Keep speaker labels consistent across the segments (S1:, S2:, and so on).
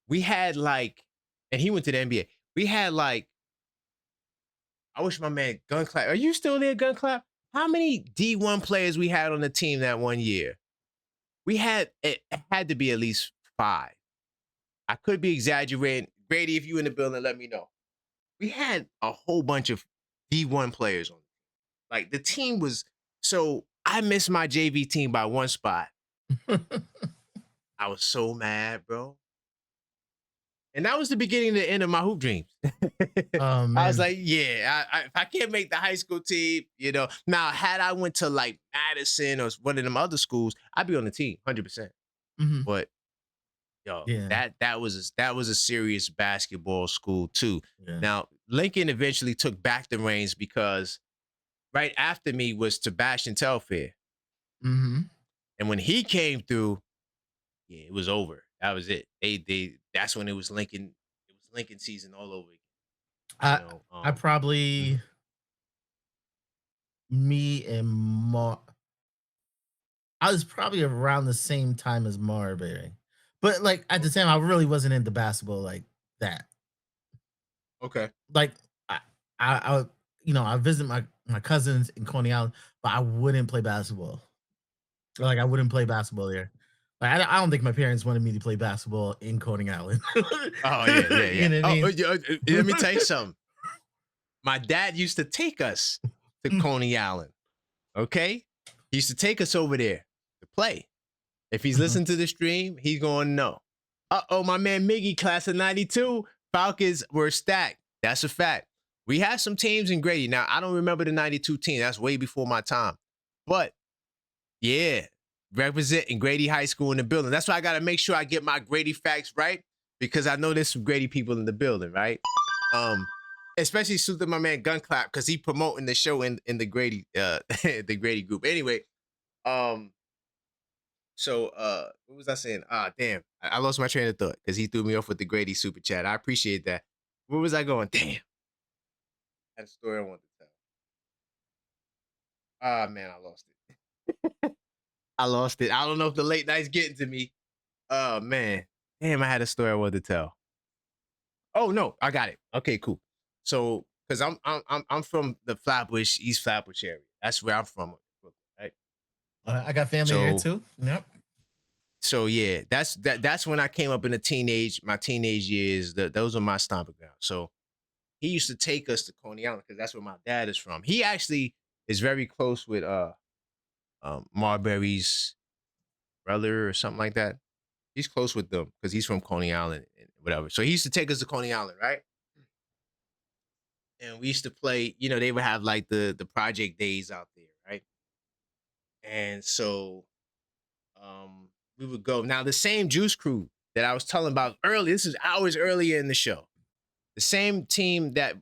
S1: we had like, and he went to the NBA. We had like, I wish my man Gunclap. Are you still there, Gunclap? How many D1 players we had on the team that one year? We had it had to be at least 5. I could be exaggerating. Brady, if you in the building, let me know. We had a whole bunch of D1 players on. Like the team was so I missed my JV team by 1 spot. I was so mad, bro. And that was the beginning to the end of my hoop dreams.
S2: Oh
S1: I was
S2: man.
S1: like, yeah, if I can't make the high school team, you know. Now, had I went to like Madison or one of them other schools, I'd be on the team, 100%.
S2: Mhm.
S1: But yo,
S2: Yeah.
S1: that was a serious basketball school too.
S2: Yeah.
S1: Now, Lincoln eventually took back the reins because right after me was Sebastian Telfair.
S2: Mhm.
S1: And when he came through, yeah, it was over. That was it. That's when it was Lincoln season all over again. You
S2: I
S1: know,
S2: I probably
S1: mhm.
S2: me and Mar I was probably around the same time as Marbury. But like at the
S1: Okay.
S2: time I really wasn't into basketball like that.
S1: Okay.
S2: Like I I I visit my cousins in Coney Island, but I wouldn't play basketball. Like I wouldn't play basketball there. Like I don't think my parents wanted me to play basketball in Coney Island.
S1: Oh yeah, yeah,
S2: You
S1: yeah.
S2: know what I
S1: Oh,
S2: mean?
S1: let me tell you something. My dad used to take us to Coney Island. Okay, he used to take us over there to play. If he's
S2: Mhm.
S1: listening to the stream, he's going to know. My man Miggy, class of '92, Falcons were stacked. That's a fact. We had some teams in Grady. Now I don't remember the '92 team. That's way before my time. But yeah, representing Grady High School in the building. That's why I got to make sure I get my Grady facts right because I know there's some Grady people in the building, right? Um, Especially suit to my man Gunclap because he promoting the show in the Grady the Grady group. Anyway, um, what was I saying? Ah, damn, I lost my train of thought because he threw me off with the Grady super chat. I appreciate that. Where was I going? Damn, I had a story I wanted to tell. Ah, man, I lost it. I lost it. I don't know if the late night's getting to me. Oh man, damn! I had a story I wanted to tell. Oh no, I got it. Okay, cool. So, because I'm from the Flatbush, East Flatbush area. That's where I'm from, right?
S2: I got family there
S1: So,
S2: too. Yep.
S1: yeah, that's when I came up in my teenage years. Those are my stomping grounds. So he used to take us to Coney Island because that's where my dad is from. He actually is very close with Marbury's brother or something like that. He's close with them because he's from Coney Island and whatever. So he used to take us to Coney Island, right? And we used to play. You know, they would have like the project days out there, right? And so we would go. Now the same Juice Crew that I was telling about earlier. This is hours earlier in the show. The same team that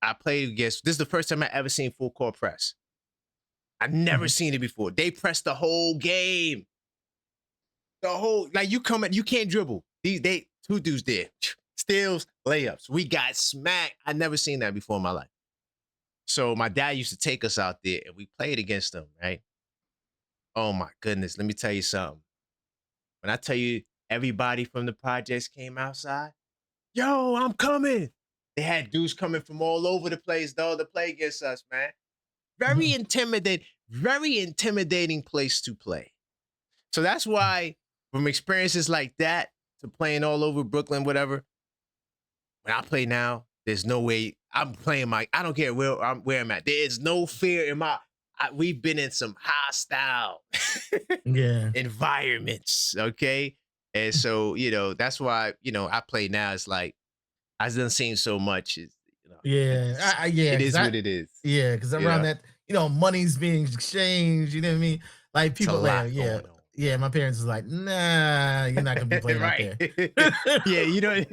S1: I played against. This is the first time I ever seen full court press. I've never
S2: Mhm.
S1: seen it before. They pressed the whole game. The whole like you can't dribble. They two dudes did. Steals, layups. We got smacked. I never seen that before in my life. So my dad used to take us out there and we played against them, right? Oh my goodness. Let me tell you something. When I tell you everybody from the projects came outside, yo, I'm coming. They had dudes coming from all over the place, though, to play against us, man.
S2: Mhm.
S1: Very intimidating place to play. So that's why from experiences like that to playing all over Brooklyn, whatever, when I play now, there's no way I'm playing I don't care where I'm at. There is no fear in we've been in some hostile
S2: Yeah.
S1: environments, okay? And so, that's why, I play now. It's like I've done seen so much.
S2: Yeah. Yeah,
S1: It
S2: because
S1: is what it is.
S2: yeah, because
S1: You
S2: around
S1: know,
S2: that, money's being exchanged, you know what I mean? Like
S1: it's a
S2: people like,
S1: lot
S2: yeah,
S1: going on,
S2: yeah, my parents is like, nah, you're not gonna be playing out
S1: right?
S2: there.
S1: Yeah,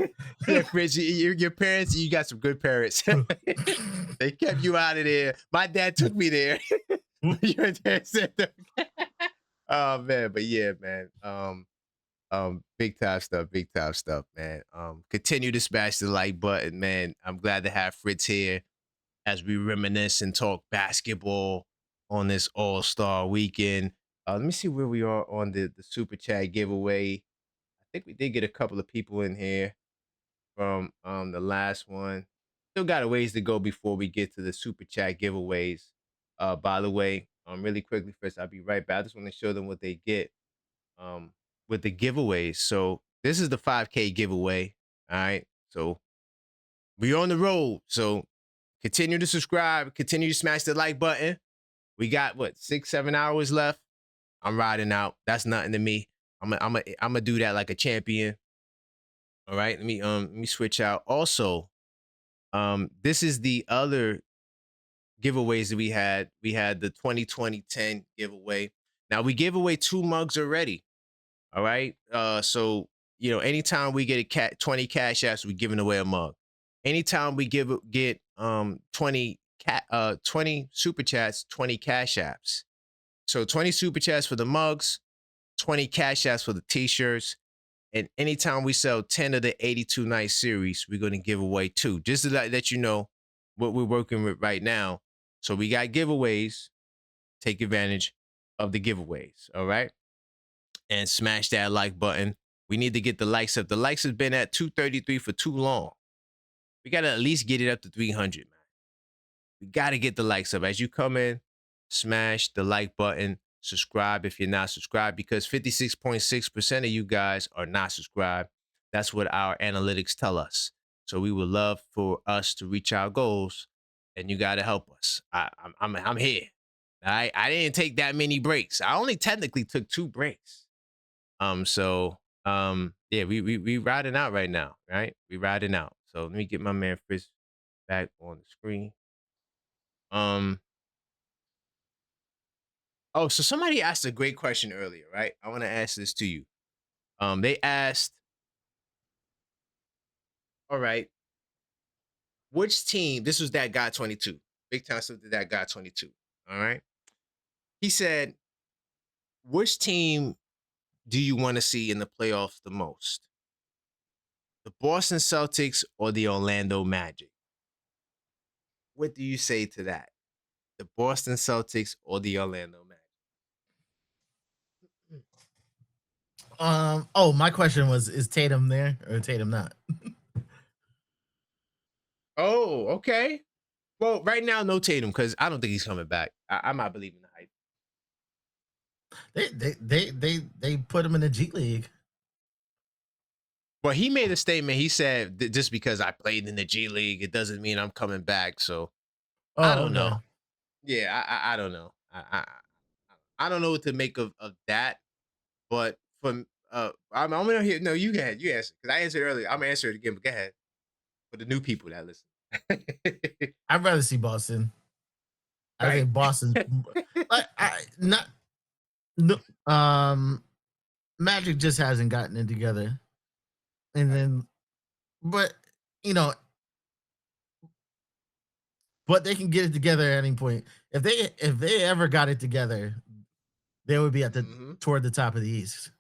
S1: yeah, Fritz, your parents, you got some good parents. They kept you out of there. My dad took me there. Your dad said that. Oh man, but yeah, man. Big time stuff, man. Continue to smash the like button, man. I'm glad to have Fritz here as we reminisce and talk basketball on this All-Star weekend. Let me see where we are on the super chat giveaway. think we did get a couple of people in here from the last one. Still got a ways to go before we get to the super chat giveaways. By the way, really quickly first, I'll be right back. I just want to show them what they get um with the giveaways. So this is the 5K giveaway. All right. So we're on the road. So continue to subscribe, continue to smash the like button. We got what 6-7 hours left. I'm riding out. That's nothing to me. I'm gonna do that like a champion. All right. Let me switch out. Also, this is the other giveaways that we had. We had the 2020-10 giveaway. Now we gave away 2 mugs already. All right. So anytime we get 20 cash apps, we're giving away a mug. Anytime we get 20 super chats, 20 cash apps. So 20 super chats for the mugs, 20 cash apps for the t-shirts. And anytime we sell 10 of the 82 night series, we're going to give away 2. Just to let you know what we're working with right now. So we got giveaways. Take advantage of the giveaways. All right. And smash that like button. We need to get the likes up. The likes have been at 233 for too long. We got to at least get it up to 300, man. We got to get the likes up. As you come in, smash the like button. Subscribe if you're not subscribed, because 56.6% of you guys are not subscribed. That's what our analytics tell us. So we would love for us to reach our goals, and you got to help us. I'm here. All right. I didn't take that many breaks. I only technically took 2 breaks. Yeah, we riding out right now, right? We riding out. So let me get my man Fritz back on the screen. Oh, so somebody asked a great question earlier, right? I want to ask this to you. They asked, all right, which team? This was that guy 22. Big time stuff to that guy 22. All right. He said, which team do you want to see in the playoffs the most? The Boston Celtics or the Orlando Magic? What do you say to that? The Boston Celtics or the Orlando Magic?
S2: Oh, my question was: is Tatum there or Tatum not?
S1: Oh, okay. Well, right now, no Tatum, because I don't think he's coming back. I'm not believing the hype.
S2: They put him in the G League.
S1: Well, he made a statement. He said, just because I played in the G League, it doesn't mean I'm coming back. So I
S2: Oh,
S1: don't
S2: okay.
S1: know. Yeah, I don't know. I don't know what to make of that. But from I'm gonna hear. No, you go ahead. You answer, because I answered earlier. I'm gonna answer it again. But go ahead for the new people that listen.
S2: I'd rather see Boston. I
S1: Right.
S2: think Boston, like I not no, Magic just hasn't gotten it together, and
S1: Right.
S2: then but you know, but they can get it together at any point. If they ever got it together, they would be at the
S1: Hmm.
S2: toward the top of the East.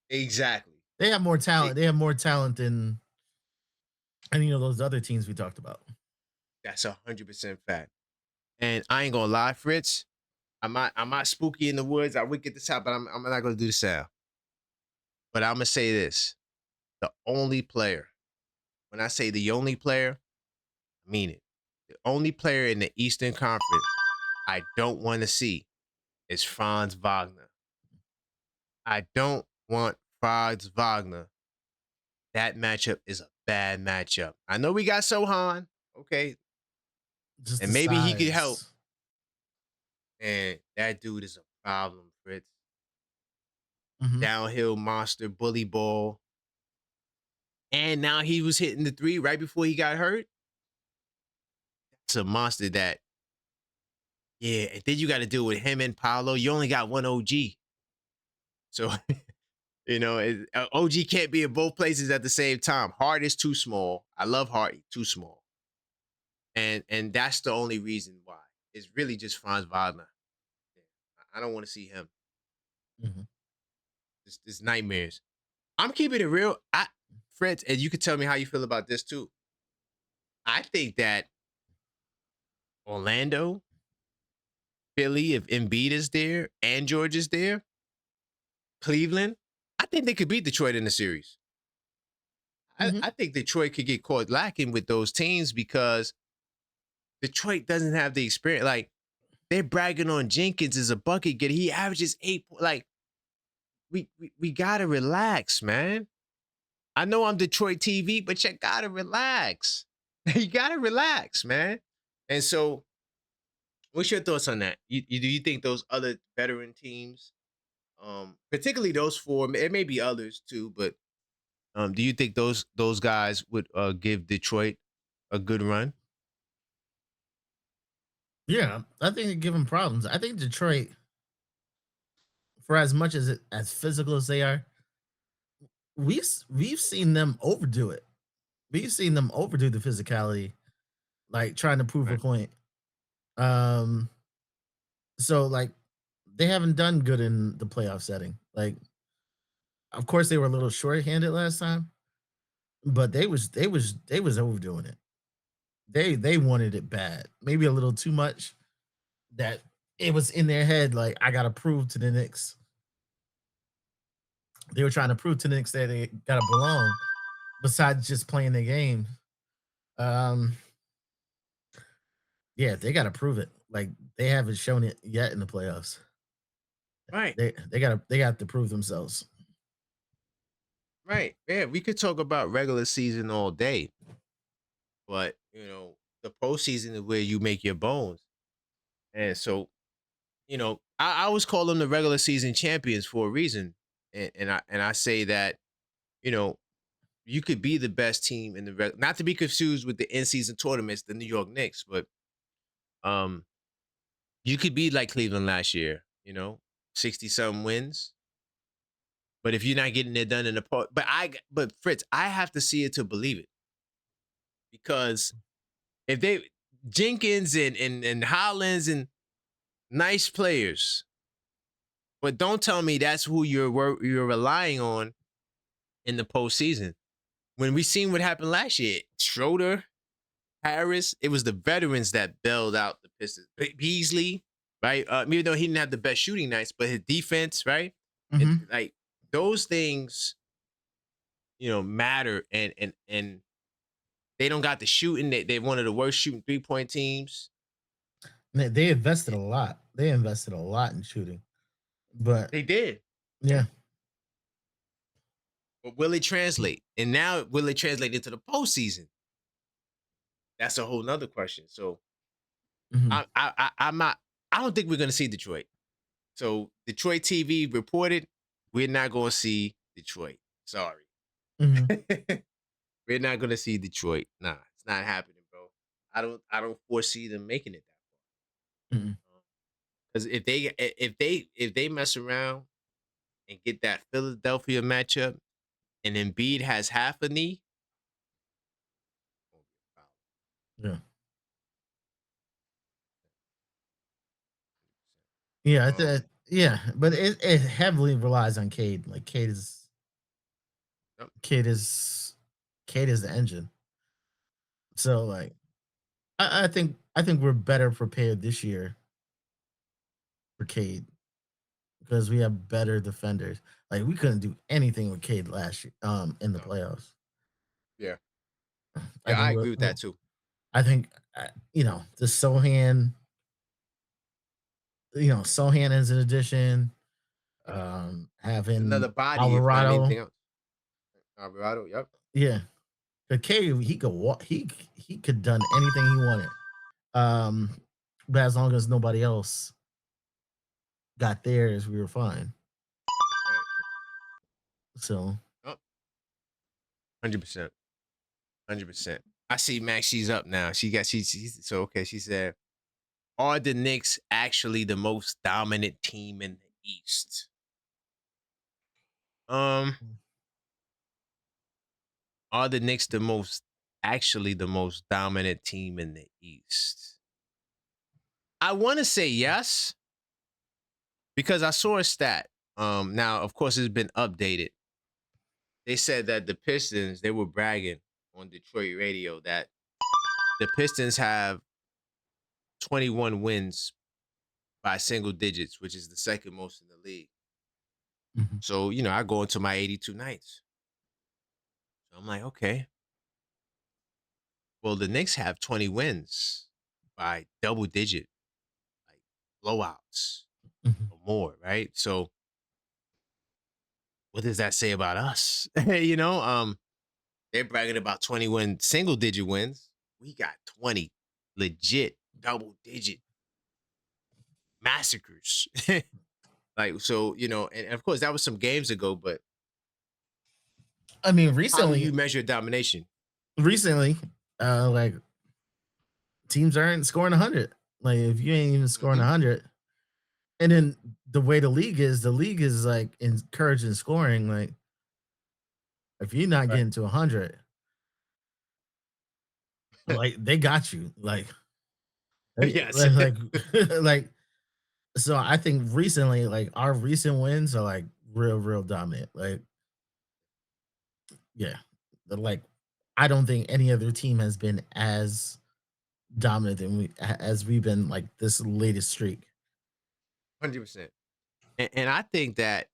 S1: Exactly.
S2: They have more
S1: It,
S2: talent. They have more talent than any of those other teams we talked about.
S1: that's 100% fact. And I ain't gonna lie, Fritz. I'm not spooky in the woods. I would get this out, but I'm not gonna do the sound. But I'm gonna say this: the only player. When I say the only player, I mean it. The only player in the Eastern Conference I don't want to see is Franz Wagner. I don't want Franz Wagner. That matchup is a bad matchup. I know we got Sohan, okay,
S2: Just the
S1: and maybe he could help.
S2: size.
S1: And that dude is a problem, Fritz.
S2: Mhm.
S1: Downhill monster, bully ball. And now he was hitting the 3 right before he got hurt. It's a monster that, yeah, and then you got to deal with him and Paolo. You only got one OG. So, OG can't be in both places at the same time. Hart is too small. I love Hart, too small. And that's the only reason why. It's really just Franz Wagner. Yeah, I don't want to see him.
S2: Mhm.
S1: It's nightmares. I'm keeping it real. Fred, and you can tell me how you feel about this too. I think that Orlando, Philly, if Embiid is there and George is there, Cleveland, I think they could beat Detroit in the series.
S2: Mhm.
S1: I think Detroit could get caught lacking with those teams because Detroit doesn't have the experience. Like they're bragging on Jenkins as a bucket getter. He averages 8. Like we gotta relax, man. I know I'm Detroit TV, but you gotta relax. You gotta relax, man. And so, what's your thoughts on that? Do you think those other veteran teams, particularly those four, it may be others too, but do you think those guys would give Detroit a good run?
S2: Yeah, I think it give them problems. I think Detroit, for as much as as physical as they are, we've seen them overdo it. We've seen them overdo the physicality, like trying to prove a
S1: Right,
S2: point. Um, so like they haven't done good in the playoff setting. Like, of course, they were a little short-handed last time, but they was overdoing it. They wanted it bad, maybe a little too much. That it was in their head, like I gotta prove to the Knicks. They were trying to prove to the Knicks that they gotta belong, besides just playing the game. Um, yeah, they gotta prove it. Like they haven't shown it yet in the playoffs.
S1: right,
S2: They got to prove themselves.
S1: right. Yeah, we could talk about regular season all day, but the postseason is where you make your bones. And so, I always call them the regular season champions for a reason. And I say that, you know, you could be the best team in the not to be confused with the in season tournaments, the New York Knicks, but um, you could be like Cleveland last year, 60 something wins. But if you're not getting it done in the but Fritz, I have to see it to believe it because if they Jenkins and Hollins and nice players, but don't tell me that's who you're relying on in the postseason. When we seen what happened last year, Schroeder, Harris, it was the veterans that bailed out the Pistons. Beasley, right? Even though he didn't have the best shooting nights, but his defense, right? And
S2: Mhm.
S1: like those things, matter. And they don't got the shooting. They one of the worst shooting 3-point teams.
S2: They invested a lot. They invested a lot in shooting, but
S1: They did. Yeah.
S2: yeah.
S1: But will it translate? And now will it translate into the postseason? That's a whole nother question. So
S2: Mhm.
S1: I'm not. I don't think we're gonna see Detroit. So Detroit TV reported we're not going to see Detroit. Sorry,
S2: Mhm.
S1: we're not going to see Detroit. Nah, it's not happening, bro. I don't foresee them making it
S2: Mhm.
S1: that far. Because if they mess around and get that Philadelphia matchup, and Embiid has half a knee, it's gonna be a problem.
S2: Yeah. Yeah,
S1: Um,
S2: yeah, but it heavily relies on Cade. Like
S1: yep,
S2: Cade is Cade is the engine. So like I think we're better prepared this year for Cade because we have better defenders. Like we couldn't do anything with Cade last year in the
S1: no,
S2: playoffs.
S1: yeah,
S2: I
S1: yeah, I
S2: think
S1: agree with that too.
S2: I think the Sohan, Sohan is an addition.
S1: Yep. It's
S2: Having
S1: another body, if not
S2: Alvarado.
S1: anything else. Alvarado, yep.
S2: Yeah. The K, he could walk. He could done anything he wanted. Um, but as long as nobody else got theirs, we were fine.
S1: Right.
S2: So,
S1: Yep. 100%. 100%. I see Max. She's up now. She's so okay. She said, "Are the Knicks actually the most dominant team in the East?" Um, are the Knicks the most dominant team in the East? I want to say yes because I saw a stat. Now of course it's been updated. They said that the Pistons they were bragging on Detroit radio that the Pistons have 21 wins by single digits, which is the second most in the league.
S2: Mhm.
S1: So, you know, I go into my 82 nights. So I'm like, okay, well, the Knicks have 20 wins by double digit, like blowouts
S2: Mhm.
S1: or more, right? So what does that say about us? You know, they're bragging about 20 single digit wins. We got 20 legit double digit massacres. Like, so, you know, and of course that was some games ago, but
S2: I mean,
S1: how do you measure domination?
S2: recently, like teams aren't scoring 100. Like if you ain't even scoring
S1: Hmm.
S2: 100, and then the league is like encouraging scoring. Like if you're not
S1: Right.
S2: getting to 100, like they got you.
S1: Yes.
S2: Like like so I think recently, like our recent wins are like real dominant. Like, yeah. Like I don't think any other team has been as dominant than as we've been like this latest streak.
S1: 100%. And I think that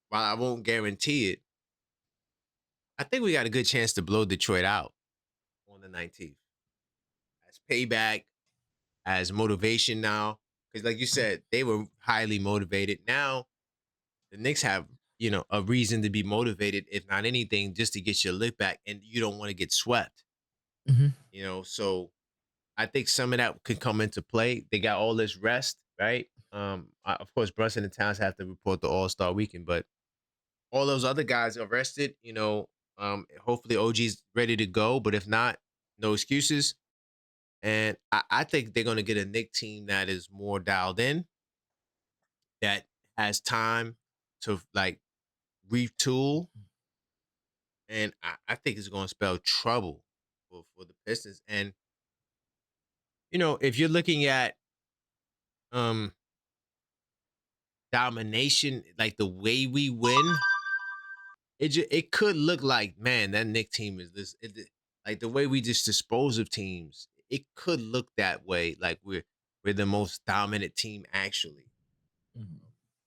S1: while I won't guarantee it, I think we got a good chance to blow Detroit out on the 19th as payback, as motivation now. Because, like you said, they were highly motivated. Now the Knicks have, you know, a reason to be motivated, if not anything, just to get your lick back, and you don't want to get swept.
S2: Mhm.
S1: You know, so I think some of that could come into play. They got all this rest, right? Of course, Brunson and Towns have to report the All Star weekend, but all those other guys are rested. You know, hopefully OG's ready to go, but if not, no excuses. And I think they're going to get a Nick team that is more dialed in, that has time to like retool, and I think it's going to spell trouble for the Pistons. And you know, if you're looking at um domination, like the way we win, it could look like, man, that Nick team is like the way we just dispose of teams. It could look that way, like we're the most dominant team actually.
S2: Mhm.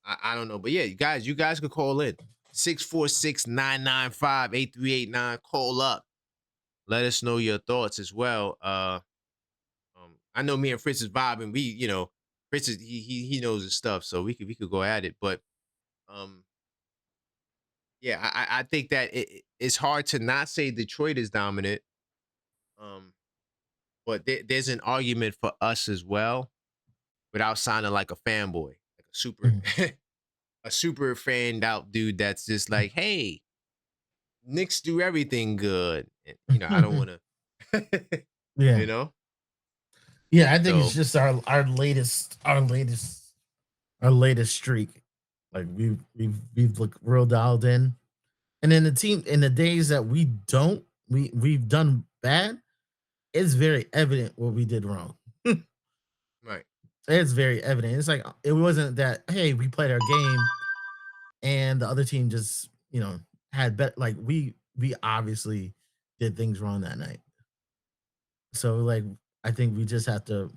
S1: I don't know, but yeah, you guys could call in 646-995-8389. Call up, let us know your thoughts as well. I know me and Fritz is vibing. We, you know, Fritz is he knows his stuff, so we could go at it. But um, yeah, I think that it's hard to not say Detroit is dominant. Um, but there's an argument for us as well, without sounding like a fanboy, like a super
S2: Mhm.
S1: a super fanned out dude that's just like, hey, Knicks do everything good. And, you know, I don't want to,
S2: Yeah.
S1: you know.
S2: Yeah, I think it's
S1: So
S2: just our latest streak. Like we've looked real dialed in. And then the team in the days that we've done bad, it's very evident what we did wrong.
S1: right,
S2: It's very evident. It's like it wasn't that, hey, we played our game and the other team just, had bet like we obviously did things wrong that night. So like I think we just have to,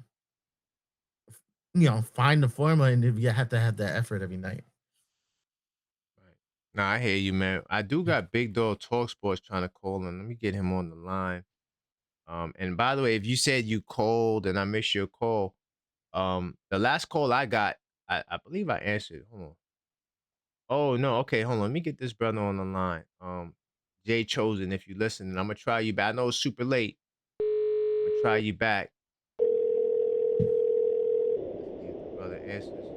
S2: find the formula and you have to have that effort every night.
S1: right. Nah, I hear you, man. I do got Big Dog Talk Sports trying to call in. Let me get him on the line. And by the way, if you said you called and I missed your call, the last call I got, I believe I answered. Hold on. Oh no, okay, hold on. Let me get this brother on the line. Jay Chosen, if you listen, I'm gonna try you back. I know it's super late. I'm gonna try you back. Let's see if the brother answers.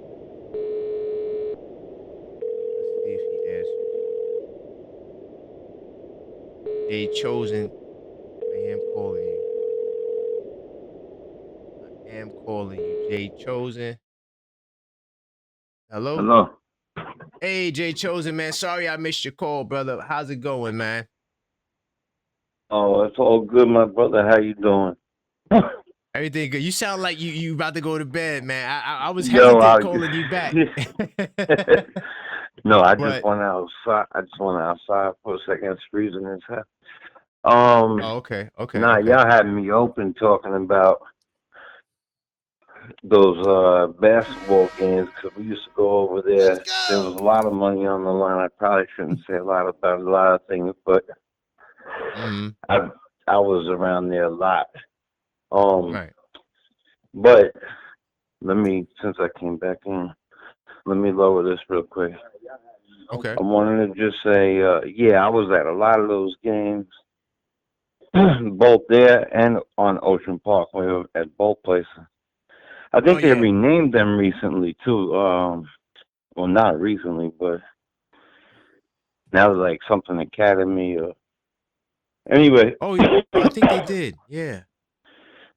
S1: Let's see if he answers. Jay Chosen, I am calling you. I am calling you, Jay Chosen. Hello?
S3: Hello.
S1: Hey, Jay Chosen, man. Sorry I missed your call, brother. How's it going, man?
S3: Oh, it's all good, my brother. How you doing?
S1: Everything good. You sound like you about to go to bed, man. I was
S3: Yo,
S1: hesitant calling you back.
S3: no, I just
S1: But
S3: went outside. I just went outside for a second. It's freezing as hell.
S1: oh, okay, okay,
S3: Nah,
S1: okay.
S3: y'all had me open talking about those basketball games because we used to go over there. There was a lot of money on the line. I probably shouldn't say a lot about a lot of things, but
S1: Mm-hmm.
S3: I was around there a lot. Um,
S1: Right.
S3: but since I came back in, let me lower this real quick.
S1: Okay.
S3: I wanted to just say, yeah, I was at a lot of those games, both there and on Ocean Park. We were at both places. I
S1: Oh
S3: think they
S1: yeah.
S3: renamed them recently too. Well, not recently, but now they're like something Academy or anyway.
S1: Oh, I think they did. Yeah.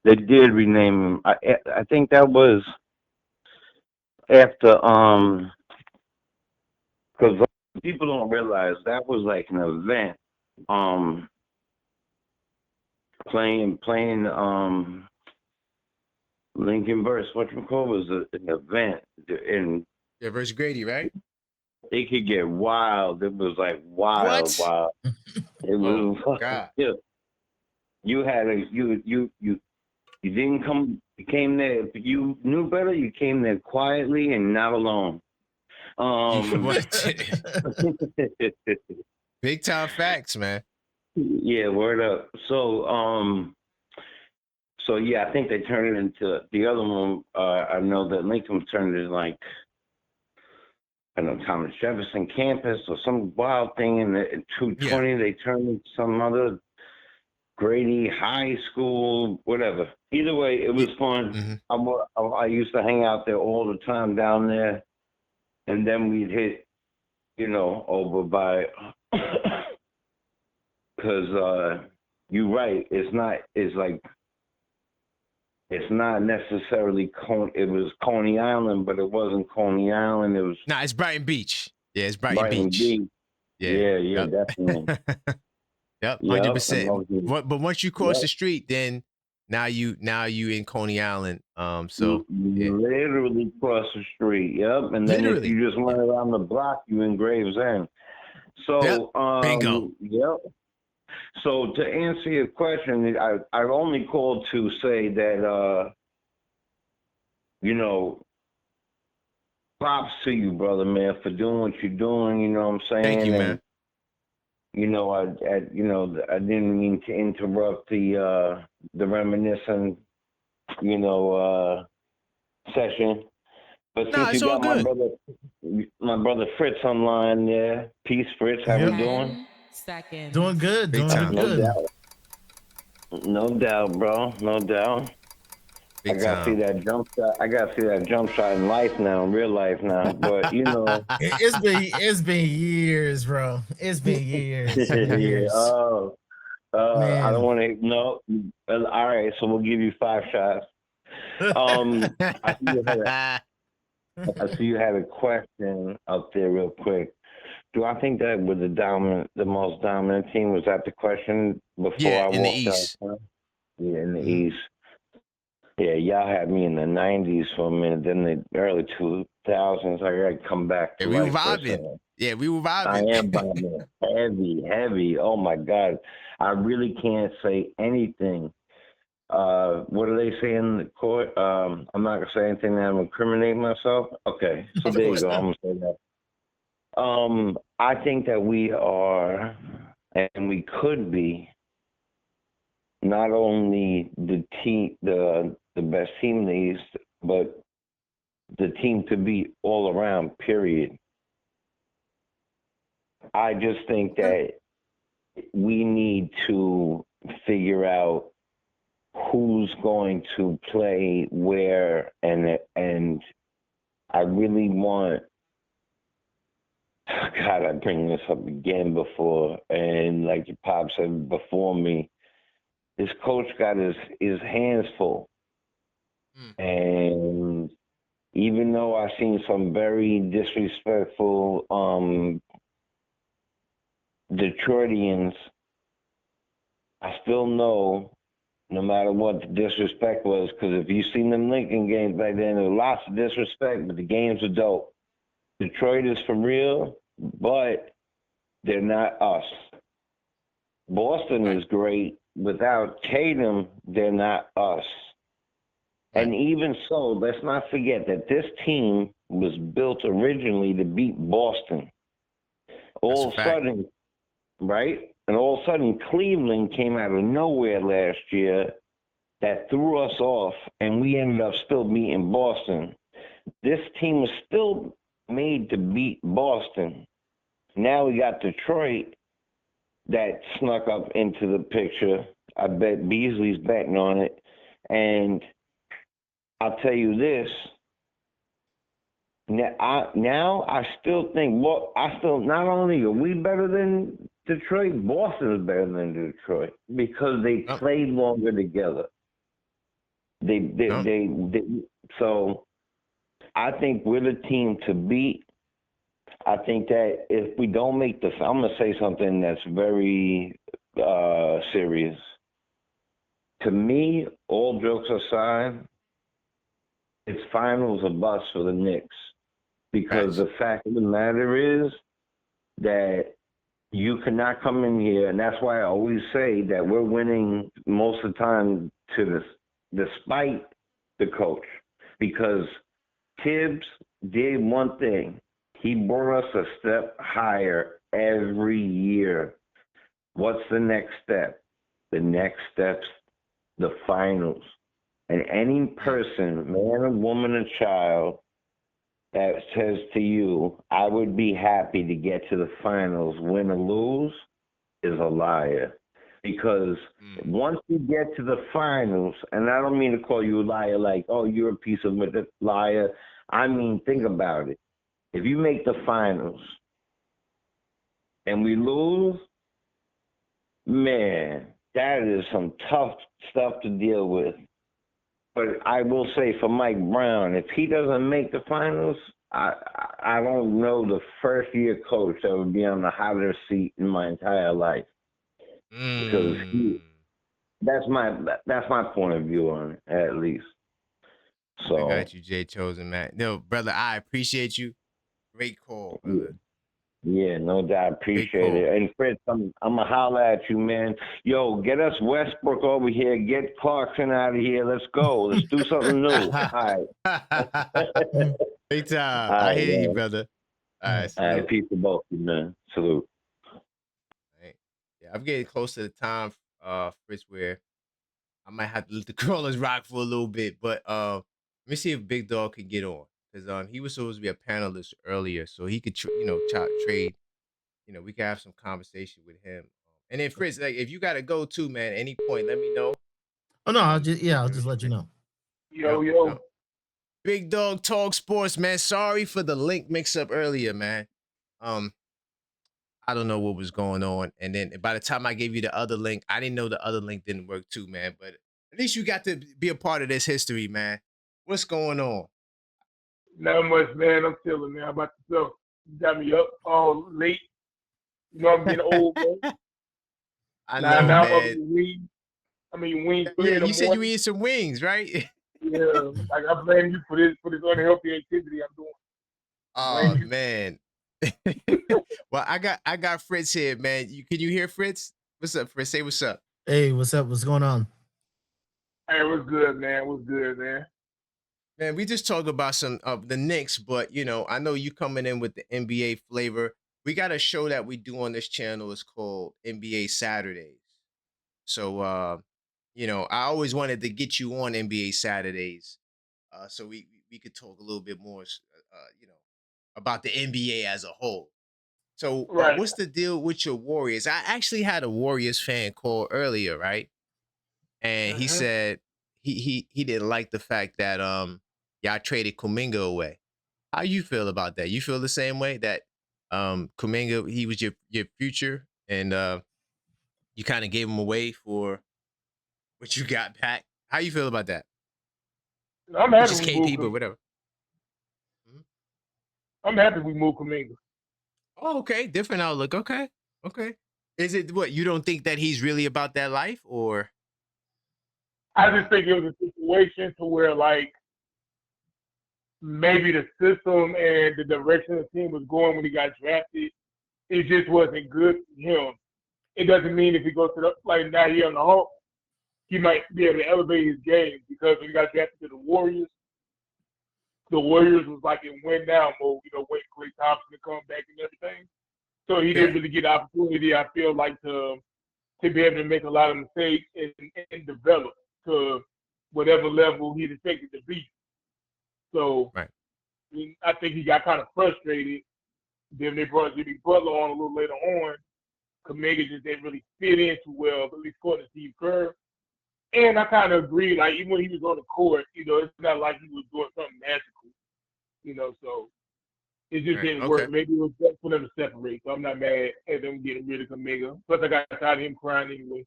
S3: They did rename them. I think that was after because people don't realize that was like an event. Um, playing Lincoln verse whatchamacallit was an event, and
S1: Yeah, versus Grady, right?
S3: it could get wild. It was like wild,
S1: What?
S3: wild. It
S1: Oh
S3: was
S1: God.
S3: yeah. You had a you didn't come. You came there. If you knew better, you came there quietly and not alone.
S1: What? Big time facts, man.
S3: Yeah, word up. So yeah, I think they turned it into the other one. I know that Lincoln turned it like I don't know Thomas Jefferson campus or some wild thing. In
S1: Yeah.
S3: 220, they turned it some other Grady High School, whatever. Either way, it
S1: Yeah.
S3: was fun.
S1: Mm-hmm.
S3: I used to hang out there all the time down there, and then we'd hit, over by, because you're right. It's not necessarily It was Coney Island, but it wasn't Coney Island. It was
S1: Nah, it's Brighton Beach. Yeah, it's Brighton
S3: Brighton
S1: Beach.
S3: Beach.
S1: Yeah.
S3: Yeah, yeah,
S1: Yep.
S3: definitely.
S1: Yep.
S3: Yep, and
S1: 100%.
S3: obviously,
S1: But once you cross
S3: yep.
S1: the street, then now you in Coney Island. So yeah.
S3: Literally across the street. Yep, and then if
S1: Literally.
S3: you just
S1: Yeah.
S3: went around the block, you in Gravesend.
S1: Yep.
S3: So,
S1: Bingo.
S3: yep. So to answer your question, I only called to say that you know, props to you, brother, man, for doing what you're doing. You know what I'm
S1: Thank you,
S3: saying?
S1: man.
S3: And I didn't mean to interrupt the reminiscent, session. But since
S1: Nah, it's
S3: you
S1: all
S3: got my
S1: good.
S3: brother Fritz online there, peace, Fritz. How we
S2: Yep.
S3: doing?
S4: 10 seconds.
S2: Doing good,
S1: Big
S2: doing
S1: time.
S3: No
S2: good.
S3: doubt, no doubt, bro, no doubt. I
S1: Big
S3: gotta see
S1: time.
S3: that jump shot. I gotta see that jump shot in life now, in real life now. But
S2: It's been years, bro. It's been years,
S3: yeah.
S2: years,
S3: I don't
S2: man.
S3: want to. No. All right, so we'll give you 5 shots. Um, I see you had I see you had a question up there, real quick. Do I think that with the most dominant team? Was that the question before
S1: Yeah,
S3: I
S1: in the
S3: walked out?
S1: East.
S3: Huh? Yeah, in the
S1: Mhm.
S3: East. Yeah, y'all had me in the '90s for a minute, then the early 2000s. I got to come back
S1: Yeah,
S3: to
S1: we were
S3: life for a
S1: vibing.
S3: second.
S1: Yeah, we were
S3: I
S1: vibing.
S3: am bombing heavy, heavy. Oh my God, I really can't say anything. What do they say in the court? I'm not gonna say anything that will incriminate myself. Okay, so
S1: Of
S3: there you
S1: course
S3: go.
S1: not.
S3: I'm gonna say that. I think that we are, and we could be, not only the best team in the East, but the team to beat all around. Period. I just think that we need to figure out who's going to play where, and I really want. God, I bring this up again before, and like your pop said before me, this coach got his hands full,
S1: Mm.
S3: and even though I've seen some very disrespectful Detroitians, I still know no matter what the disrespect was, because if you seen them Lincoln games back then, there was lots of disrespect, but the games were dope. Detroit is for real, but they're not us. Boston
S1: Right.
S3: is great. Without Tatum, they're not us.
S1: Right.
S3: And even so, let's not forget that this team was built originally to beat Boston.
S1: That's a
S3: All of a
S1: fact.
S3: sudden, right? And all of a sudden, Cleveland came out of nowhere last year that threw us off, and we ended up still beating Boston. This team was still made to beat Boston. Now we got Detroit that snuck up into the picture. I bet Beasley's betting on it. And I'll tell you this. Now I still think, well, not only are we better than Detroit, Boston is better than Detroit because they
S1: Oh,
S3: played longer together.
S1: no.
S3: So I think we're the team to beat. I think that if we don't make I'm going to say something that's very serious. To me, all jokes aside, it's finals or bust for the Knicks. Because
S1: Facts.
S3: the fact of the matter is that you cannot come in here, and that's why I always say that we're winning most of the time despite the coach. Because Tibbs did one thing. He brought us a step higher every year. What's the next step? The next step's the finals. And any person, man or woman or child, that says to you, I would be happy to get to the finals, win or lose, is a liar. Because once you get to the finals, and I don't mean to call you a liar like, oh, you're a piece of a liar. I mean, think about it. If you make the finals and we lose, man, that is some tough stuff to deal with. But I will say for Mike Brown, if he doesn't make the finals, I don't know the first year coach that would be on the hottest seat in my entire life. Because that's my point of view on it, at least. So
S1: I got you, Jay Chosen, man. No, brother, I appreciate you. Great call, brother.
S3: yeah, no doubt, appreciate it. And Fritz, I'm gonna holler at you, man. Yo, get us Westbrook over here. Get Clarkson out of here. Let's go. Let's do something new. All right.
S1: Big time.
S3: All
S1: I
S3: right,
S1: hear you,
S3: man.
S1: brother. All right,
S3: All right,
S1: salute.
S3: peace to both of you, man. Salute.
S1: Right. Yeah, I'm getting close to the time, Fritz, where I might have to let the crawlers rock for a little bit. But let me see if Big Dog can get on. Because he was supposed to be a panelist earlier, so he could trade. We could have some conversation with him. And then Fritz, like if you gotta go too, man, any point, let me know.
S2: Oh no, I'll
S1: We
S2: just
S1: can
S2: let you know.
S4: Yo,
S1: Yep.
S4: yo.
S1: Big Dog Talk Sports, man. Sorry for the link mix up earlier, man. I don't know what was going on. And then by the time I gave you the other link, I didn't know the other link didn't work too, man. But at least you got to be a part of this history, man. What's going on?
S4: Not much, man. I'm chilling, man. How about yourself? You got me up all late. You know I'm getting old, man.
S1: I
S4: Now
S1: know,
S4: I'm up
S1: man.
S4: in wings. Wings 3
S1: Yeah,
S4: in the
S1: you said you
S4: morning.
S1: eat some wings, right?
S4: Yeah, like I blame you for this unhealthy activity I'm doing.
S1: Oh
S4: Blame
S1: man. Well, I got Fritz here, man. Can you hear Fritz? What's up, Fritz? Say what's up.
S2: Hey, what's up? What's going on?
S4: Hey, what's good, man? What's good, man?
S1: Man, we just talked about some of the Knicks, but I know you coming in with the NBA flavor. We got a show that we do on this channel. It's called NBA Saturdays. So I always wanted to get you on NBA Saturdays. So we could talk a little bit more about the NBA as a whole. So
S4: Right.
S1: what's the deal with your Warriors? I actually had a Warriors fan call earlier, right? And he
S4: Mm-hmm.
S1: said he didn't like the fact that y'all traded Kuminga away. How you feel about that? You feel the same way that Kuminga, he was your future, and you kind of gave him away for what you got back. How you feel about that?
S4: I'm
S1: Which
S4: happy
S1: is
S4: we moved
S1: KP, but
S4: Kuminga.
S1: whatever. Mhm.
S4: I'm happy we moved Kuminga.
S1: Oh, okay, different outlook. Okay. Is it what you don't think that he's really about that life, or?
S4: I just think it was a situation to where like maybe the system and the direction the team was going when he got drafted, it just wasn't good for him. It doesn't mean if he goes to the like now he on the Hawks, he might be able to elevate his game because when he got drafted to the Warriors was like in win now mode, waiting for Klay Thompson to come back and everything. So he didn't really get the opportunity, I feel like, to be able to make a lot of mistakes and develop to whatever level he's expected to be. So
S1: right.
S4: I think he got kind of frustrated. Then they brought Jimmy Butler on a little later on. Kuminga just didn't really fit in too well, at least according to Steve Kerr. And I kind of agree, like, even when he was on the court, it's not like he was doing something magical, so it just didn't work. Maybe it was best for them to separate, so I'm not mad at them getting rid of Kuminga. Plus, I got tired of him crying anyway.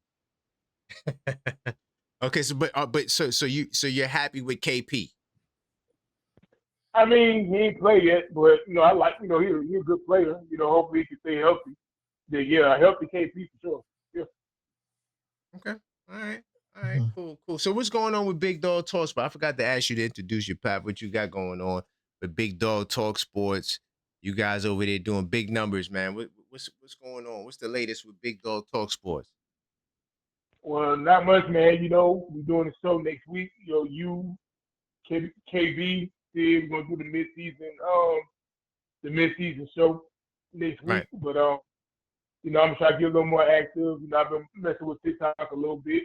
S1: Okay, so you're happy with KP?
S4: I mean, he ain't played yet, but I like, he's a good player. Hopefully he can stay healthy. Yeah, a healthy KP for sure. Yeah.
S1: Okay. All right. Cool. So what's going on with Big Dog Talk Sports? I forgot to ask you to introduce your Pat. What you got going on with Big Dog Talk Sports? You guys over there doing big numbers, man. What's going on? What's the latest with Big Dog Talk Sports?
S4: Well, not much, man. We're doing a show next week. KB, we're gonna do the mid-season show next week.
S1: Right.
S4: But I'm gonna try to get a little more active. I've been messing with TikTok a little bit.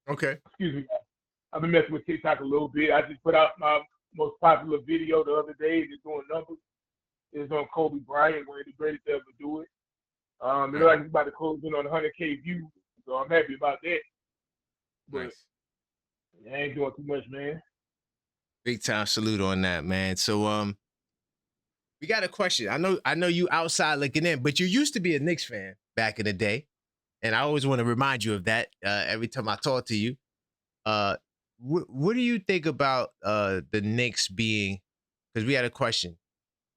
S1: Okay.
S4: Excuse me. I've been messing with TikTok a little bit. I just put out my most popular video the other day. Just doing numbers. It's on Kobe Bryant, one of the greatest to ever do it. It looks like he's about to close in on 100K views, so I'm happy about that. But
S1: nice.
S4: I ain't doing too much, man.
S1: Big time salute on that, man. So we got a question. I know you outside looking in, but you used to be a Knicks fan back in the day. And I always want to remind you of that every time I talk to you. What do you think about the Knicks being, because we had a question,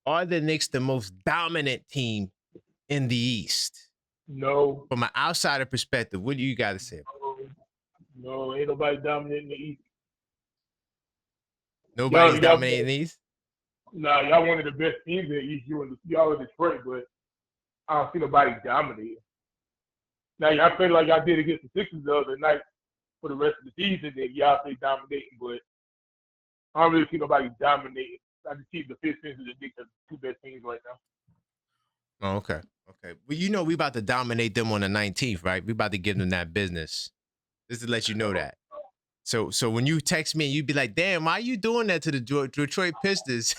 S1: are the Knicks the most dominant team in the East?
S4: No.
S1: From an outsider perspective, what do you got to say?
S4: No, ain't nobody dominating the East.
S1: Nobody's dominating the East?
S4: Nah, y'all one of the best teams in the East. Y'all are Detroit, but I don't see nobody dominating. Now, y'all feel like y'all did against the Sixers the other night for the rest of the season, then y'all say dominating, but I don't really see nobody dominating. I just see the Pistons and the Knicks as the two best teams right now.
S1: Oh, okay. Well, we about to dominate them on the 19th, right? We about to give them that business. Just to let you know that. So when you text me, you'd be like, damn, why are you doing that to the Detroit Pistons?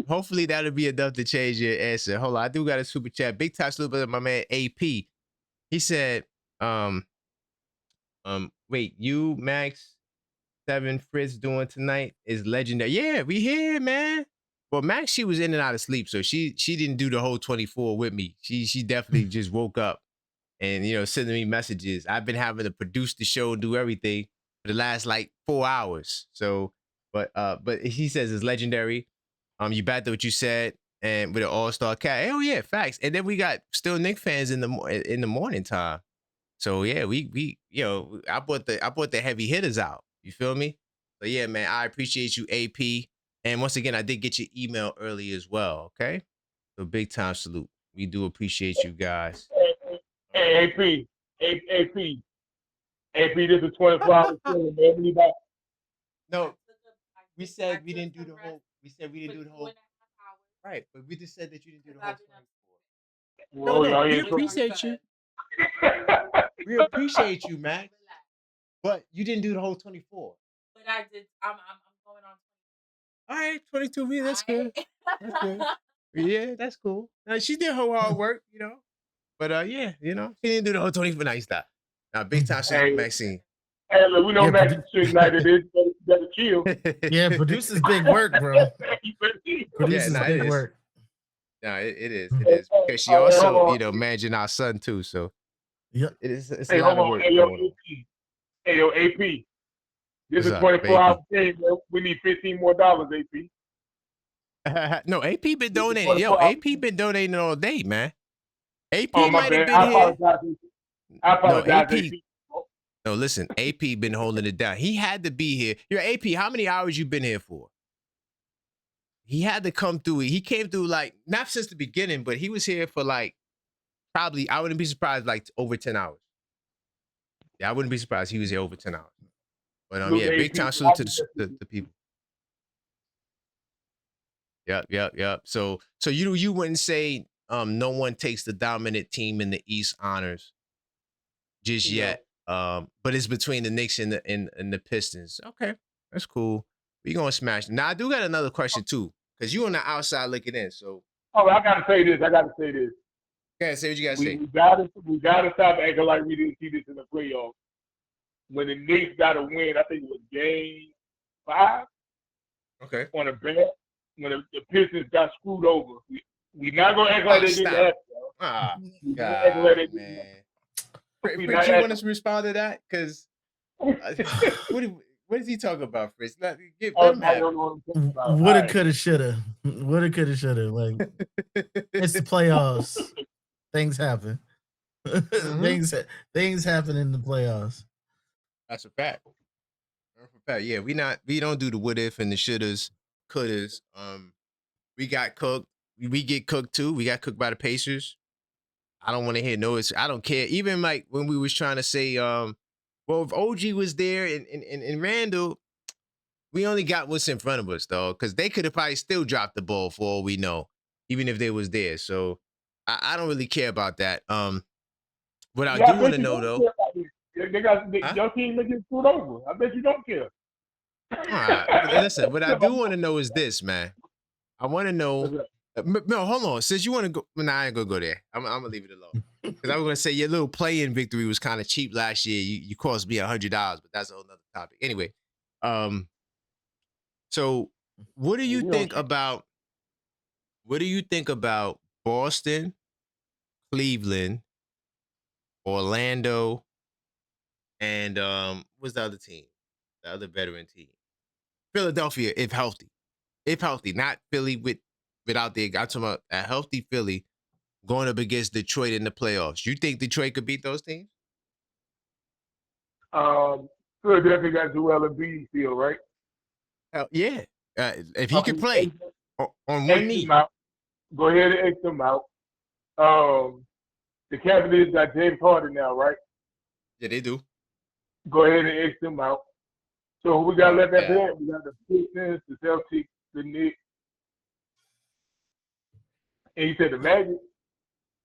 S1: Hopefully that'll be enough to change your answer. Hold on, I do got a super chat. Big time salute to my man AP. He said, wait, you, Max, 7, Fritz doing tonight is legendary. Yeah, we here, man. Well, Max, she was in and out of sleep, so she didn't do the whole 24 with me. She definitely just woke up and sending me messages. I've been having to produce the show and do everything for the last like 4 hours. So, but he says it's legendary. You backed what you said, and with an all-star cat. Hell yeah, facts. And then we got still Knicks fans in the morning time. So yeah, we I brought the heavy hitters out. You feel me? So yeah, man, I appreciate you, AP. And once again, I did get your email early as well. Okay, so big time salute. We do appreciate you guys.
S4: Hey, AP, this is 24-hour show, man.
S1: No, we said we didn't do the whole. We said we didn't do the whole. Right, but we just said that you didn't do the whole 24. No, we appreciate you. We appreciate you, Max. But you didn't do the whole 24.
S5: But I did. I'm going on 22.
S1: All right, 22. Yeah, that's good. That's good. Yeah, that's cool. She did her hard work, But yeah, she didn't do the whole 24. Nice stuff. Now, big time shit, Maxine.
S4: Hey, look, we know Max is shooting like it is. Better chill.
S2: Yeah, produces big work, bro. Produces big work.
S1: No, it is. It is. Because she also, managing our son too. So
S2: yeah,
S1: it's a lot of work.
S4: Hey, yo, AP. This is 24-hour game, bro. We need $15 more, AP.
S1: No, AP been donating. Yo, AP been donating all day, man. AP might have been
S4: here. I apologize, AP.
S1: No, listen, AP been holding it down. He had to be here. Yo, AP, how many hours you been here for? He had to come through. He came through like, not since the beginning, but he was here for like, probably, I wouldn't be surprised, like over 10 hours. Yeah, I wouldn't be surprised he was here over 10 hours. But
S4: Salute
S1: yeah,
S4: to
S1: big
S4: AP.
S1: time salute to the people. Yep. So you wouldn't say no one takes the dominant team in the East honors just
S4: No.
S1: yet. But it's between the Knicks and the Pistons. Okay, that's cool. We gonna smash. Now I do got another question too, because you on the outside looking in. So
S4: Oh, I gotta say this.
S1: yeah, say what you gotta say.
S4: We gotta stop acting like we didn't see this in the playoffs. When the Knicks got a win, I think it was game 5
S1: Okay.
S4: on a bet. When the Pistons got screwed over, we not gonna act like they didn't
S1: Stop.
S4: happen.
S1: Ah,
S4: We not acting like
S1: God,
S4: they didn't
S1: man.
S4: happen. We
S1: Fritz,
S4: not
S1: you want
S4: acting.
S1: us to respond to that? Because what is he talking about, Fritz? Let
S4: Oh,
S1: him
S4: now you
S1: have
S4: don't know what I'm talking about. All
S2: Woulda,
S4: right.
S2: coulda, shoulda. Woulda, coulda, shoulda. Like,
S1: it.
S2: it's the playoffs. Things happen.
S1: Mhm.
S2: Things happen in the playoffs.
S1: That's a fact. That's a fact. Yeah, we don't do the what if and the shouldas, couldas. We got cooked. We get cooked too. We got cooked by the Pacers. I don't want to hear no. I don't care. Even like when we was trying to say, well, if OG was there and Randall, we only got what's in front of us, though, because they could have probably still dropped the ball for all we know, even if they was there. So I don't really care about that. What I
S4: Yeah,
S1: do
S4: I
S1: want
S4: bet
S1: to
S4: you
S1: know
S4: don't
S1: though,
S4: care about this.
S1: huh?
S4: Your team may get screwed over. I bet you don't care.
S1: All right, listen. What I do want to know is this, man. I want to know. No, hold on. Since you want to go, nah, I ain't gonna go there. I'm gonna leave it alone. Because I was gonna say your little play-in victory was kind of cheap last year. You cost me $100, but that's a whole nother topic. Anyway, so what do you think about Boston, Cleveland, Orlando, and what's the other team? The other veteran team, Philadelphia, if healthy, not Philly without the. I'm talking about a healthy Philly going up against Detroit in the playoffs. You think Detroit could beat those teams?
S4: Philadelphia got Joel Embiid still, right?
S1: Hell yeah. If he could
S4: Okay,
S1: play on one
S4: X them
S1: knee.
S4: out. Go ahead and X them out. The Cavaliers got James Harden now, right?
S1: Yeah, they do.
S4: Go ahead and X them out. So who we got left after
S1: Yeah.
S4: that? We got the Pistons, the Celtics, the Knicks, and you said the Magic.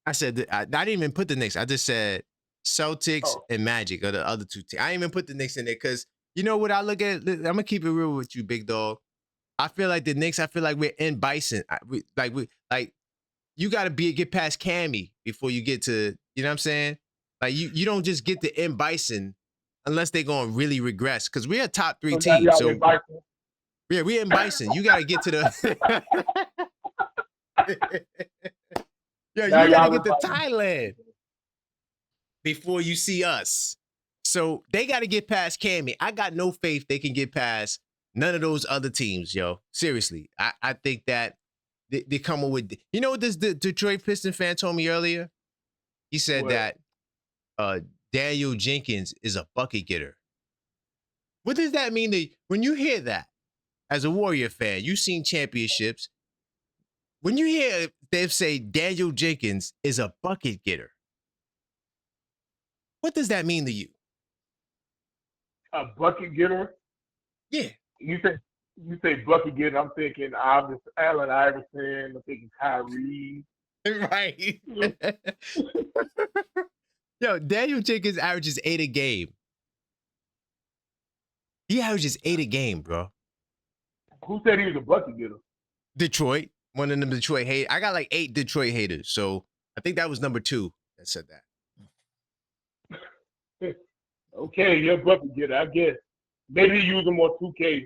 S1: I said I didn't even put the Knicks. I just said Celtics
S4: Oh,
S1: and Magic are the other two teams. I didn't even put the Knicks in there because you know what I look at. I'm gonna keep it real with you, big dog. I feel like the Knicks. I feel like we're in Bison. Like you got to get past Cammy before you get to. You know what I'm saying? Like you don't just get to in Bison unless they're gonna really regress because we're a top 3
S4: so now
S1: team.
S4: y'all
S1: So
S4: inviting.
S1: yeah, we're in Bison. You got to get to the. Yo,
S4: Now
S1: you got to
S4: y'all
S1: get to
S4: inviting.
S1: Thailand before you see us. So they got to get past Cammy. I got no faith they can get past none of those other teams, yo. Seriously. I think that they come up with. You know what this Detroit Piston fan told me earlier? He said
S4: What?
S1: that Daniel Jenkins is a bucket getter. What does that mean when you hear that as a Warrior fan? You've seen championships. When you hear them say Daniel Jenkins is a bucket getter, what does that mean to you?
S4: A bucket getter?
S1: Yeah.
S4: You say bucket getter. I'm thinking Allen Iverson. I'm thinking Kyrie.
S1: Right. Yo, Daniel Jenkins averages 8 a game. He averages 8 a game, bro.
S4: Who said he was a bucket getter?
S1: Detroit. One of them Detroit haters. I got like 8 Detroit haters. So I think that was number 2 that said that.
S4: Okay, you're a bucket getter, I guess. Maybe you use them on 2K.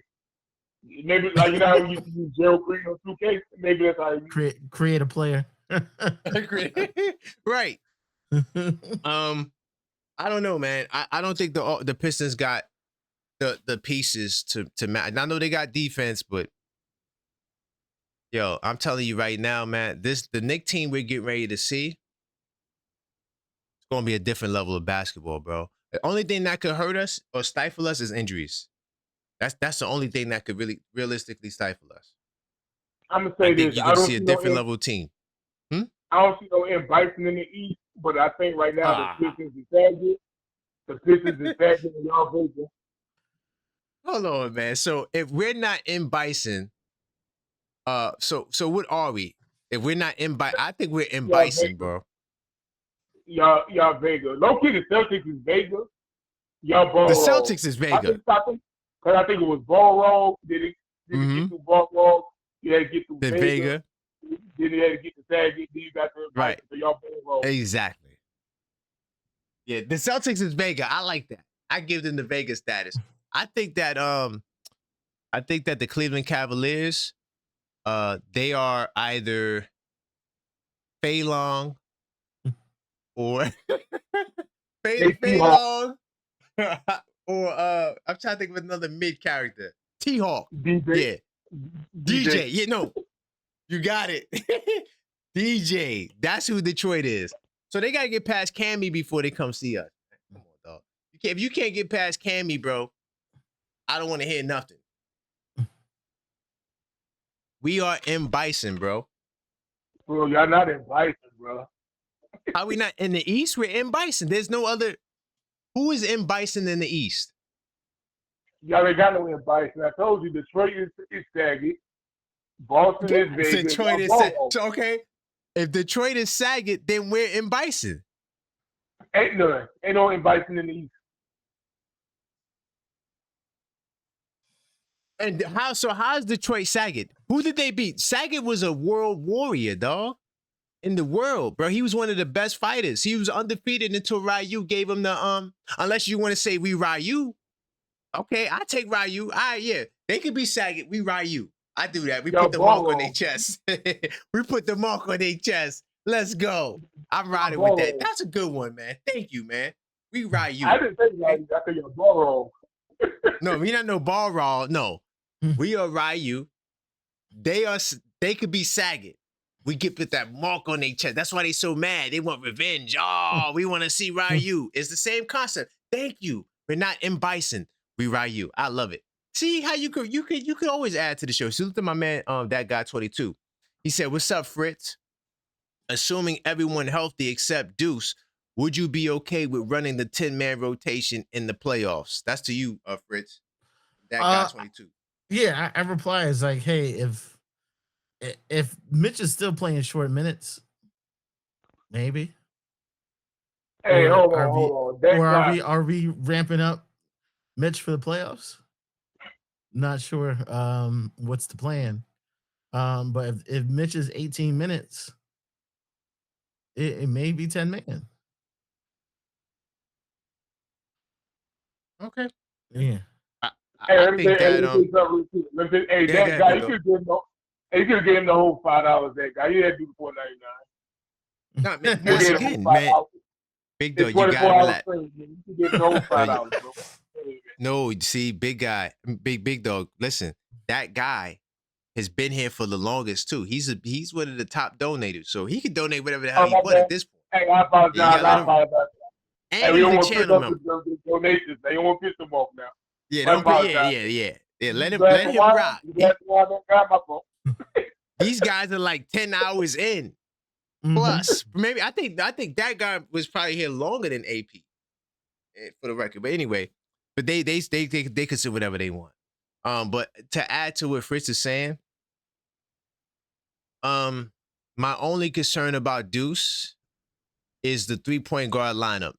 S4: Maybe like you know how we used to use Gerald Green on 2K. Maybe that's how you
S2: Create a player.
S1: Right. I don't know, man. I don't think the Pistons got the pieces to match. I know they got defense, but yo, I'm telling you right now, man, the Knicks team we're getting ready to see, it's gonna be a different level of basketball, bro. The only thing that could hurt us or stifle us is injuries. That's the only thing that could really realistically stifle us.
S4: I'm gonna
S1: I
S4: say
S1: think
S4: this.
S1: you're
S4: I
S1: gonna
S4: don't
S1: see a
S4: see
S1: different level team.
S4: I don't see no M Bison in the East, but I think right now the
S1: Ah,
S4: Pistons are target. The Pistons is faster than y'all Baker.
S1: Hold on, man. So if we're not in Bison, so what are we? If we're not in Bison, I think we're in
S4: Y'all
S1: Bison,
S4: Baker.
S1: bro.
S4: Y'all Vega. Low key, the Celtics is Vega. Y'all ball
S1: The
S4: roll.
S1: Celtics is
S4: I
S1: Vega.
S4: think it was ball roll. Did it get through ball roll? You had to get through
S1: The
S4: Vega.
S1: Vega.
S4: Then you had to get to Saget. Then you got to
S1: Right.
S4: So y'all ball roll.
S1: Exactly. Yeah, the Celtics is Vega. I like that. I give them the Vega status. I think that the Cleveland Cavaliers, they are either Fei Long or Fei Long or I'm trying to think of another mid character. T-Hawk.
S4: DJ.
S1: Yeah. DJ. Yeah, no. You got it. DJ. That's who Detroit is. So they gotta get past Cammy before they come see us. Come on, dog. If you can't get past Cammy, bro, I don't want to hear nothing. We are in Bison, bro.
S4: Bro, y'all not in Bison, bro.
S1: Are we not in the East? We're in Bison. There's no other. Who is in Bison in the East?
S4: Y'all ain't got no in Bison. I told you Detroit is Saget. Boston is Vegas.
S1: Detroit is okay. If Detroit is Saget, then we're in Bison.
S4: Ain't none. Ain't no in Bison in the East.
S1: And how's Detroit Saget? Who did they beat? Saget was a world warrior, dog. In the world, bro. He was one of the best fighters. He was undefeated until Ryu gave him the unless you want to say we Ryu. Okay, I take Ryu. Yeah. They could be Saget. We Ryu. I do that. We put the mark on their chest. We put the mark on their chest. Let's go. I'm riding with that. That's a good one, man. Thank you, man. We Ryu.
S4: I didn't say Ryu. I said your ball roll.
S1: No, we not no ball roll. No. We are Ryu. They could be Saget. We get with that mark on their chest. That's why they so mad. They want revenge. Oh, we want to see Ryu. It's the same concept. Thank you. We're not in Bison. We Ryu. I love it. See how you could always add to the show. Salute to my man, that guy 22. He said, "What's up, Fritz? Assuming everyone healthy except Deuce, would you be okay with running the 10-man rotation in the playoffs?" That's to you, Fritz. That guy 22.
S2: Yeah, I reply is like, hey, if Mitch is still playing short minutes, maybe.
S4: Hey, hold on.
S2: Are we ramping up Mitch for the playoffs? Not sure what's the plan. But if Mitch is 18 minutes, it may be 10 man.
S1: Okay.
S2: Yeah.
S1: I think that
S4: that guy, you could have given him the whole $5. That guy, you had to do the $4.99.
S1: Not man, once again, man. Big dog, you gotta relax.
S4: You could give him the whole $5, bro.
S1: No, see, big guy, big dog. Listen, that guy has been here for the longest too. He's one of the top donators, so he can donate whatever the hell he wants at this point.
S4: Hey, I apologize.
S1: And he's a channel member.
S4: Donations. They don't want to piss them off now.
S1: Yeah, Let him rock. These guys are like 10 hours in. Plus, maybe I think that guy was probably here longer than AP, for the record. But anyway, but they can say whatever they want. But to add to what Fritz is saying, my only concern about Deuce is the 3-point guard lineup.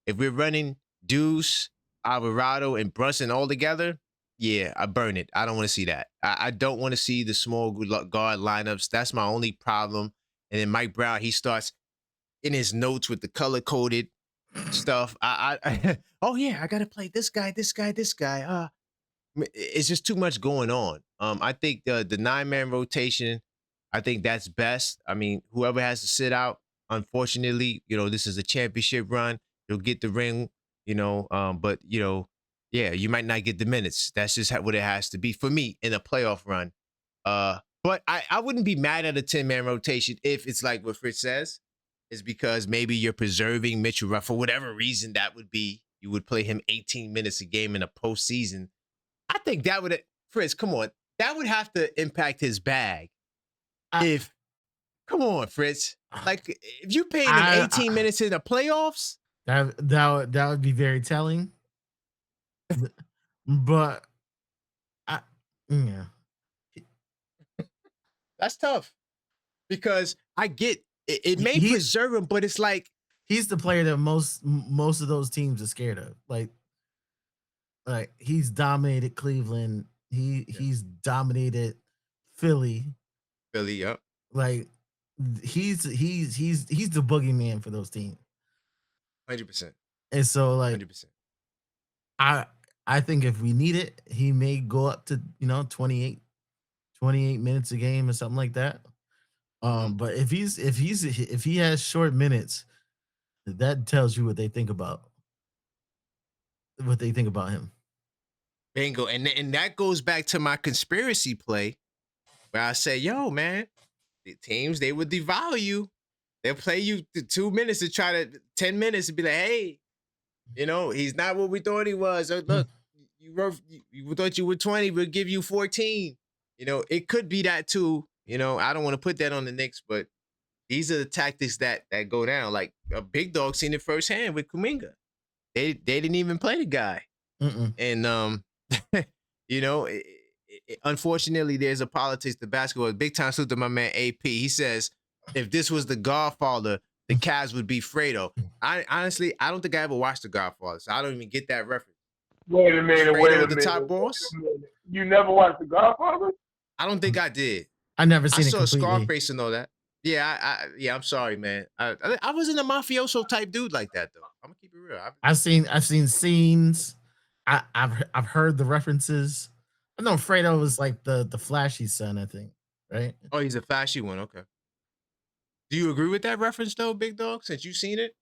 S1: If we're running Deuce, Alvarado, and Brunson all together, yeah, I burn it. I don't want to see that. I don't want to see the small guard lineups. That's my only problem. And then Mike Brown, he starts in his notes with the color-coded stuff. Oh yeah, I gotta play this guy. It's just too much going on. I think the 9-man rotation, I think that's best. I mean, whoever has to sit out, unfortunately, this is a championship run. You'll get the ring, but yeah, you might not get the minutes. That's just what it has to be for me in a playoff run. But I wouldn't be mad at a 10-man rotation if it's like what Fritz says, is because maybe you're preserving Mitchell Ruff for whatever reason that would be. You would play him 18 minutes a game in a postseason. I think that would, Fritz, come on, that would have to impact his bag. Come on, Fritz. Like, if you're paying him 18 minutes in the playoffs,
S2: That would be very telling. But I yeah.
S1: That's tough because I get it, it may
S2: He
S1: preserve him, but it's like
S2: he's the player that most of those teams are scared of. Like he's dominated Cleveland. He's dominated Philly.
S1: Philly, yep,
S2: Like he's the boogeyman for those teams.
S1: 100%,
S2: And so like
S1: 100%.
S2: I I think if we need it, he may go up to 28 minutes a game or something like that. But if he has short minutes, that tells you what they think about him.
S1: Bingo, and that goes back to my conspiracy play where I say, yo, man, the teams they would devalue you. They'll play you 2 minutes to try to 10 minutes to be like, hey, he's not what we thought he was. Or, look, you thought you were 20, we'll give you 14. It could be that too. I don't want to put that on the Knicks, but these are the tactics that go down. Like a big dog seen it firsthand with Kuminga. They didn't even play the guy.
S2: Mm-mm.
S1: And unfortunately, there's a politics to basketball. Big time salute to my man AP. He says, if this was The Godfather, the Cavs would be Fredo. I honestly don't think I ever watched The Godfather, so I don't even get that reference.
S4: Wait a minute.
S1: Fredo the top boss?
S4: You never watched The Godfather?
S1: I don't think I did.
S2: I never
S1: I
S2: seen it
S1: saw
S2: completely.
S1: Scarface and all that. Yeah, I'm sorry, man. I wasn't a mafioso type dude like that though. I'm gonna keep it real.
S2: I've seen scenes. I've heard the references. I know Fredo was like the flashy son, I think, right?
S1: Oh, he's a flashy one. Okay. Do you agree with that reference though, Big Dog? Since you've seen it,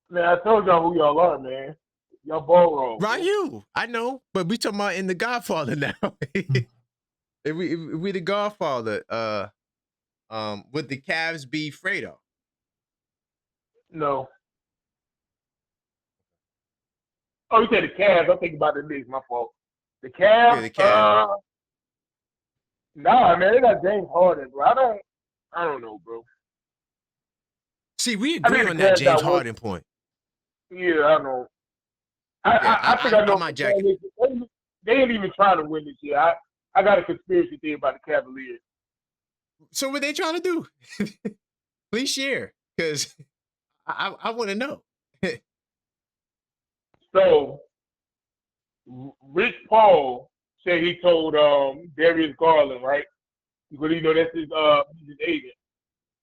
S4: Man, I told y'all who y'all are, man. Y'all ball wrong.
S1: right? You, I know, but we talking about in The Godfather now. if we The Godfather, would the Cavs be Fredo?
S4: No. Oh, you said the Cavs. I'm thinking about the Knicks. My fault. The Cavs.
S1: Yeah, the Cavs.
S4: Nah, man, they got James Harden, bro. I don't know, bro.
S1: See, we agree
S4: the
S1: on that
S4: Cavs
S1: James
S4: got one-
S1: Harden point.
S4: Yeah, I know. I think I know.
S1: I'm not jacking.
S4: They ain't even trying to win this year. I got a conspiracy theory about the Cavaliers.
S1: So what they trying to do? Please share, because I want to know.
S4: So, Rich Paul said he told Darius Garland, right? Because that's his agent.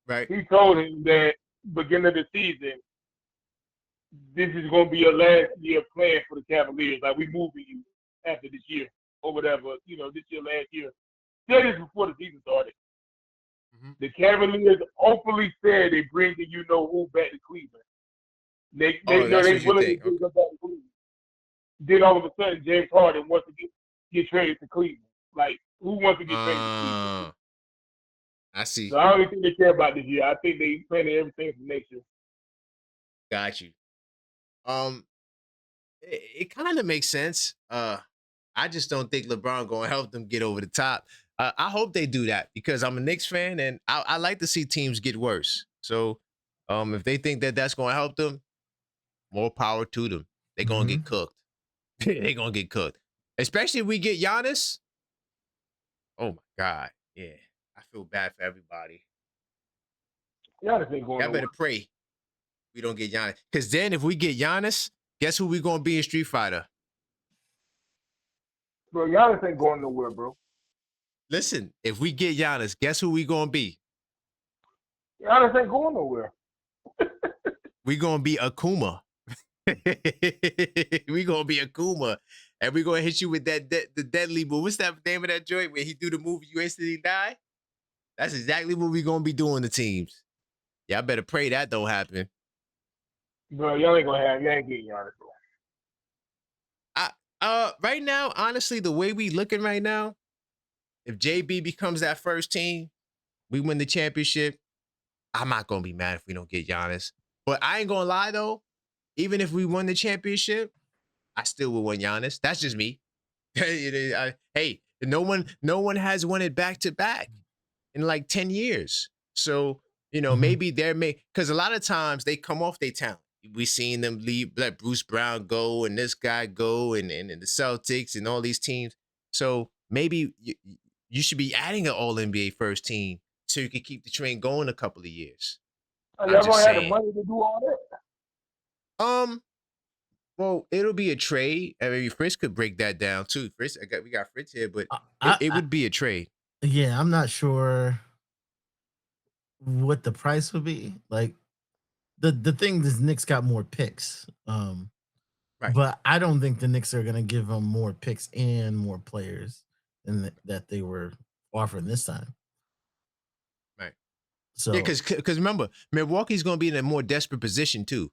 S1: Right.
S4: He told him that beginning of the season, this is going to be your last year playing for the Cavaliers. Like, we moving you after this year or whatever. This year, last year. Said this before the season started. Mm-hmm. The Cavaliers openly said they bringing who back to Cleveland. They willing to bring them back to Cleveland. Then all of a sudden, James Harden wants to get traded to Cleveland. Like, who wants to get traded to Cleveland?
S1: I see.
S4: So I don't think they care about this year. I think they planning everything for next year.
S1: Got you. It kind of makes sense. I just don't think LeBron gonna help them get over the top. I hope they do that because I'm a Knicks fan and I like to see teams get worse. So, if they think that that's gonna help them, more power to them. They're gonna get cooked. They're gonna get cooked. Especially if we get Giannis. Oh my God. Yeah. I feel bad for everybody.
S4: Giannis ain't going.
S1: I better pray we don't get Giannis. Because then if we get Giannis, guess who we gonna be in Street Fighter?
S4: Bro, Giannis ain't going nowhere, bro.
S1: Listen, if we get Giannis, guess who we gonna be?
S4: Giannis ain't going nowhere.
S1: We gonna be Akuma. We gonna be Akuma. And we gonna hit you with the deadly move. What's that name of that joint where he do the move you instantly die? That's exactly what we gonna be doing to teams. Y'all better pray that don't happen.
S4: Bro, y'all ain't getting Giannis, bro.
S1: Right now, honestly, the way we looking right now, if JB becomes that first team, we win the championship, I'm not gonna be mad if we don't get Giannis. But I ain't gonna lie though, even if we won the championship, I still would want Giannis. That's just me. Hey, no one has won it back to back in like 10 years. So, maybe because a lot of times they come off their talent. we seen them leave, let Bruce Brown go, and this guy go, and the Celtics and all these teams. So maybe you should be adding an All NBA first team so you can keep the train going a couple of years.
S4: Y'all
S1: I'm just
S4: gonna have the
S1: saying.
S4: money to do all that.
S1: Well, it'll be a trade. I mean, Fritz could break that down too. Fritz, we got Fritz here, but it would be a trade.
S2: Yeah, I'm not sure what the price would be. Like the thing is, Knicks got more picks.
S1: Right.
S2: But I don't think the Knicks are gonna give them more picks and more players than that they were offering this time.
S1: Right.
S2: So
S1: yeah, because remember, Milwaukee's gonna be in a more desperate position too.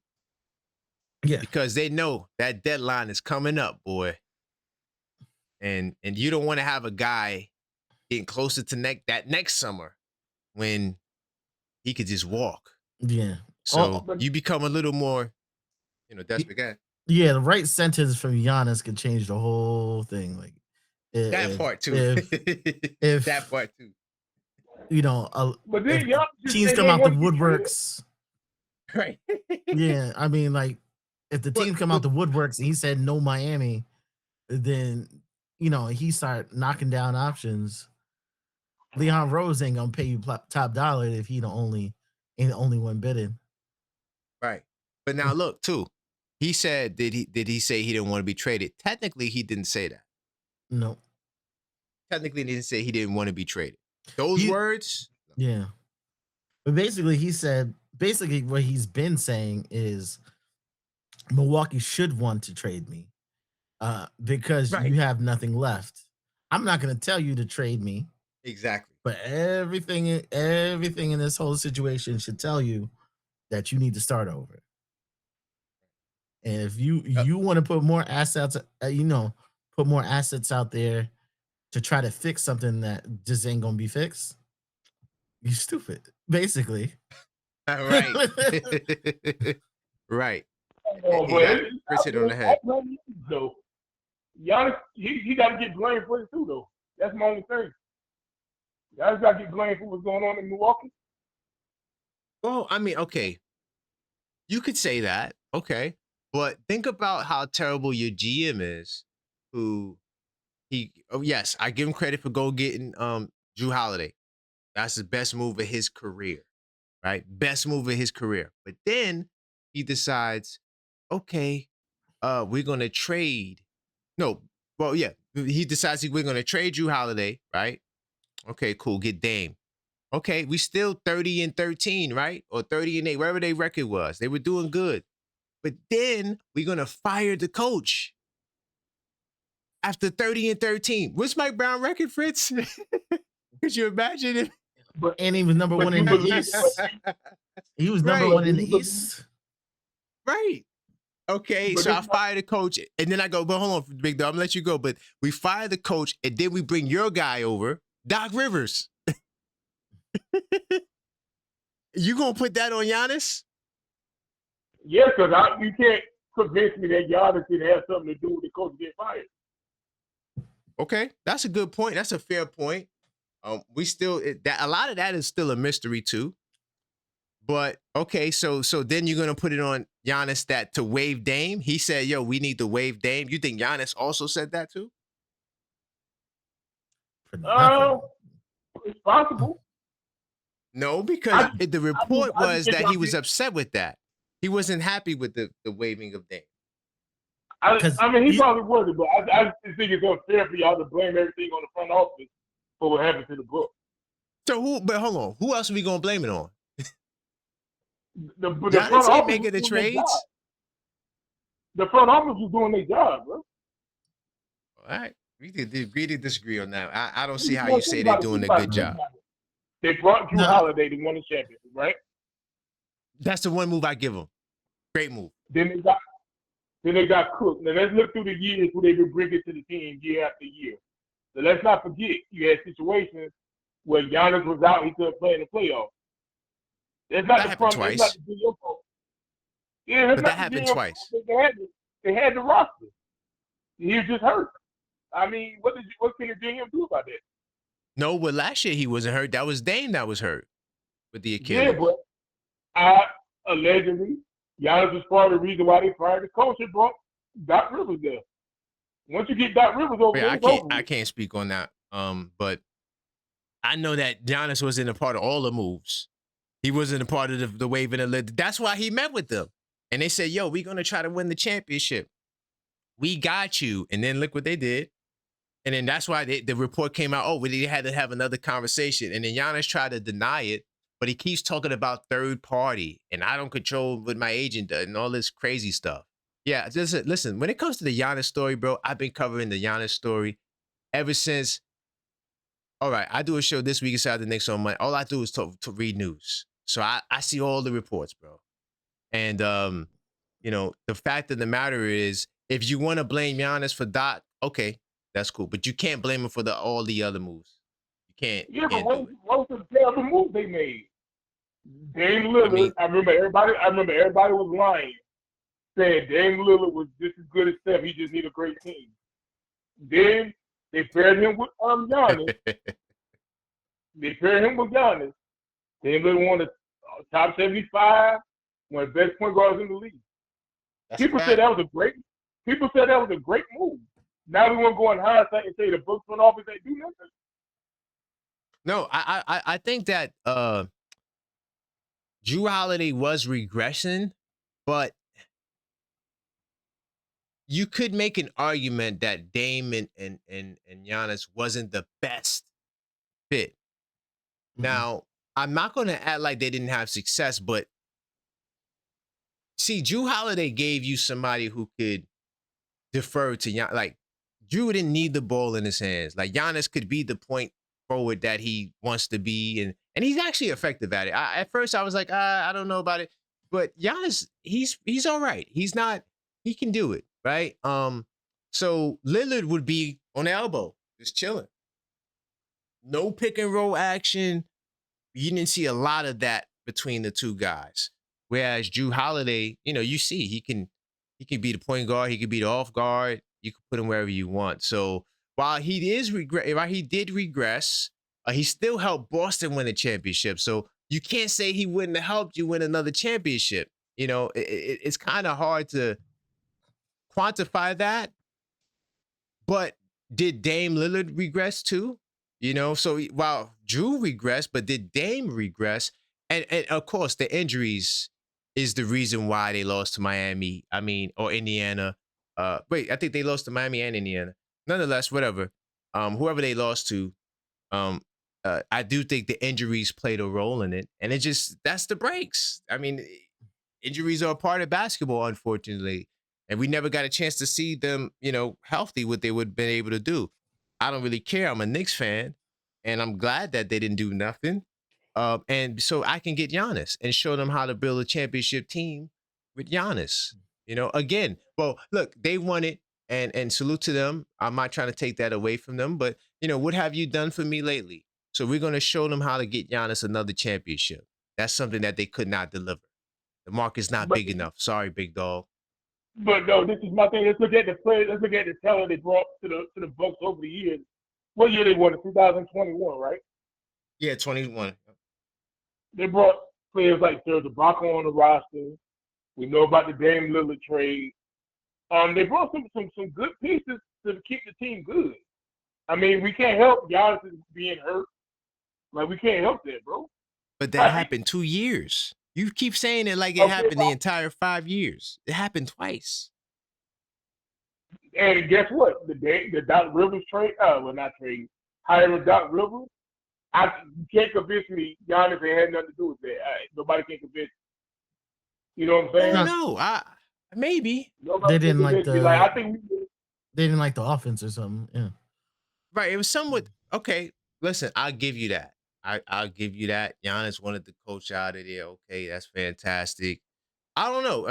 S2: Yeah.
S1: Because they know that deadline is coming up, boy. And you don't want to have a guy getting closer to that next summer when he could just walk.
S2: Yeah.
S1: So you become a little more, desperate guy.
S2: Yeah, the right sentence from Giannis could change the whole thing. Like
S1: that part too.
S2: If
S1: that part too.
S4: But then y'all
S2: teams come out the woodworks.
S1: Right.
S2: Yeah, I mean, like if the team come out the woodworks and he said no Miami, then he start knocking down options. Leon Rose ain't gonna pay you top dollar if he ain't the only one bidding.
S1: Right. But now look too. He said, did he say he didn't want to be traded? Technically, he didn't say that.
S2: No.
S1: Technically, he didn't say he didn't want to be traded. Those words?
S2: Yeah. But basically, he said, what he's been saying is Milwaukee should want to trade me because you have nothing left. I'm not going to tell you to trade me.
S1: Exactly.
S2: But everything in this whole situation should tell you that you need to start over. And if you want to put more assets, put more assets out there to try to fix something that just ain't gonna be fixed, you stupid, basically.
S1: Right. Right.
S4: Oh,
S1: Chris hit on the head.
S4: Though, Giannis, he got to get blamed for it too, though. That's my only thing. Giannis got to get blamed for what's going on in Milwaukee.
S1: Well, I mean, okay, you could say that, okay, but think about how terrible your GM is. Yes, I give him credit for getting Drew Holiday. That's the best move of his career, right? Best move of his career. But then he decides, okay, we're gonna trade. No, well, yeah, he decides we're gonna trade Drew Holiday, right? Okay, cool. Get Dame. Okay, we still 30-13, right? Or 30-8, wherever their record was. They were doing good. But then we're gonna fire the coach after 30-13. What's Mike Brown record, Fritz? Could you imagine it?
S2: And he was number one in the East. He was number one in the East.
S1: Right. Okay, so I fire the coach, and then I go, but hold on, Big Dog, I'm gonna let you go. But we fire the coach, and then we bring your guy over, Doc Rivers. You gonna put that on Giannis?
S4: Yes, because you can't convince me that Giannis didn't have something to do with the coach getting fired.
S1: Okay, that's a good point. That's a fair point. We still a lot of that is still a mystery too. But okay, so then you're gonna put it on Giannis that to waive Dame. He said, "Yo, we need to waive Dame." You think Giannis also said that too?
S4: It's possible.
S1: No, because the report was that he was upset with that. He wasn't happy with the waiving of Dame.
S4: I mean, he probably wasn't, but I just think it's unfair for y'all to blame everything on the front office for what happened to the book.
S1: So but hold on, who else are we gonna blame it on?
S4: The front
S1: Giannis ain't
S4: office
S1: making the trades.
S4: The front office was doing their job, bro.
S1: All right, we did agree to disagree on that. I don't see how you say they're doing a good job.
S4: They brought Drew Holiday to win the championship, right?
S1: That's the one move I give them. Great move.
S4: Then they got cooked. Now let's look through the years who they've been bringing to the team year after year. So let's not forget you had situations where Giannis was out, he couldn't play in the playoffs. That's not the front. That's not the GM fault. Yeah,
S1: but that happened twice.
S4: They had the roster. He was just hurt. I mean, what can the GM do about that?
S1: No, but last year he wasn't hurt. That was Dame that was hurt with the Achilles.
S4: Yeah, but allegedly, Giannis was part of the reason why they fired the coach and brought Doc Rivers there. Once you get Doc Rivers over
S1: Yeah,
S4: there, it's over.
S1: I can't speak on that. But I know that Giannis wasn't a part of all the moves. He wasn't a part of the waving the lid. That's why he met with them. And they said, yo, we're going to try to win the championship. We got you. And then look what they did. And then that's why the report came out, we had to have another conversation. And then Giannis tried to deny it, but he keeps talking about third party. And I don't control what my agent does and all this crazy stuff. Yeah, listen, when it comes to the Giannis story, bro, I've been covering the Giannis story ever since. All right, I do a show this week inside the Knicks on Monday. All I do is to read news. So I see all the reports, bro. And, the fact of the matter is, if you want to blame Giannis for Doc, okay, that's cool. But you can't blame him for all the other moves. You can't.
S4: Yeah, but
S1: do it.
S4: what was the terrible move they made? Dame Lillard, I remember everybody was lying, saying Dame Lillard was just as good as Steph. He just need a great team. Then they paired him with Giannis. They paired him with Giannis. Dame Lillard won the top 75, one of the best point guards in the league. People said that was a great move. Now we want to go in hindsight and say the Bucks front office ain't do nothing.
S1: No, I think that Jrue Holiday was regressing, but you could make an argument that Dame and Giannis wasn't the best fit. Mm-hmm. Now, I'm not going to act like they didn't have success, but see, Jrue Holiday gave you somebody who could defer to Giannis. Like, Jrue didn't need the ball in his hands. Like, Giannis could be the point forward that he wants to be, and he's actually effective at it. At first, I was like, I don't know about it, but Giannis, he's all right. He can do it, right? So Lillard would be on the elbow, just chilling. No pick and roll action. You didn't see a lot of that between the two guys. Whereas Jrue Holiday, you see he can be the point guard, he can be the off guard. You can put him wherever you want. So while he did regress, he still helped Boston win a championship. So you can't say he wouldn't have helped you win another championship. It's kind of hard to quantify that. But did Dame Lillard regress too? So while Jrue regressed, but did Dame regress? And of course, the injuries is the reason why they lost to Miami. Or Indiana. I think they lost to Miami and Indiana. Nonetheless, whatever. Whoever they lost to, I do think the injuries played a role in it. And that's the breaks. Injuries are a part of basketball, unfortunately. And we never got a chance to see them, healthy, what they would have been able to do. I don't really care. I'm a Knicks fan, and I'm glad that they didn't do nothing. And so I can get Giannis and show them how to build a championship team with Giannis. Again, well, look, they won it, and salute to them. I'm not trying to take that away from them, but, what have you done for me lately? So we're going to show them how to get Giannis another championship. That's something that they could not deliver. The market's not big enough. Sorry, big dog.
S4: But no, this is my thing. Let's look at the players. Let's look at the talent they brought to the Bucks over the years. What year they won? 2021, right?
S1: Yeah, 21.
S4: They brought players like Serge Ibaka on the roster. We know about the Dame Lillard trade. They brought some good pieces to keep the team good. We can't help Giannis being hurt. Like, we can't help that, bro.
S1: But that happened 2 years. You keep saying it like it happened the entire 5 years. It happened twice.
S4: And guess what? The Doc Rivers trade, not trade, hiring Doc Rivers, you can't convince me Giannis ain't had nothing to do with that. Nobody can convince me. You know what I'm saying?
S1: No, maybe.
S2: They didn't like they didn't like the offense or something. Yeah.
S1: Right. It was somewhat okay. Listen, I'll give you that. I'll give you that. Giannis wanted the coach out of there. Okay, that's fantastic. I don't know.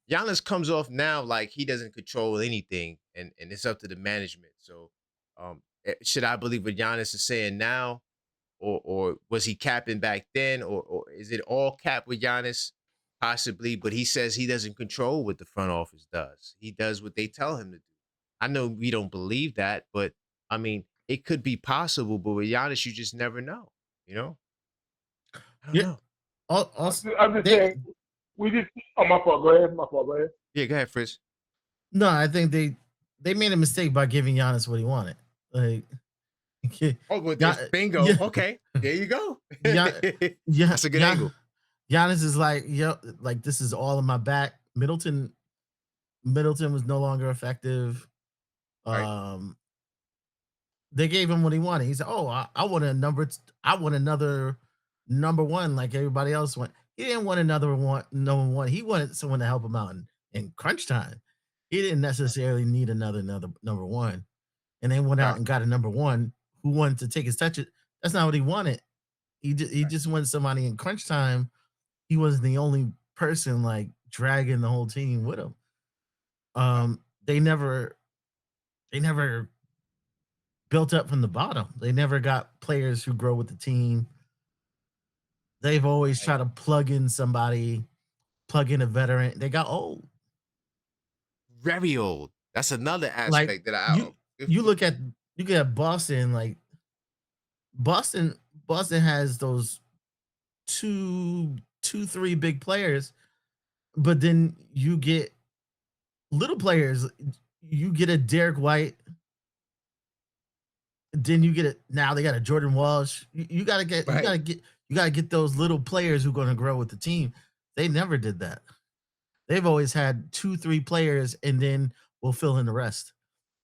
S1: Giannis comes off now like he doesn't control anything, and it's up to the management. So, should I believe what Giannis is saying now, or was he capping back then, or is it all cap with Giannis? Possibly, but he says he doesn't control what the front office does. He does what they tell him to do. I know we don't believe that, but it could be possible. But with Giannis, you just never know. I don't know.
S2: Also,
S4: I'm just saying. We just my fault. Go ahead. My fault. Go ahead.
S1: Yeah, go ahead, Fritz.
S2: No, I think they made a mistake by giving Giannis what he wanted. Like,
S1: Oh, with
S2: yeah,
S1: this bingo.
S2: yeah,
S1: Okay, there you go.
S2: yeah,
S1: That's a good angle.
S2: Giannis is like, yo, like this is all in my back. Middleton was no longer effective.
S1: Right.
S2: They gave him what he wanted. He said, "Oh, I want I want another number one like everybody else went." He didn't want another number one. He wanted someone to help him out in crunch time. He didn't necessarily need another number one. And they went out
S1: No.
S2: and got a number one who wanted to take his touches. That's not what he wanted. He just wanted somebody in crunch time. He wasn't the only person like dragging the whole team with him. They never built up from the bottom. They never got players who grow with the team. They've always tried to plug in somebody, plug in a veteran. They got old.
S1: Very old. That's another
S2: Like
S1: aspect that I
S2: you look at Boston, like Boston has those two, three big players, but then you get little players. You get a Derek White, then you get it. Now they got a Jordan Walsh. You gotta get those little players who are going to grow with the team. They never did that. They've always had 2, 3 players, and then we'll fill in the rest.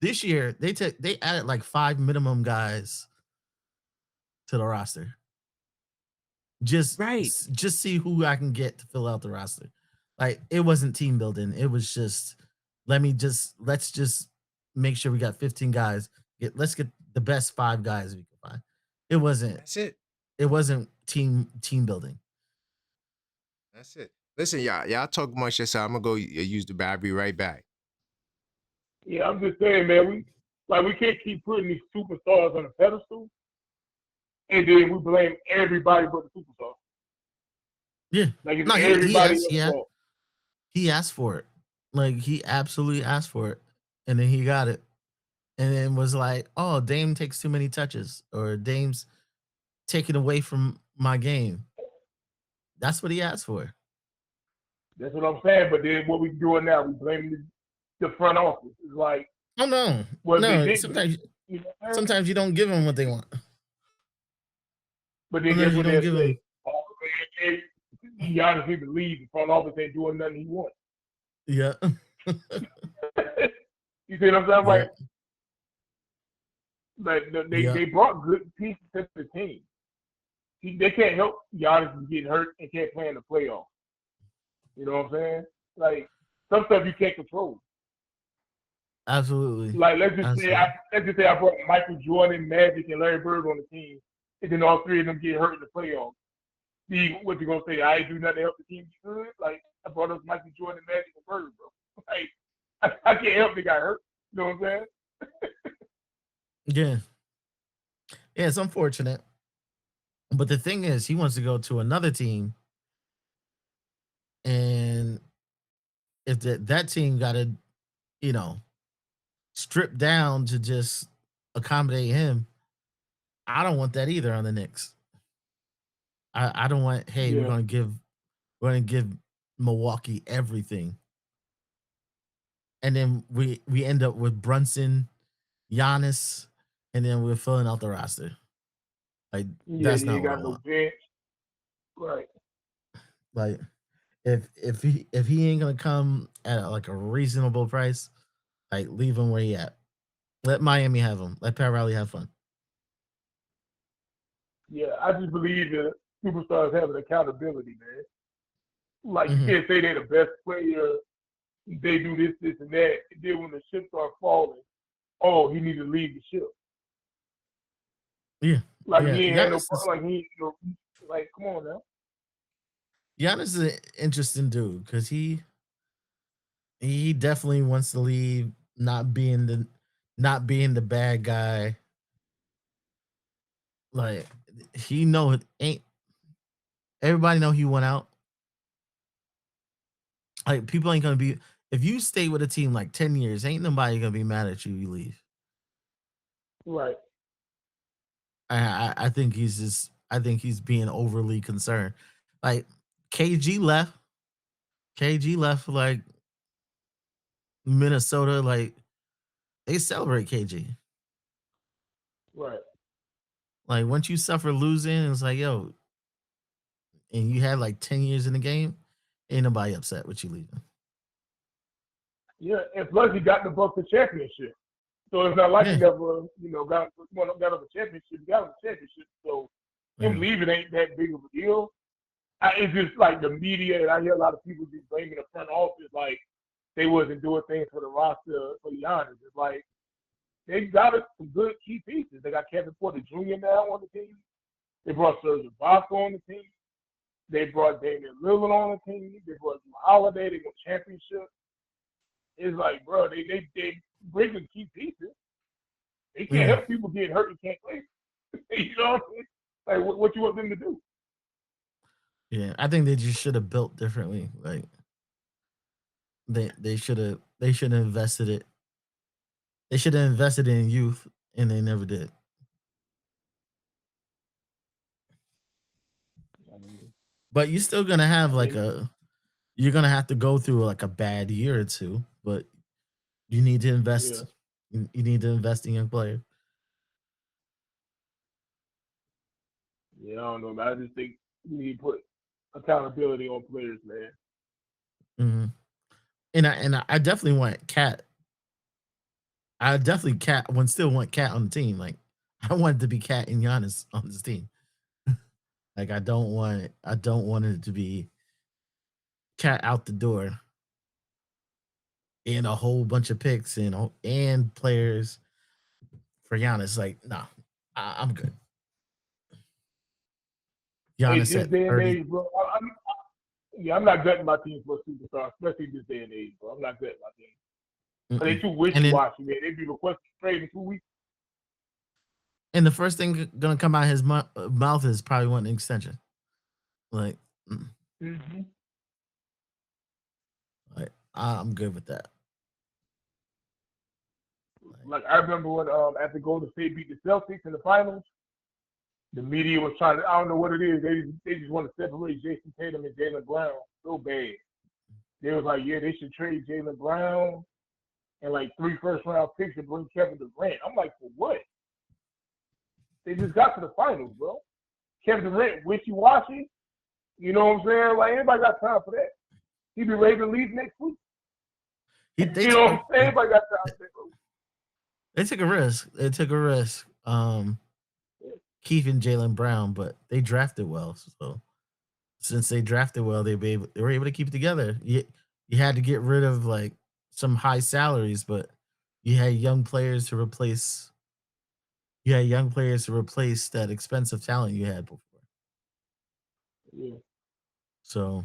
S2: This year they added like 5 minimum guys to the roster. Just see who I can get to fill out the roster. Like it wasn't team building. It was just let's just make sure we got 15 guys. Let's get the best 5 guys we can find. It wasn't.
S1: That's it.
S2: It wasn't team building.
S1: That's it. Listen, y'all talk amongst yourself. I'm gonna go use the battery right back.
S4: Yeah, I'm just saying, man. We can't keep putting these superstars on a pedestal, and then we blame everybody but the superstar.
S2: Yeah,
S4: like it's everybody else.
S2: He asked for it. Like he absolutely asked for it, and then he got it, and then was like, "Oh, Dame takes too many touches, or Dame's taken away from my game." That's what he asked for.
S4: That's what I'm saying. But then what we doing now? We blaming the front office. It's like,
S2: oh no, sometimes you don't give them what they want.
S4: But then guess what they say? Giannis need to leave. The front office ain't doing nothing he wants.
S2: Yeah.
S4: You see what I'm saying? Like they brought good pieces to the team. They can't help Giannis from getting hurt and can't play in the playoffs. You know what I'm saying? Like some stuff you can't control.
S2: Absolutely.
S4: Like let's just say I brought Michael Jordan, Magic, and Larry Bird on the team, and then all 3 of them get hurt in the playoffs. What you gonna say? I ain't do nothing to help the team be good. Like I brought up Michael Jordan, Magic, and Bird, bro. Like I can't help they got hurt. You know what I'm
S2: saying? Yeah, it's unfortunate. But the thing is, he wants to go to another team, and if that team got to, strip down to just accommodate him, I don't want that either on the Knicks. I don't want. Hey, we're gonna give Milwaukee everything, and then we end up with Brunson, Giannis, and then we're filling out the roster. Like that's not what I want.
S4: Bench. Right.
S2: Like if he ain't gonna come at like a reasonable price, like leave him where he at. Let Miami have him. Let Pat Riley have fun.
S4: Yeah, I just believe that superstars have an accountability, man. Like you can't say they're the best player. They do this, and that. And then when the ship starts falling, oh, he needs to leave the ship.
S2: Yeah.
S4: Like he ain't had no like come on now.
S2: Giannis is an interesting dude because he definitely wants to leave, not being the bad guy. Like he know it ain't. Everybody know he went out. Like people ain't gonna be. If you stay with a team like 10 years, ain't nobody gonna be mad at you. You leave.
S4: Right.
S2: I think he's being overly concerned. Like KG left. KG left for like Minnesota. Like they celebrate KG.
S4: Right.
S2: Like once you suffer losing, it's like yo, and you had like 10 years in the game, ain't nobody upset with you leaving.
S4: Yeah, and plus he got the Bucks a championship. So it's not like he
S2: Yeah.
S4: never, got a championship. He got a championship. So him
S2: Yeah.
S4: leaving ain't that big of a deal. It's just like the media, and I hear a lot of people just blaming the front office like they wasn't doing things for the roster for Giannis. It's like they got us some good key pieces. They got Kevin Porter Jr. now on the team. They brought Serge Ibaka on the team. They brought Damian Lillard on the team. They brought Drew Holiday. They won championship. It's like, bro, they bring the key pieces. They can't
S2: Yeah.
S4: help people get hurt and can't play. You know what I'm saying? Like, what you want them to do?
S2: Yeah. I think they just should have built differently. Like they should have invested it. They should have invested in youth, and they never did. But you're still gonna have like you're gonna have to go through like a bad year or two, but you need to invest. You need to invest in young players.
S4: Yeah, I don't know, man. I just think you need to put accountability on players, man.
S2: Mm-hmm. And I definitely want Cat. I definitely still want Cat on the team. Like I want it to be Cat and Giannis on this team. Like I don't want it to be Cat out the door and a whole bunch of picks and players for Giannis. Like no, I'm good.
S4: Hey,
S2: Giannis
S4: this
S2: at
S4: day and
S2: 30.
S4: age, bro. I'm not gutting my team for a superstar, especially this day and age, bro. I'm not gutting my team. But they too wishy-washy, man. They be requesting trade in 2 weeks.
S2: And the first thing gonna come out his mouth is probably wanting an extension. Like, like I'm good with that.
S4: Like I remember when after Golden State beat the Celtics in the finals, the media was trying to, I don't know what it is, they just want to separate Jason Tatum and Jaylen Brown so bad. They was like, yeah, they should trade Jaylen Brown and like 3 first-round picks and bring Kevin Durant. I'm like, for what? They just got to the finals, bro. Kevin Durant wishy-washy. You know what I'm saying? Like, anybody got time for that? He be ready to leave next week. You know what I'm saying? Anybody got time for that, bro?
S2: They took a risk. Keeping Jaylen Brown, but they drafted well. So since they drafted well, they were able to keep it together. You had to get rid of like some high salaries, but you had young players to replace. You had young players to replace that expensive talent you had before.
S4: Yeah.
S2: So,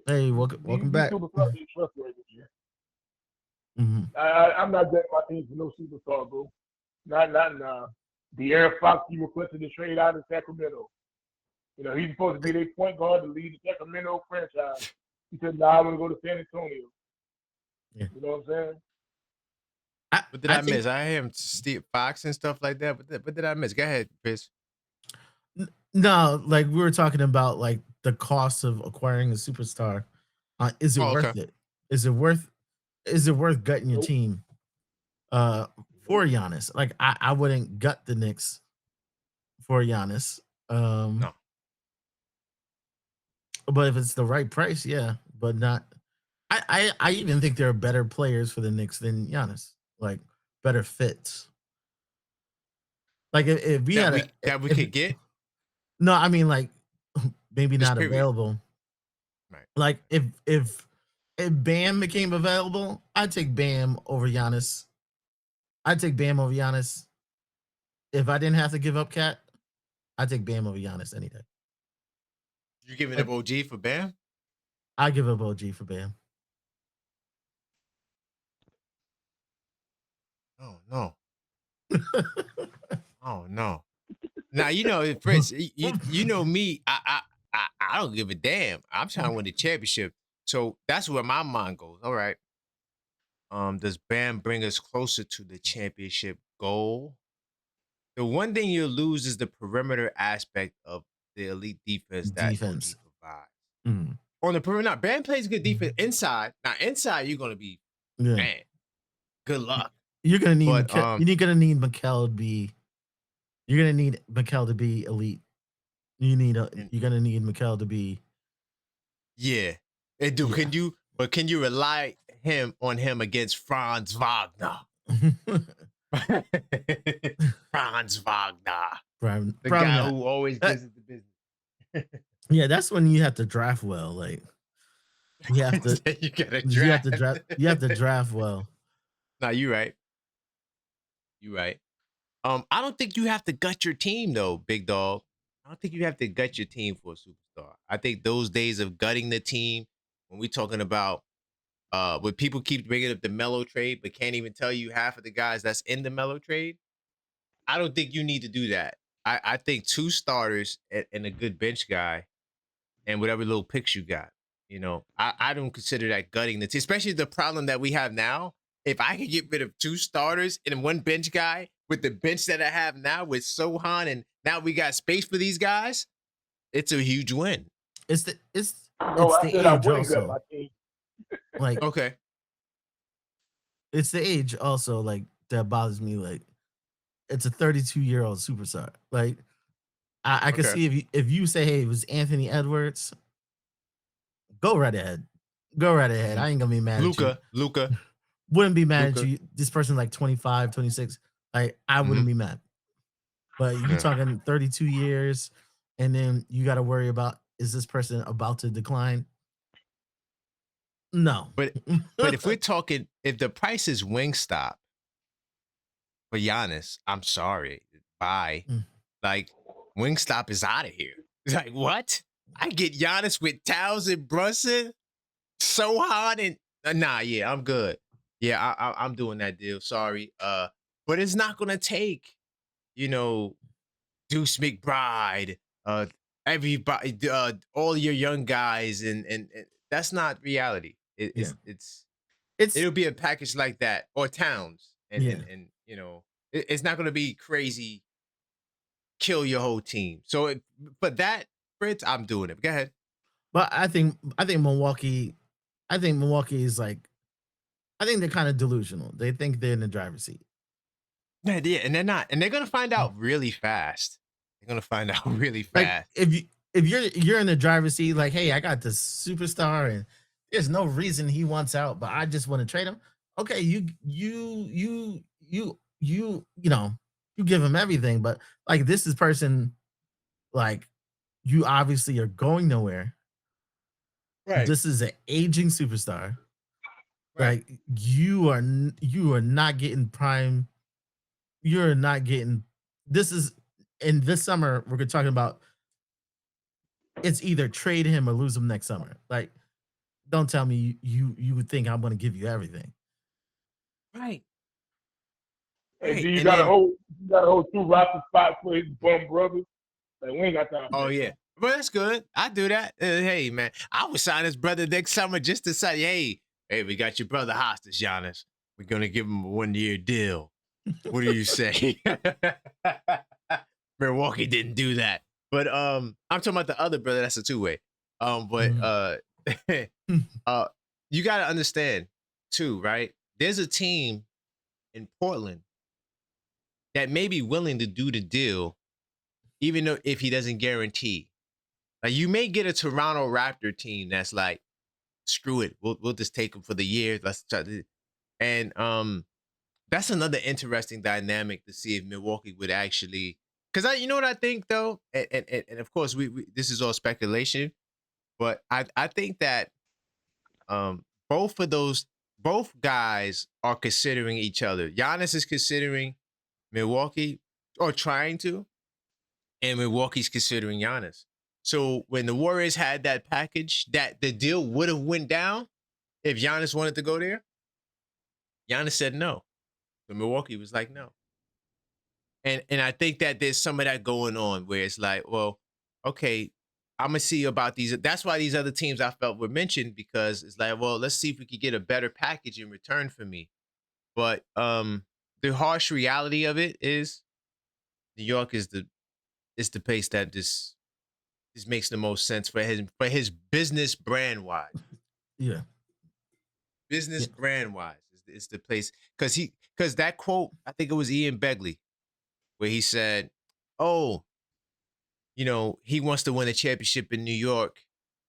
S2: hey, welcome back.
S4: Superstars ain't trustworthy this year.
S2: Mm-hmm.
S4: I'm not betting my team for no superstar, bro. Not De'Aaron Fox, he requested to trade out of Sacramento. You know, he's supposed to be their point guard to lead the Sacramento franchise. He said, nah, I'm going to go to San Antonio.
S2: Yeah.
S4: You know what I'm saying?
S1: What did I miss? I hear him Steve Fox and stuff like that. What did I miss? Go ahead, Chris.
S2: No, like we were talking about like the cost of acquiring a superstar. Is it worth it? Is it worth gutting your team for Giannis? Like I wouldn't gut the Knicks for Giannis.
S1: No.
S2: But if it's the right price, yeah. But not I even think there are better players for the Knicks than Giannis. Like better fits. Like if we
S1: could get.
S2: No, I mean like maybe
S1: Just
S2: not
S1: period.
S2: available.
S1: Right.
S2: Like if Bam became available, I'd take Bam over Giannis. I'd take Bam over Giannis. If I didn't have to give up Cat, I'd take Bam over Giannis any day.
S1: You giving up OG for Bam?
S2: I give up OG for Bam.
S1: Oh no. Oh no. Now you know, Fritz. You know me. I don't give a damn. I'm trying to win the championship. So that's where my mind goes. All right. Does Bam bring us closer to the championship goal? The one thing you'll lose is the perimeter aspect of the elite defense that OG provides. vibes.
S2: Mm.
S1: On the perimeter, now Bam plays good defense inside. Now inside, you're gonna be
S2: Yeah.
S1: man. Good luck.
S2: You're gonna need
S1: But
S2: you're gonna need Mikal to be. You're gonna need Mikal to be elite. You're gonna need Mikal to be.
S1: yeah, and do
S2: Yeah.
S1: can you rely on him against Franz Wagner? Franz Wagner, the
S2: Probably
S1: guy
S2: not.
S1: who always gives it the business.
S2: Yeah, that's when you have to draft well. Like you have to.
S1: You gotta
S2: You have
S1: draft.
S2: to draft. You have to draft well.
S1: Nah, you right. You right. I don't think you have to gut your team though, big dog. I don't think you have to gut your team for a superstar. I think those days of gutting the team, when we're talking about when people keep bringing up the Melo trade, but can't even tell you half of the guys that's in the Melo trade, I don't think you need to do that. I think 2 starters and a good bench guy and whatever little picks you got. You know, I don't consider that gutting the team, especially the problem that we have now. If I could get rid of 2 starters and 1 bench guy with the bench that I have now with Sohan, and now we got space for these guys, it's a huge win.
S2: It's the
S4: No, I said I
S2: age
S4: wouldn't gut my
S2: also.
S4: team.
S2: Like
S1: Okay.
S2: it's the age also. Like that bothers me. Like it's a 32-year-old superstar. Like I can
S1: Okay.
S2: see if you say, hey, it was Anthony Edwards, go right ahead. Go right ahead. I ain't gonna be mad at you.
S1: Luca.
S2: Wouldn't be mad at
S1: Luka.
S2: you. This person like 25, 26. Like I wouldn't be mad. But you
S1: Yeah.
S2: talking 32 years, and then you got to worry about, is this person about to decline? No.
S1: But if we're talking, if the price is Wingstop for Giannis, I'm sorry. Bye.
S2: Mm.
S1: Like, Wingstop is out of here. It's like, what? I get Giannis with Towns and Brunson, Sohan, and nah, yeah, I'm good. Yeah, I'm doing that deal. Sorry. But it's not gonna take, you know, Deuce McBride, everybody, all your young guys, and that's not reality.
S2: Yeah.
S1: It's
S2: It's
S1: it'll be a package like that or Towns, and
S2: Yeah.
S1: and you know, it's not going to be crazy, kill your whole team. So, but that Fritz, I'm doing it. Go ahead.
S2: but I think Milwaukee is like, I think they're kind of delusional. They think they're in the driver's seat.
S1: Yeah, and they're not, and they're going to find out really fast. They're going to find out really
S2: Like
S1: fast.
S2: if you're in the driver's seat, like, hey, I got this superstar and there's no reason he wants out, but I just want to trade him. Okay, you know, you give him everything, but like this is person, like, you obviously are going nowhere.
S1: Right.
S2: This is an aging superstar.
S1: Right.
S2: Like you are not getting prime. You're not getting. This is in this summer. We're talking about. It's either trade him or lose him next summer. Like, don't tell me you would think I'm going to give you everything.
S1: Right.
S4: And
S1: Right.
S4: then you
S1: And
S4: got to
S1: then-
S4: hold 2 roster spots for his bum brothers. Like, we ain't got time for
S1: Oh
S4: that.
S1: yeah. But that's good. I do that. Hey man, I would sign his brother next summer just to say, hey, we got your brother hostage, Giannis. We're gonna give him a 1-year deal. What do you say? Milwaukee didn't do that. But I'm talking about the other brother, that's a 2-way. But you gotta understand too, right? There's a team in Portland that may be willing to do the deal, even though if he doesn't guarantee. Like you may get a Toronto Raptor team that's like, screw it, we'll just take him for the year. Let's try to, and that's another interesting dynamic to see if Milwaukee would actually, because you know what I think though, and of course we this is all speculation, but I think that both guys are considering each other. Giannis is considering Milwaukee or trying to, and Milwaukee's considering Giannis. So when the Warriors had that package, that the deal would have went down if Giannis wanted to go there. Giannis said no. So Milwaukee was like no. And I think that there's some of that going on where it's like, well, okay, I'm gonna see about these. That's why these other teams I felt were mentioned, because it's like, well, let's see if we could get a better package in return for me. But the harsh reality of it is New York is the pace that just This makes the most sense for his business brand wise.
S2: Yeah.
S1: Business
S2: Yeah.
S1: brand wise is the place because that quote, I think it was Ian Begley, where he said, "Oh, he wants to win a championship in New York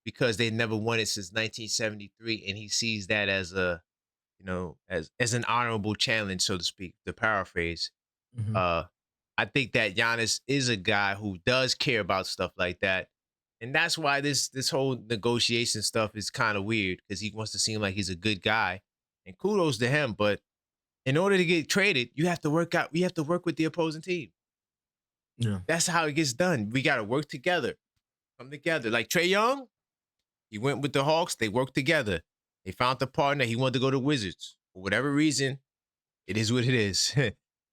S1: because they never won it since 1973, and he sees that as as an honorable challenge, so to speak, to paraphrase.
S2: Mhm.
S1: I think that Giannis is a guy who does care about stuff like that. And that's why this whole negotiation stuff is kind of weird because he wants to seem like he's a good guy. And kudos to him. But in order to get traded, you have to work with the opposing team.
S2: Yeah.
S1: That's how it gets done. We got to work together, come together. Like Trae Young, he went with the Hawks. They worked together. They found the partner. He wanted to go to Wizards. For whatever reason, it is what it is.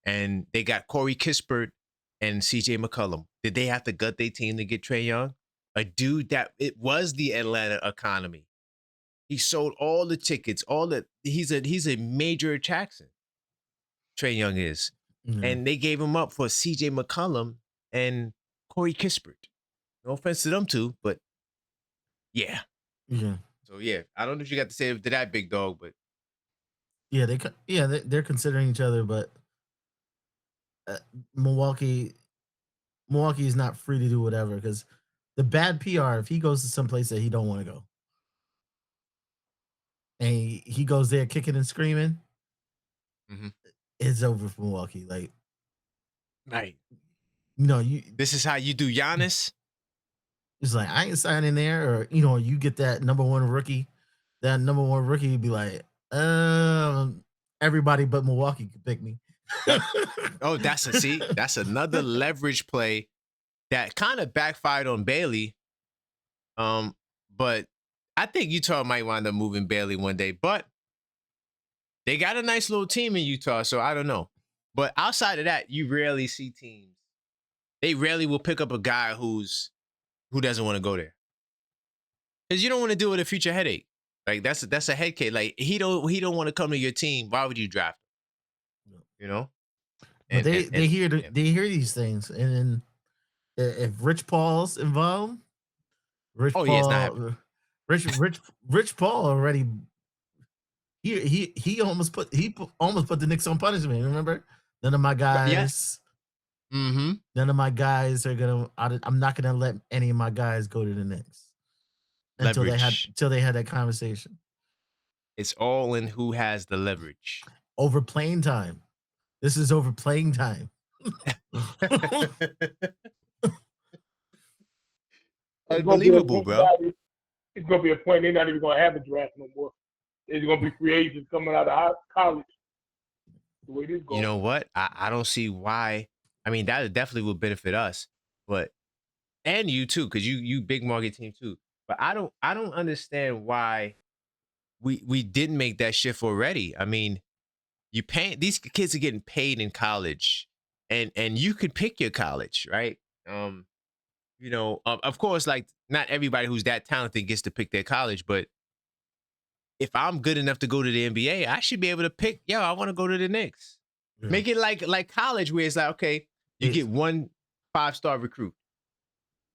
S1: And they got Corey Kispert and CJ McCollum. Did they have to gut their team to get Trae Young? A dude that it was the Atlanta economy. He sold all the tickets, he's a major attraction. Trae Young is.
S2: Yeah.
S1: And they gave him up for CJ McCollum and Corey Kispert. No offense to them two, but yeah.
S2: Yeah.
S1: So yeah, I don't know if you got to say to that big dog, but
S2: Yeah, they're considering each other, but uh, Milwaukee Milwaukee is not free to do whatever because the bad PR if he goes to some place that he don't want to go and he goes there kicking and screaming,
S1: mhm.
S2: it's over for Milwaukee. Like
S1: Right.
S2: you
S1: This is how you do Giannis.
S2: it's like I ain't signing there, or you get that number one rookie. That number one rookie would be like, everybody but Milwaukee could pick me.
S1: Yep. Oh, that's another leverage play that kind of backfired on Bailey. But I think Utah might wind up moving Bailey one day. But they got a nice little team in Utah, so I don't know. But outside of that, you rarely see teams. They rarely will pick up a guy who doesn't want to go there. Because you don't want to deal with a future headache. Like that's a head case. Like he don't want to come to your team. Why would you draft him? You know?
S2: But they hear
S1: yeah.
S2: they hear these things, and then if Rich Paul's involved,
S1: Oh, yeah, it's not happening.
S2: Rich Paul already he almost put the Knicks on punishment. Remember, none of my guys.
S1: Yes. Mm-hmm.
S2: None of my guys are gonna. I'm not gonna let any of my guys go to the Knicks until they had that conversation.
S1: It's all in who has the leverage.
S2: Over playing time. This is over playing time.
S1: Unbelievable, bro.
S4: It's gonna be a point they're not even gonna have a draft no more. It's gonna be free agents coming out of college. The way this goes.
S1: You know what? I don't see why. I mean, that definitely will benefit us, and you too, because you big market team too. But I don't understand why we didn't make that shift already. I mean, these kids are getting paid in college, and you could pick your college, right? Of course, like not everybody who's that talented gets to pick their college, but if I'm good enough to go to the NBA, I should be able to pick, I want to go to the Knicks. Yeah. Make it like college where it's like, okay, you get one 5-star recruit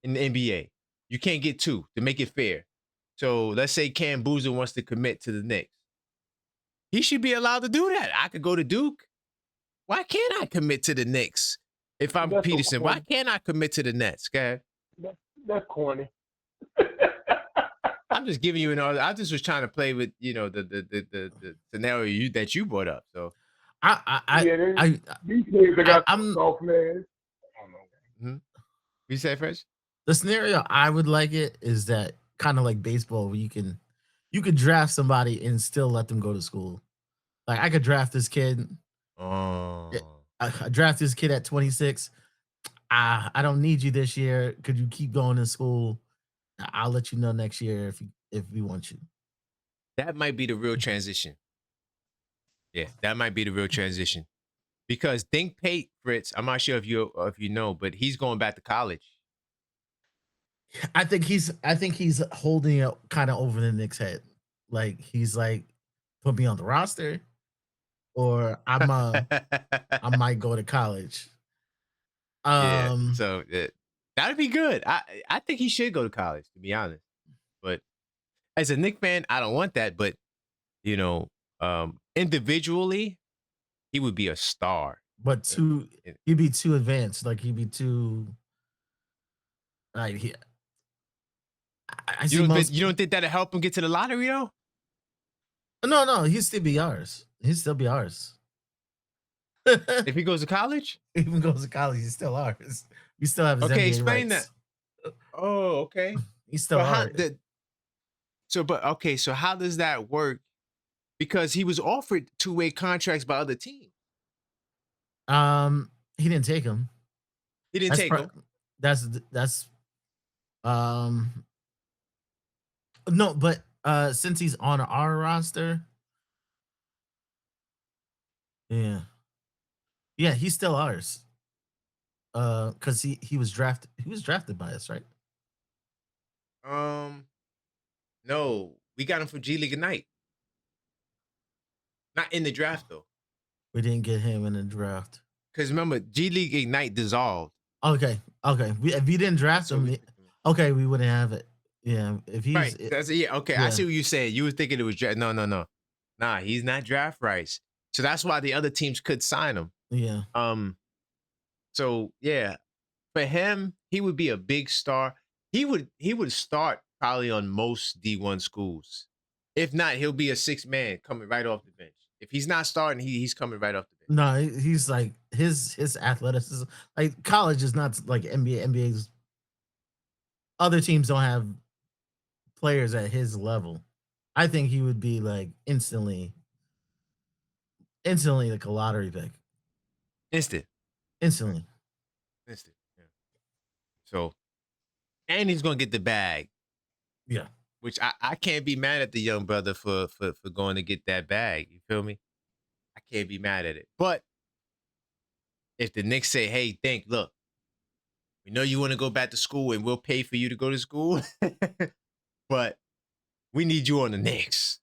S1: in the NBA. You can't get two to make it fair. So let's say Cam Boozer wants to commit to the Knicks. He should be allowed to do that. I could go to Duke. Why can't I commit to the Knicks? If I'm Peterson, why can't I commit to the Nets? Okay.
S4: That's corny.
S1: I'm just giving you I just was trying to play with the scenario that you brought up. So
S4: these kids got soft legs. I don't know.
S1: Mm-hmm. You say French?
S2: The scenario I would like it is that kind of like baseball, where you could draft somebody and still let them go to school. Like I could draft this kid.
S1: Oh.
S2: I draft this kid at 26. I don't need you this year. Could you keep going to school? I'll let you know next year if we want you.
S1: That might be the real transition. Yeah, that might be the real transition. Because think Pate Fritz, I'm not sure if you know, but he's going back to college.
S2: I think he's holding it kind of over the Knicks' head. Like he's like, put me on the roster, or I might go to college.
S1: Yeah. So That'd be good. I think he should go to college, to be honest. But as a Knicks fan, I don't want that. But you know, individually, he would be a star.
S2: But he'd be too advanced. Like he'd be too like I see most.
S1: You don't think that'll help him get to the lottery though?
S2: No, he'd still be ours. He'd still be ours.
S1: If he goes to college?
S2: Even goes to college, he's still ours. We still have his
S1: Okay,
S2: NBA
S1: explain
S2: rights.
S1: that. Oh, okay.
S2: He's still ours.
S1: So how does that work? Because he was offered two-way contracts by other teams.
S2: He didn't take him.
S1: He didn't take him.
S2: That's no, but since he's on our roster, yeah, he's still ours. Because he was drafted by us, right?
S1: No, we got him for G League Ignite. Not in the draft though.
S2: We didn't get him in the draft.
S1: Because remember, G League Ignite dissolved.
S2: Okay. If you didn't draft him, okay, we wouldn't have it. Yeah, if he's
S1: right. That's okay.
S2: Yeah.
S1: I see what you're saying. You were thinking it was draft. No. Nah, he's not draft rights. So that's why the other teams could sign him.
S2: Yeah.
S1: So yeah, for him, he would be a big star. He would start probably on most D1 schools. If not, he'll be a 6-man coming right off the bench. If he's not starting, he's coming right off the bench.
S2: No, he's like his athleticism. Like college is not like NBA. NBA's other teams don't have players at his level. I think he would be like instantly like a lottery pick. Instantly.
S1: Yeah. So, and he's gonna get the bag.
S2: Yeah.
S1: Which I can't be mad at the young brother for going to get that bag. You feel me? I can't be mad at it. But if the Knicks say, hey, look, we know you want to go back to school and we'll pay for you to go to school, but we need you on the Knicks.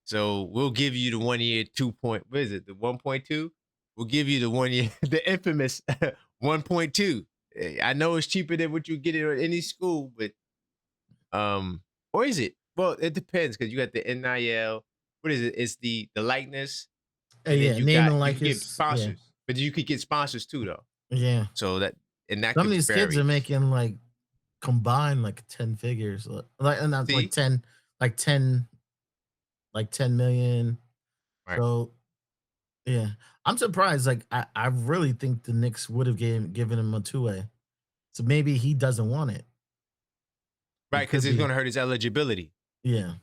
S1: So we'll give you the 1 year 1.2? We'll give you the 1 year, the infamous 1.2. I know it's cheaper than what you get at any school, but or is it? Well, it depends because you got the NIL. What is it? It's the likeness.
S2: Yeah, name and likeness.
S1: You get sponsors, but you could get sponsors too, though.
S2: Yeah.
S1: So that
S2: some of these kids are making like combined like 10 figures, like not like 10 million. Right. So yeah, I'm surprised. Like I really think the Knicks would have given him a 2-way. So maybe he doesn't want it.
S1: Right, because it's going to hurt his eligibility.
S2: Yeah.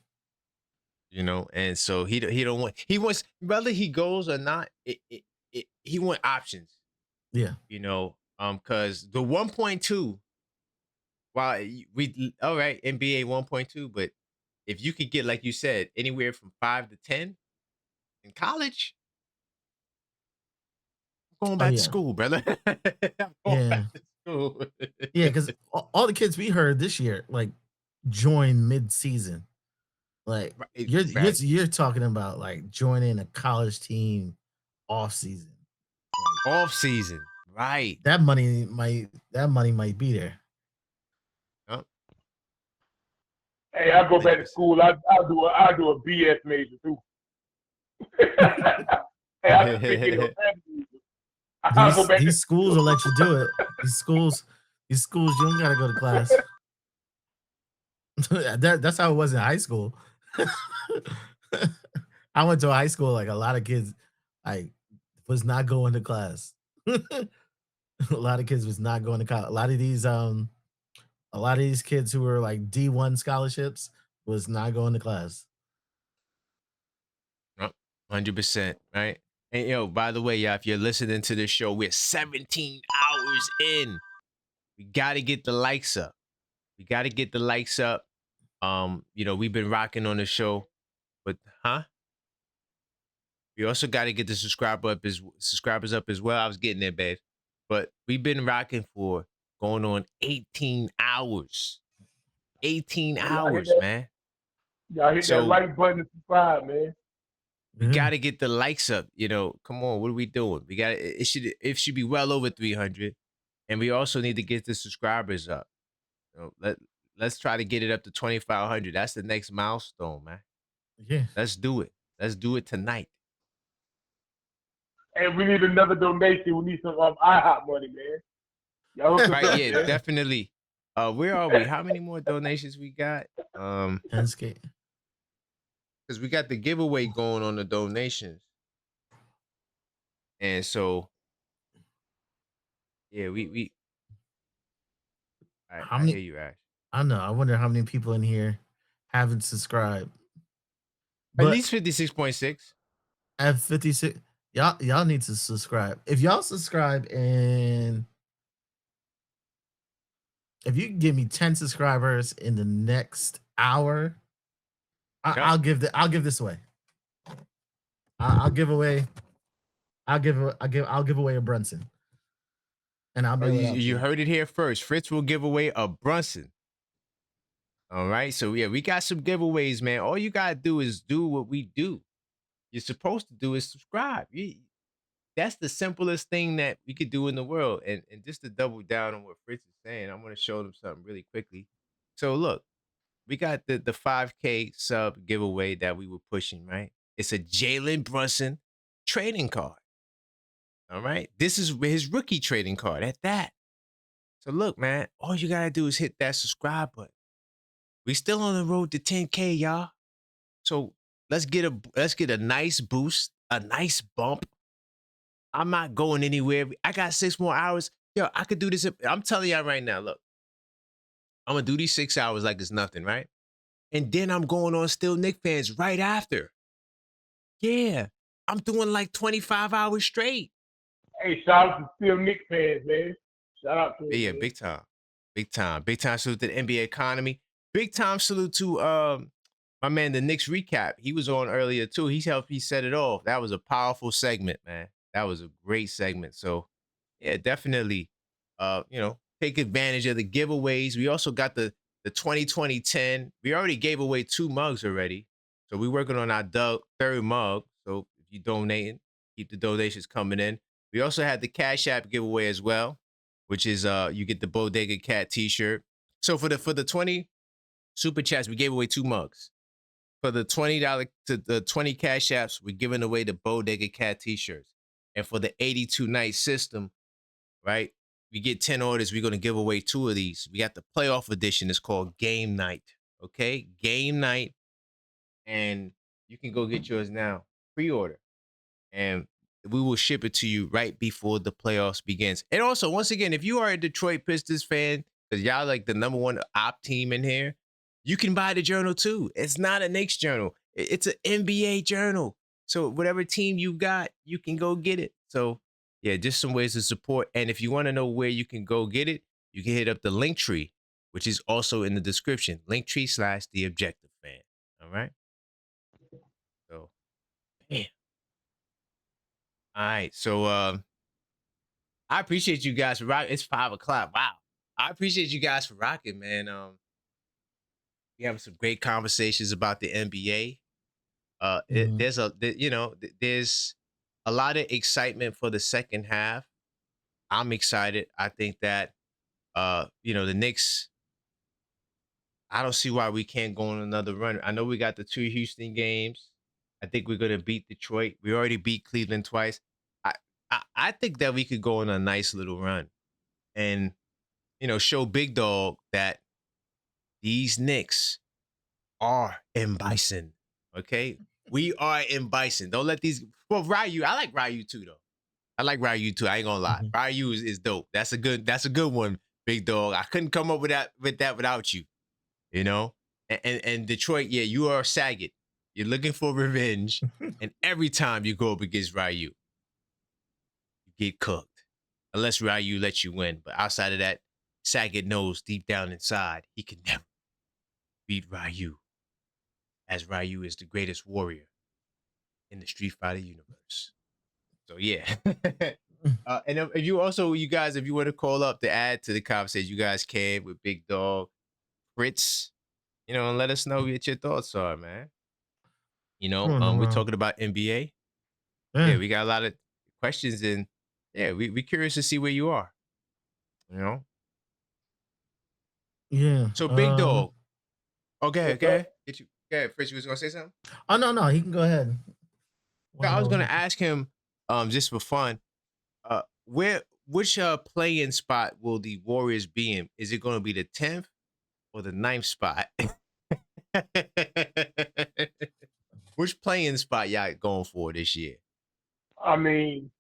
S1: You know, and so he don't want, he wants, whether he goes or not, he want options.
S2: Yeah.
S1: You know, because the 1.2, while all right, NBA 1.2, but if you could get, like you said, anywhere from 5 to 10 in college, I'm going back to school, brother. I'm going back to school.
S2: Yeah, because all the kids we heard this year, like, join mid-season. Like, you're talking about, like, joining a college team off-season.
S1: Like, off-season, right.
S2: That money might be there.
S1: Oh.
S4: Hey, I'll go back to school. I'll do a BS major, too. Hey, I just pick it up.
S2: These schools will let you do it. These schools, you don't gotta go to class. That's how it was in high school. I went to a high school, like a lot of kids, like was not going to class. A lot of kids was not going to college. A lot of these kids who were like D1 scholarships was not going to class.
S1: 100%, right? And yo, by the way, y'all, if you're listening to this show, we're 17 hours in. We gotta get the likes up. You know, we've been rocking on the show, but we also got to get the subscribers up as well. I was getting there, babe. But we've been rocking for going on 18 hours. 18 hours, man.
S4: Y'all hit that like button and subscribe, man.
S1: We got to get the likes up. You know, come on, what are we doing? We got it should be well over 300. And we also need to get the subscribers up. So let's try to get it up to 2,500. That's the next milestone, man.
S2: Yeah.
S1: Let's do it. Let's do it tonight.
S4: And we need another donation. We need some IHOP money, man. Y'all hook us
S1: Right,
S4: up,
S1: yeah,
S4: man.
S1: definitely. Where are we? How many more donations we got?
S2: Penske.
S1: Because we got the giveaway going on the donations. And so, yeah, we
S2: How
S1: I
S2: many?
S1: hear you, Ash.
S2: I don't know. I wonder how many people in here haven't subscribed.
S1: At
S2: But
S1: least 56.6.
S2: at 56, y'all need to subscribe. If y'all subscribe and if you can give me 10 subscribers in the next hour,
S1: Yep.
S2: I'll give this away. I'll give away. I'll give away a Brunson. And I'll
S1: Oh,
S2: mail it out to
S1: you
S2: you.
S1: heard it here first. Fritz will give away a Brunson. All right. So yeah, we got some giveaways, man. All you gotta do is do what we do. You're supposed to do is subscribe. That's the simplest thing that we could do in the world. And just to double down on what Fritz is saying, I'm gonna show them something really quickly. So look, we got the 5K sub giveaway that we were pushing, right? It's a Jalen Brunson trading card. All right. This is his rookie trading card at that. So look, man, all you gotta do is hit that subscribe button. We still on the road to 10K, y'all. So let's get a nice boost, a nice bump. I'm not going anywhere. I got 6 more hours. Yo, I could do this. I'm telling y'all right now, look, I'm gonna do these 6 hours like it's nothing, right? And then I'm going on Still Knicks fans right after. Yeah. I'm doing like 25 hours straight.
S4: Hey, shout out to Still Knicks fans, man. Shout out to them,
S1: Yeah,
S4: man.
S1: big time. Big time. Big time salute to the NBA economy. Big time salute to my man, the Knicks recap. He was on earlier too. He helped me set it off. That was a powerful segment, man. That was a great segment. So yeah, definitely take advantage of the giveaways. We also got the 2020-10. We already gave away 2 mugs already. So we're working on our third mug. So if you're donating, keep the donations coming in. We also had the Cash App giveaway as well, which is you get the Bodega Cat t-shirt. So for the 20 super chats, we gave away 2 mugs. For the $20 to the 20 Cash Apps, we're giving away the Bodega Cat t-shirts. And for the 82 night system, right? We get 10 orders, we're gonna give away 2 of these. We got the playoff edition, it's called Game Night. Okay, Game Night. And you can go get yours now. Pre-order. And we will ship it to you right before the playoffs begins. And also, once again, if you are a Detroit Pistons fan, because y'all like the #1 op team in here, you can buy the journal too. It's not a Knicks journal. It's an NBA journal. So whatever team you got, you can go get it. So yeah, just some ways to support. And if you want to know where you can go get it, you can hit up the link tree, which is also in the description. Linktree/TheObjectiveFan. All right. So, man. All right. So I appreciate you guys for rocking. It's 5 o'clock. Wow. I appreciate you guys for rocking, man. We having some great conversations about the NBA.
S2: Mhm.
S1: There's a lot of excitement for the second half. I'm excited. I think that the Knicks, I don't see why we can't go on another run. I know we got the 2 Houston games. I think we're gonna beat Detroit. We already beat Cleveland twice. I I think that we could go on a nice little run and show Big Dog that these Knicks are in Bison. Okay, we are in Bison. Don't let these. Well, Ryu, I like Ryu too, though. I like Ryu too. I ain't gonna lie.
S2: Mhm.
S1: Ryu is dope. That's a good one, Big Dog. I couldn't come up with that without you. You know, and Detroit, yeah, you are Saget. You're looking for revenge, and every time you go up against Ryu, you get cooked. Unless Ryu lets you win, but outside of that, Saget knows deep down inside he can never beat Ryu, as Ryu is the greatest warrior in the Street Fighter universe. So yeah. And if you guys, if you want to call up to add to the conversation, you guys can with Big Dog, Fritz, and let us know what your thoughts are, man.
S2: Sure, no
S1: We're
S2: problem.
S1: talking about NBA. Yeah,
S2: Yeah.
S1: we got a lot of questions, and yeah, we curious to see where you are. You know.
S2: Yeah.
S1: So big dog. Okay,
S4: What's
S1: okay.
S4: up?
S1: Get you. Okay, Fritz, you was gonna say something?
S2: Oh no, he can go ahead.
S1: No, I was gonna
S2: Wanna know-
S1: ask him, just for fun, which play-in spot will the Warriors be in? Is it gonna be the 10th or the 9th spot? Which play-in spot y'all going for this year?
S4: I mean,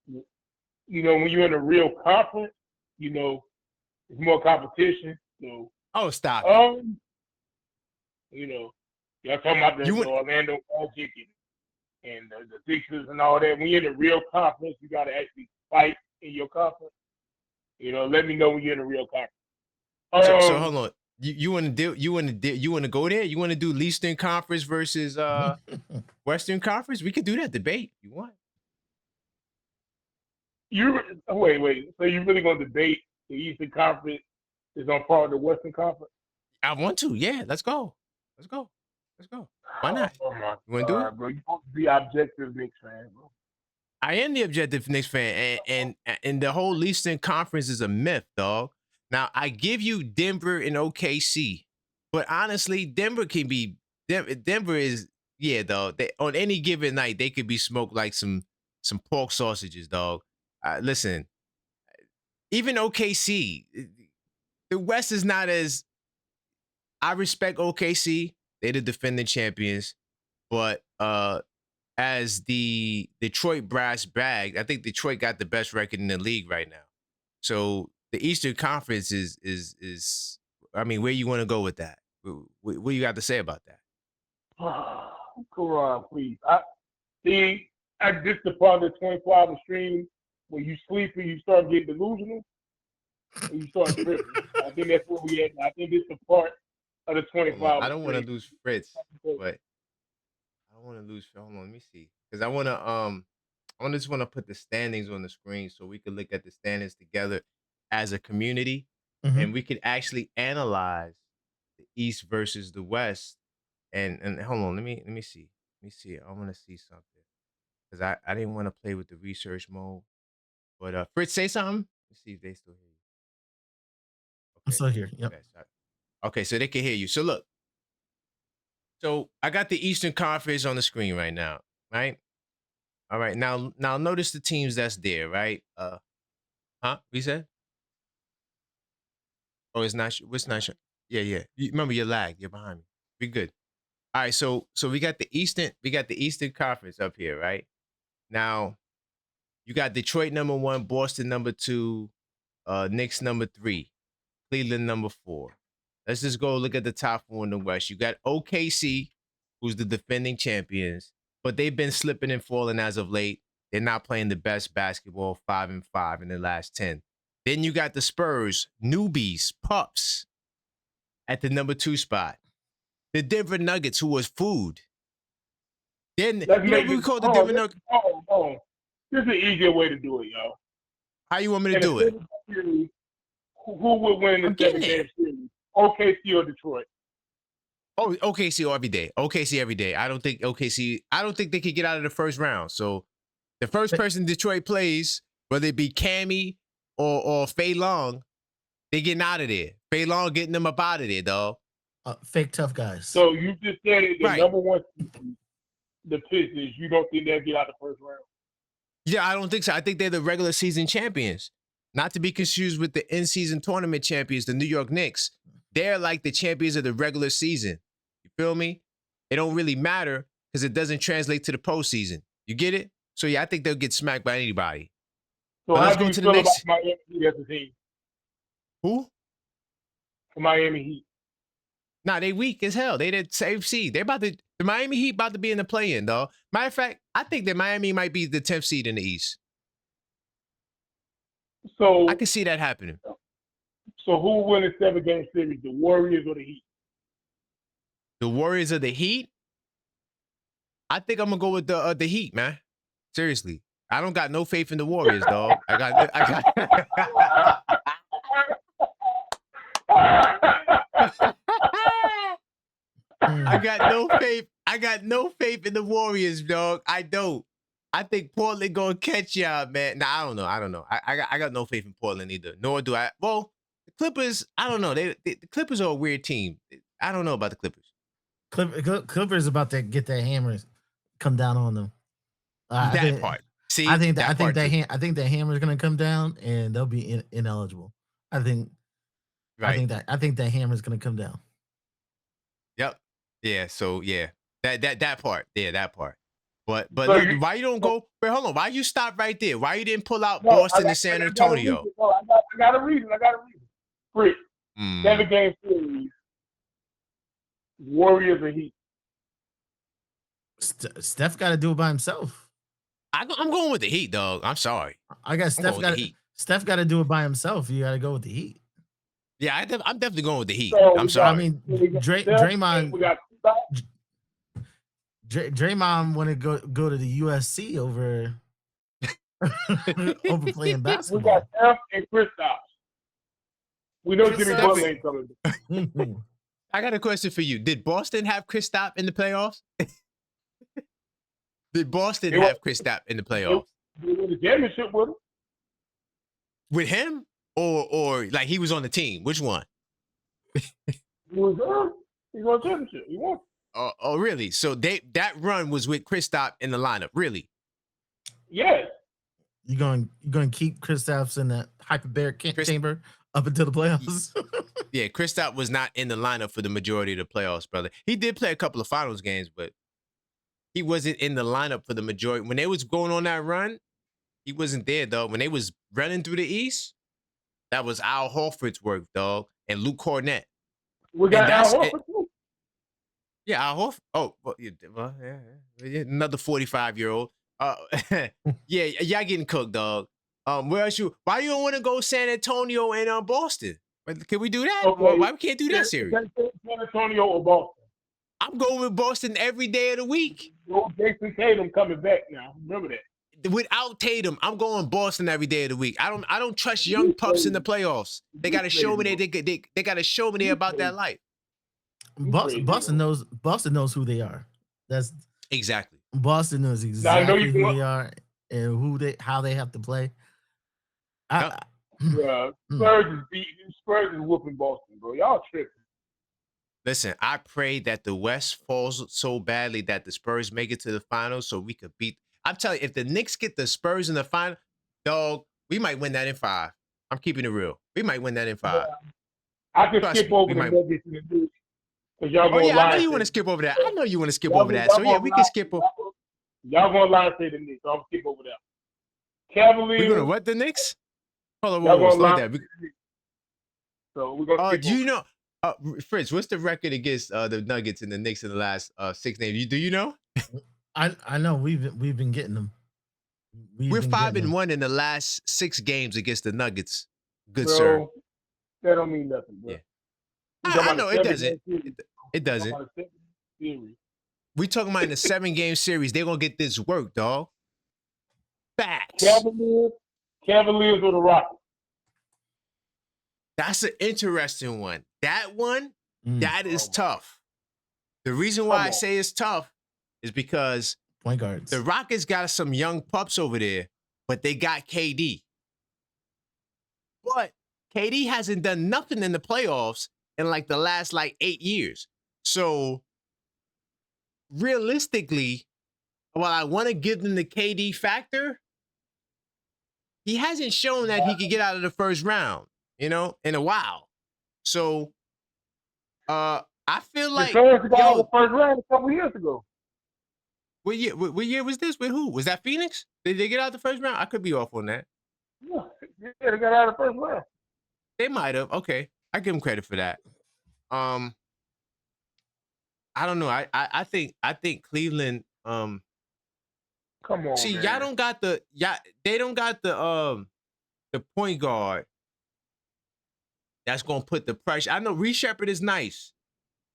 S4: when you're in a real conference, it's more competition. So,
S1: Oh, stop it.
S4: y'all talking about
S1: You
S4: the
S1: went
S4: Orlando Magic and the Sixers and all that. When you're in a real conference, you got to actually fight in your conference. Let me know when you're in a real conference.
S1: so hold on. You want to do you want to go there? You want to do Eastern Conference versus Western Conference? We could do that debate if you want.
S4: Wait. So you really gonna debate the Eastern Conference is on par with the Western Conference?
S1: I want to. Yeah, let's go. Let's go. Let's go. Why not?
S4: Oh my
S1: You want to do it?
S4: God, bro! You supposed to be objective Knicks fan, bro.
S1: I am the objective Knicks fan, and the whole Eastern Conference is a myth, dog. Now I give you Denver and OKC, but honestly, Denver can be Denver is dog. On any given night, they could be smoked like some pork sausages, dog. Listen, even OKC, the West is not as. I respect OKC. They're the defending champions, but as the Detroit brass bag, I think Detroit got the best record in the league right now. So the Eastern Conference is I mean, where you want to go with that? What you got to say about that?
S4: Come on, please. This the part of the 24-hour stream when you sleep and you start getting delusional and you start tripping. I think that's where we at. I think this the part of the 24-hour
S1: I don't want to
S4: stream.
S1: lose Fritz, but I don't want to lose. Hold on, let me see, because I just want to put the standings on the screen so we can look at the standings together as a community, and we could actually analyze the East versus the West. And hold on, let me see. Let me see. I want to see something because I didn't want to play with the research mode. But Fritz, say something. Let's see if they still hear you.
S2: I'm
S1: Okay.
S2: still here. Yep.
S1: Okay, so they can hear you. So look. So I got the Eastern Conference on the screen right now, right? All right. Now notice the teams that's there, right? What you said? Oh, it's not. What's not? Yeah. Remember, you're lagged. You're behind me. We good. All right. So we got the Eastern. We got the Eastern Conference up here, right? Now you got Detroit number 1, Boston number 2, Knicks number 3, Cleveland number 4. Let's just go look at the top 4 in the West. You got OKC, who's the defending champions, but they've been slipping and falling as of late. They're not playing the best basketball, 5-5 in the last 10. Then you got the Spurs, newbies, pups, at the number 2 spot. The Denver Nuggets, who was food. Then we call the Denver Nuggets.
S4: This is an easier way to do it, y'all.
S1: How you want me to do it?
S4: Series, who would win the 7-game series? OKC or Detroit?
S1: Oh, OKC every day. OKC every day. I don't think they could get out of the first round. So the first person Detroit plays, whether it be Cammy or Fei Long, they getting out of there. Fei Long getting them up out of there, dog.
S2: Fake tough guys.
S4: So you just said it, the number 1 seed, the Pistons, you don't think they'll get out the first round?
S1: Yeah, I don't think so. I think they're the regular season champions. Not to be confused with the in-season tournament champions, the New York Knicks. They're like the champions of the regular season. You feel me? It don't really matter because it doesn't translate to the postseason. You get it? So yeah, I think they'll get smacked by anybody.
S4: So how do you feel about Miami Heat as a team?
S1: Who?
S4: The Miami Heat.
S1: Nah, they weak as hell. They the same seed. The Miami Heat about to be in the play-in, dog. Matter of fact, I think that Miami might be the 10th seed in the East.
S4: So
S1: I can see that happening.
S4: So who will win the 7-game series, the Warriors or the Heat?
S1: The Warriors or the Heat? I think I'm gonna go with the Heat, man. Seriously, I don't got no faith in the Warriors, dog. I got no faith. I got no faith in the Warriors, dog. I don't. I think Portland gonna catch y'all, man. Nah, I don't know. I got no faith in Portland either. Nor do I. Well, the Clippers, I don't know. The Clippers are a weird team. I don't know about the Clippers.
S2: Clippers about to get their hammers come down on them.
S1: That part. See,
S2: I think
S1: that part.
S2: I think that hammer is gonna come down and they'll be ineligible. I think that hammer is gonna come down.
S1: Yep. Yeah. So yeah, that part. Yeah, that part. But
S4: So
S1: look, why you don't go? Wait, hold on. Why you stop right there? Why you didn't pull out
S4: No,
S1: Boston and San Antonio?
S4: I got a reason. Frick.
S1: Mm.
S4: 7-game series. Warriors and Heat.
S2: Steph got to do it by himself.
S1: I'm going with the Heat, dog. I'm sorry.
S2: I guess Steph got to do it by himself. You got to go with the Heat.
S1: Yeah, I'm definitely going with the Heat.
S4: So
S1: I'm sorry.
S2: I mean, Draymond. Draymond want to go to the USC over over playing basketball.
S4: We got Steph and Kristaps. We know Jimmy Butler ain't coming.
S1: I got a question for you. Did Boston have Kristaps in the playoffs? Did Boston have Kristaps in the playoffs?
S4: They won the championship with him.
S1: With him? Or like he was on the team? Which one?
S4: He was there. He won the championship. He won.
S1: Oh, really? So that run was with Kristaps in the lineup, really?
S4: Yes.
S2: You going to keep Kristaps in that hyperbaric chamber up until the playoffs?
S1: Yeah, Kristaps was not in the lineup for the majority of the playoffs, brother. He did play a couple of finals games, but he wasn't in the lineup for the majority. When they was going on that run, he wasn't there, though. When they was running through the East, that was Al Horford's work, dog, and Luke Cornett.
S4: We got Al Horford, too.
S1: Yeah, Al Horford. Oh, well, yeah, another 45-year-old. Yeah, y'all getting cooked, dog. Where else you? Why you don't want to go San Antonio and Boston? Can we do that?
S4: Okay.
S1: Why we can't do that series?
S4: San Antonio or Boston?
S1: I'm going with Boston every day of the week.
S4: Jason Tatum coming back now. Remember that.
S1: Without Tatum, I'm going Boston every day of the week. I don't trust young pups in the playoffs. They got to show me they got to show me they about that life.
S2: Boston knows who they are. That's
S1: exactly.
S2: Boston knows exactly who they are and how they have to play.
S4: Spurs is whooping Boston, bro. Y'all tripping.
S1: Listen, I pray that the West falls so badly that the Spurs make it to the finals so we could beat. I'm telling you, if the Knicks get the Spurs in the final, dog, we might win that in 5. I'm keeping it real. We might win that in 5.
S4: I can skip over the Nuggets and the Knicks.
S1: I know you want to skip over that. I know you want to skip over that. So, yeah, we can skip over.
S4: Y'all going to lie and say the Knicks, so I'm going to skip over that. Cavaliers.
S1: We're going to what, the Knicks? Hold on, slow down.
S4: So we're going to
S1: do you know, Fritz, what's the record against the Nuggets and the Knicks in the last 6 games? Do you know?
S2: I know we've been getting them.
S1: We're 5-1 in the last 6 games against the Nuggets. Good,
S4: bro,
S1: sir.
S4: That don't mean nothing, bro.
S1: Yeah. I know it doesn't. It doesn't. We talking about in a 7-game series. They're gonna get this work, dog. Facts.
S4: Cavaliers or the Rockets?
S1: That's an interesting one. That one, that is tough. The reason why I say it's tough is because
S2: point guards.
S1: The Rockets got some young pups over there, but they got KD. But KD hasn't done nothing in the playoffs in like the last 8 years. So realistically, while I want to give them the KD factor, he hasn't shown that he could get out of the first round, in a while. So I feel like
S4: the first round a couple years ago.
S1: What year was this? With who? Was that Phoenix? Did they get out the first round? I could be off on that.
S4: Yeah, they got out of the first round.
S1: They might have. Okay. I give them credit for that. I don't know. I think Cleveland.
S4: Come on.
S1: See,
S4: man.
S1: They don't got the point guard that's gonna put the pressure. I know Reece Shepherd is nice.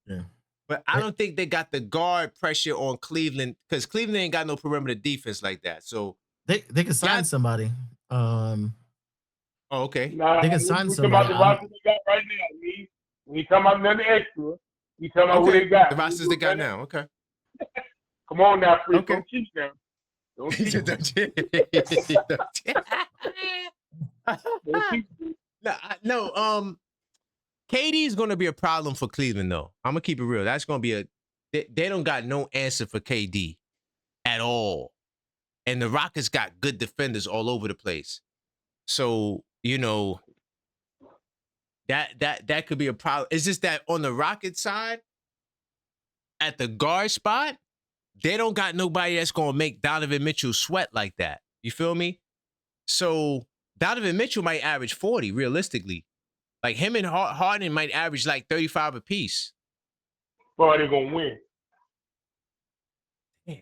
S2: Yeah.
S1: But I don't think they got the guard pressure on Cleveland because Cleveland ain't got no perimeter defense like that. So
S2: they can sign somebody.
S1: Oh, okay.
S2: Nah, they can sign somebody.
S4: The roster they got right now. We talking about nothing extra. We talking about who they got.
S1: The rosters they got now. Okay.
S4: Come on now, free.
S1: Okay.
S4: Cheat now. Don't
S1: He
S4: cheat.
S1: said,
S4: Don't cheat.
S1: no, KD is going to be a problem for Cleveland, though. I'm going to keep it real. That's going to be they don't got no answer for KD at all. And the Rockets got good defenders all over the place. So, that could be a problem. It's just that on the Rocket side, at the guard spot, they don't got nobody that's going to make Donovan Mitchell sweat like that. You feel me? So Donovan Mitchell might average 40, realistically. Like him and Harden might average like 35 apiece.
S4: But they're gonna win.
S1: Damn.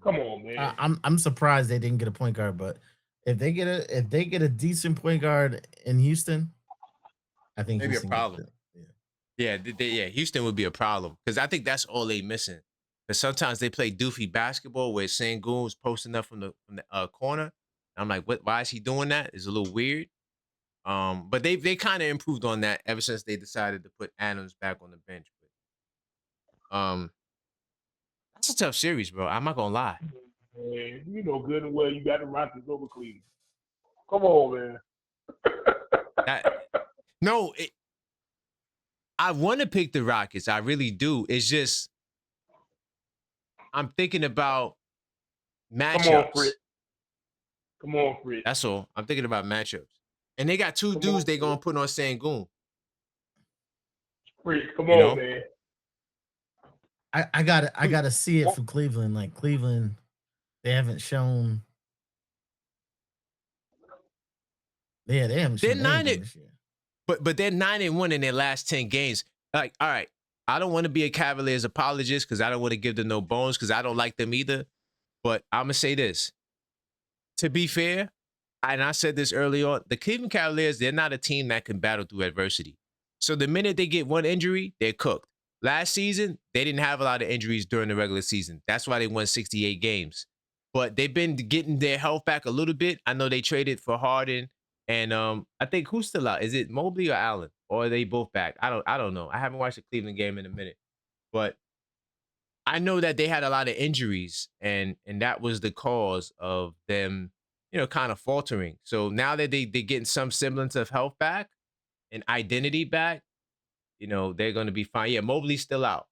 S4: Come on, man.
S2: I'm surprised they didn't get a point guard, but if they get a decent point guard in Houston, I think
S1: Maybe a
S2: Houston
S1: problem. Yeah, Houston would be a problem because I think that's all they missing. Because sometimes they play doofy basketball where Sengun's posting up from the corner. I'm like, what? Why is he doing that? It's a little weird. But they kind of improved on that ever since they decided to put Adams back on the bench. But, that's a tough series, bro. I'm not gonna lie.
S4: Man, you know good and well you got the Rockets over Cleveland. Come on, man.
S1: No, I want to pick the Rockets. I really do. It's just I'm thinking about matchups.
S4: Come on, Fritz.
S1: That's all. I'm thinking about matchups. And they got two dudes they gonna put on Sengun.
S4: Fritz, come on, man.
S2: I gotta see it for Cleveland. Like Cleveland, they haven't shown. Yeah, they haven't shown anything this year.
S1: But they're 9-1 in their last 10 games. Like, all right, I don't want to be a Cavaliers apologist because I don't want to give them no bones because I don't like them either. But I'm gonna say this. To be fair, and I said this early on, the Cleveland Cavaliers, they're not a team that can battle through adversity. So the minute they get one injury, they're cooked. Last season, they didn't have a lot of injuries during the regular season. That's why they won 68 games. But they've been getting their health back a little bit. I know they traded for Harden. And I think who's still out? Is it Mobley or Allen? Or are they both back? I don't know. I haven't watched a Cleveland game in a minute. But I know that they had a lot of injuries, and that was the cause of them, kind of faltering. So now that they're getting some semblance of health back and identity back, they're going to be fine. Yeah, Mobley's still out.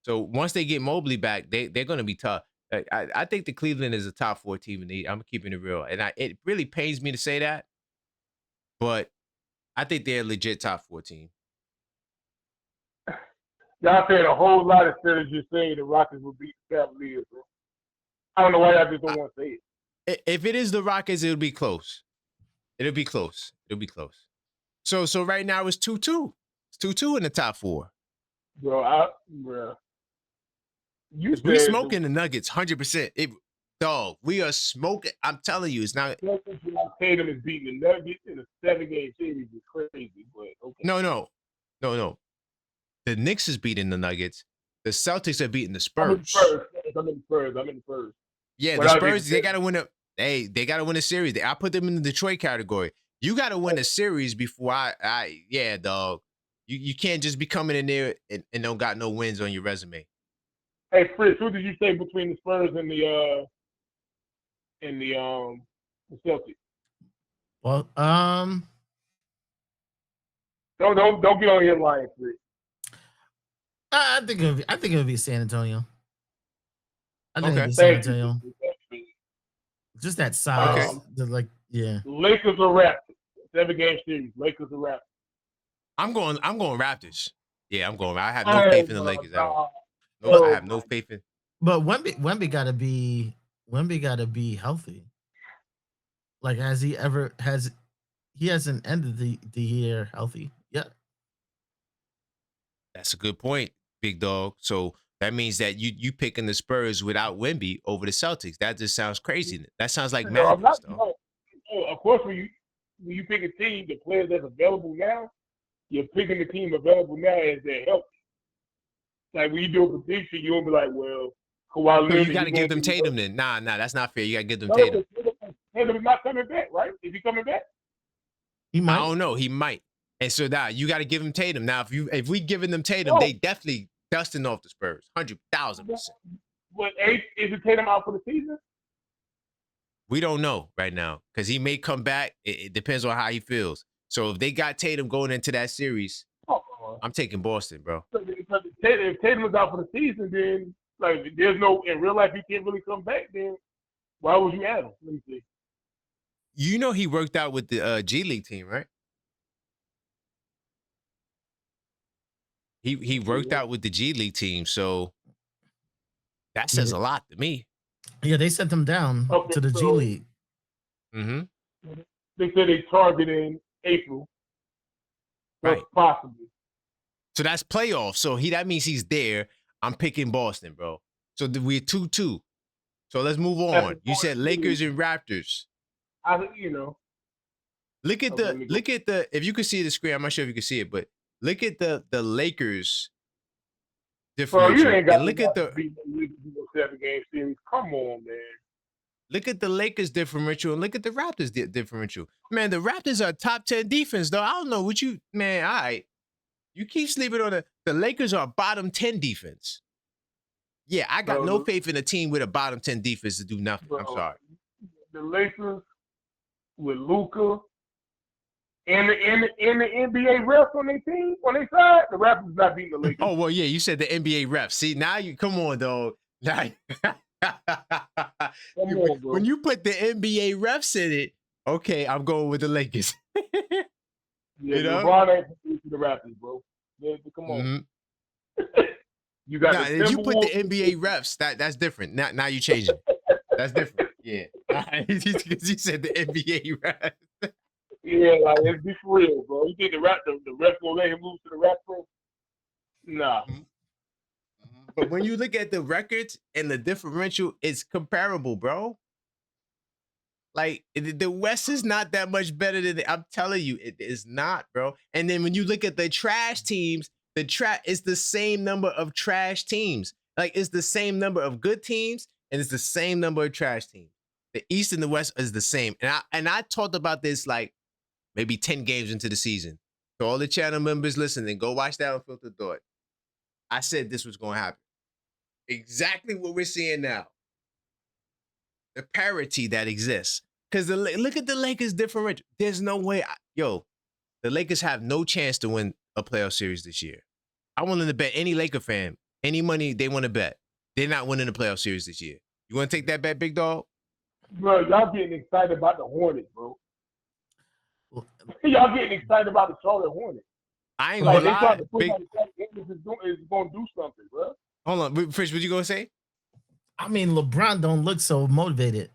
S1: So once they get Mobley back, they're going to be tough. I think the Cleveland is a top 4 team in the league. I'm keeping it real. And it really pains me to say that, but I think they're a legit top 4 team.
S4: Y'all saying a whole lot instead of just saying the Rockets will beat the Cavaliers, bro. I don't know why y'all just don't want to say it.
S1: If it is the Rockets, it'll be close. It'll be close. So right now it's 2-2. It's 2-2 in the top 4.
S4: Bro,
S1: We smoking the Nuggets 100%. Dog, we are smoking. I'm telling you, it's not.
S4: Tatum is beating the Nuggets in a 7-game series is crazy, but okay.
S1: No. The Knicks is beating the Nuggets. The Celtics are beating the Spurs.
S4: I'm in the Spurs.
S1: Yeah, the Spurs, they gotta win they gotta win a series. I put them in the Detroit category. You gotta win a series before yeah, dog. You can't just be coming in there and don't got no wins on your resume.
S4: Hey Fritz, who did you say between the Spurs and the Celtics?
S2: Well,
S4: don't get on your line, Fritz.
S2: I think it would be San Antonio. I think it'd be
S1: Okay.
S2: San Antonio. Just that size. Yeah.
S4: Lakers or Raptors. 7-game series. Lakers or Raptors.
S1: I'm going Raptors. Yeah, I'm going. I have no faith in the Lakers at all. I have no faith in.
S2: But Wemby gotta be healthy. Like, he hasn't ended the year healthy yet.
S1: That's a good point, big dog. So that means that you picking the Spurs without Wemby over the Celtics. That just sounds crazy. That sounds like madness, dog.
S4: Of course, when you pick a team, the players that's available now, you're picking the team available now as they're healthy. Like when you do a prediction, you won't be like, well, Kawhi Leonard.
S1: So you got to give them Tatum then. Nah, that's not fair. You got to give them
S4: Tatum. Tatum is not coming back, right? Is he coming back?
S2: He might.
S1: I don't know. He might. And so now you got to give him Tatum. Now, if we giving them Tatum, they definitely dusting off the Spurs, 100,000%.
S4: But is it Tatum out for the season?
S1: We don't know right now because he may come back. It depends on how he feels. So if they got Tatum going into that series, I'm taking Boston, bro.
S4: If Tatum is out for the season, then like there's no in real life he can't really come back. Then why would you add him? Let me see.
S1: You know he worked out with the G League team, right? He worked out with the G League team, so that says a lot to me.
S2: Yeah, they sent him down to the G League.
S1: Mm-hmm.
S4: They said they targeting April.
S1: Right.
S4: Possibly.
S1: So that's playoffs. So that means he's there. I'm picking Boston, bro. So we're 2-2. So let's move on. You said Lakers and Raptors. Look at the if you can see the screen, I'm not sure if you can see it, but look at the Lakers differential.
S4: Bro, you ain't got
S1: and look at the
S4: 7-game series. Come on, man.
S1: Look at the Lakers differential and look at the Raptors differential. Man, the Raptors are top 10 defense, though. I don't know what you, man, all right. You keep sleeping on the Lakers are bottom 10 defense. Yeah, I got no faith in a team with a bottom 10 defense to do nothing. I'm sorry.
S4: The Lakers with Luka and the NBA refs on their team, on their side, the Raptors not beating the Lakers.
S1: Oh, well, yeah, you said the NBA refs. See, now you, come on, dog. Now, when you put the NBA refs in it, okay, I'm going with the Lakers.
S4: Yeah, you know? LeBron ain't producing the Raptors, bro. Come on.
S1: Mm-hmm.
S4: You got
S1: if you put the NBA refs, that's different. Now you change it. That's different. Yeah. Because you said the NBA refs.
S4: Yeah, like, let's be for real, bro. You think the refs gonna let him lose to the Raptors? Nah.
S1: Mm-hmm. But when you look at the records and the differential, it's comparable, bro. Like, the West is not that much better than I'm telling you, it is not, bro. And then when you look at the trash teams, it's the same number of trash teams. Like, it's the same number of good teams, and it's the same number of trash teams. The East and the West is the same. And I talked about this like maybe 10 games into the season. So all the channel members listening, go watch that Unfiltered Thought. I said this was going to happen. Exactly what we're seeing now. The parity that exists. Because look at the Lakers differential. There's no way. The Lakers have no chance to win a playoff series this year. I want them to bet any Laker fan, any money they want to bet. They're not winning the playoff series this year. You want to take that bet, big dog?
S4: Bro, y'all getting excited about the Hornets, bro. Y'all getting excited about the Charlotte Hornets.
S1: I ain't gonna lie.
S4: Is going to do something, bro.
S1: Hold on, Fish, what you gonna say?
S2: I mean, LeBron don't look so motivated.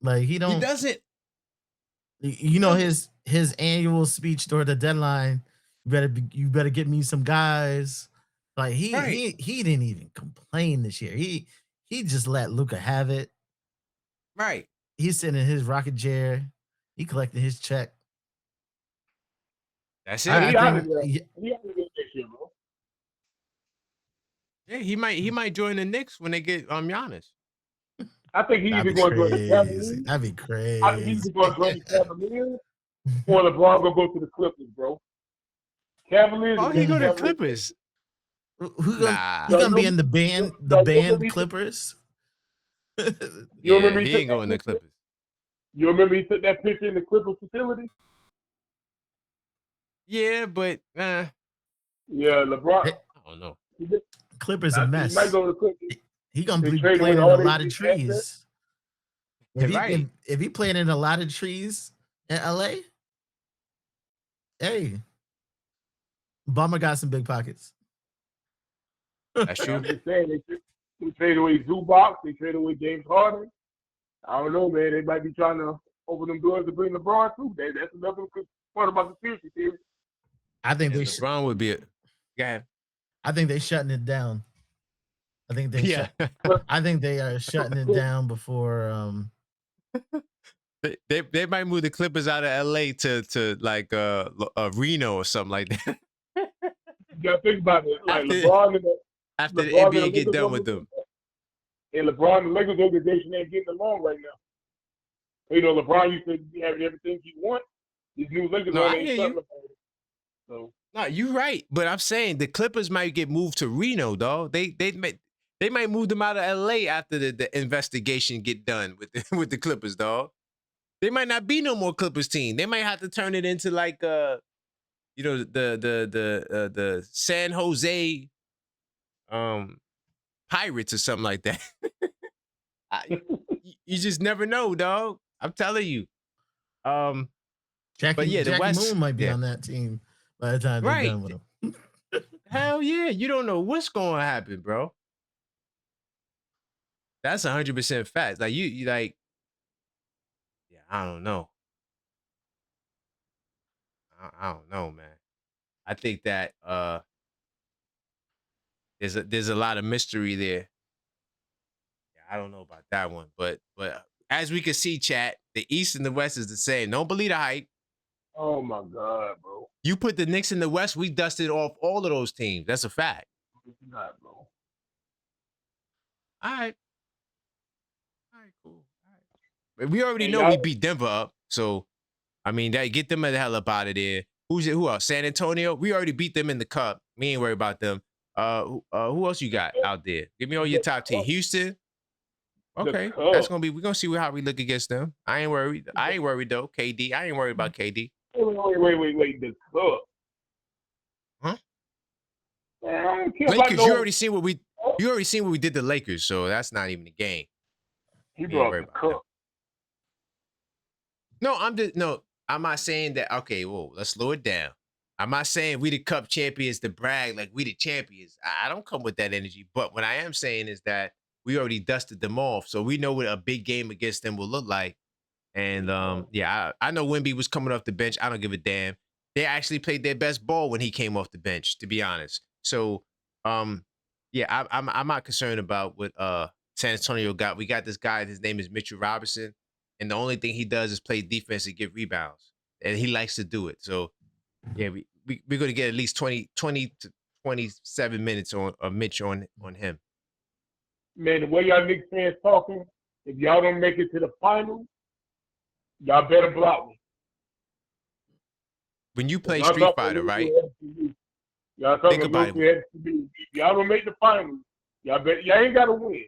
S2: Like he
S1: doesn't.
S2: You know his annual speech during the deadline. You better get me some guys. Like he didn't even complain this year. He just let Luka have it.
S1: Right.
S2: He's sitting in his rocket chair. He collecting his check.
S1: That's it.
S4: He out of there next year, bro.
S1: Yeah, he might join the Knicks when they get Giannis.
S4: I think he's either going to join the Cavaliers.
S2: That'd be crazy.
S4: I think he's either going to join the Cavaliers or LeBron going to go to the Clippers, bro. Cavaliers.
S1: Oh, he go to the Clippers.
S2: Who's gonna be in the band Clippers?
S1: He ain't going to the Clippers.
S4: You remember he took that picture in the Clippers facility?
S1: Yeah, but
S4: yeah, LeBron.
S1: I don't know.
S2: Clippers a mess.
S4: He might go to the Clippers.
S2: He gonna be playing in a lot of trees. If he playing in a lot of trees in LA, hey, Bummer got some big pockets.
S1: That's true.
S4: I'm just saying, they traded away Zubac, they traded away James Harden. I don't know, man. They might be trying to open them doors to bring LeBron too. That's another part about the conspiracy theory.
S2: I think
S1: LeBron would be
S2: I think they're shutting it down. I think they are shutting it down before.
S1: They might move the Clippers out of LA to like Reno or something like that.
S4: You gotta think about it. Like LeBron
S1: after the NBA get done with them.
S4: And LeBron and the Lakers organization ain't getting along right now. You know, LeBron used to have everything he wants. These new Lakers ain't something about it. So
S1: no, you're right, but I'm saying the Clippers might get moved to Reno, dog. They They might move them out of LA after the investigation get done with with the Clippers, dog. They might not be no more Clippers team. They might have to turn it into like the San Jose Pirates or something like that. You just never know, dog. I'm telling you.
S2: Jackie,
S1: but yeah, the
S2: Jackie
S1: West
S2: Moon might be
S1: yeah.
S2: on that team by the time they're
S1: Right.
S2: done with him.
S1: Hell yeah, you don't know what's going to happen, bro. That's 100% fact. Like you like, yeah, I don't know. I don't know, man. I think that there's a lot of mystery there. Yeah, I don't know about that one, but as we can see, chat, the East and the West is the same. Don't believe the hype.
S4: Oh my God, bro.
S1: You put the Knicks in the West, we dusted off all of those teams. That's a fact.
S4: It's not, bro.
S1: All right, cool. All right. But we already
S4: And
S1: know
S4: y'all-
S1: we beat Denver up, so I mean, that get them the hell up out of there. Who else? San Antonio. We already beat them in the cup. We ain't worried about them. Who else you got out there? Give me all your top team. Houston. Okay, that's gonna be. We're gonna see how we look against them. I ain't worried. I ain't worried though. KD. I ain't worried about KD.
S4: Wait. The cup.
S1: Huh?
S4: Man, I don't care
S1: Lakers.
S4: about
S1: You already seen what we. You already seen what we did to Lakers. So that's not even a game.
S4: He
S1: You ain't
S4: brought
S1: worried
S4: the
S1: about
S4: cup.
S1: that. No. I'm not saying that. Okay, whoa. Let's slow it down. I'm not saying we the cup champions to brag like we the champions. I don't come with that energy. But what I am saying is that we already dusted them off, so we know what a big game against them will look like. And yeah, I know Wemby was coming off the bench. I don't give a damn. They actually played their best ball when he came off the bench, to be honest. So yeah, I'm not concerned about what San Antonio got. We got this guy. His name is Mitchell Robinson, and the only thing he does is play defense and get rebounds, and he likes to do it. So yeah, we're gonna get at least 20 to 27 minutes on Mitch on him.
S4: Man, the way y'all Knicks fans talking, if y'all don't make it to the finals, y'all better block me.
S1: When you play
S4: Y'all
S1: Street
S4: talking
S1: Fighter,
S4: a little
S1: right?
S4: too heavy for me. Y'all talking
S1: Think
S4: a
S1: about
S4: little
S1: it.
S4: too heavy for me. If y'all don't make the finals, y'all ain't gotta win.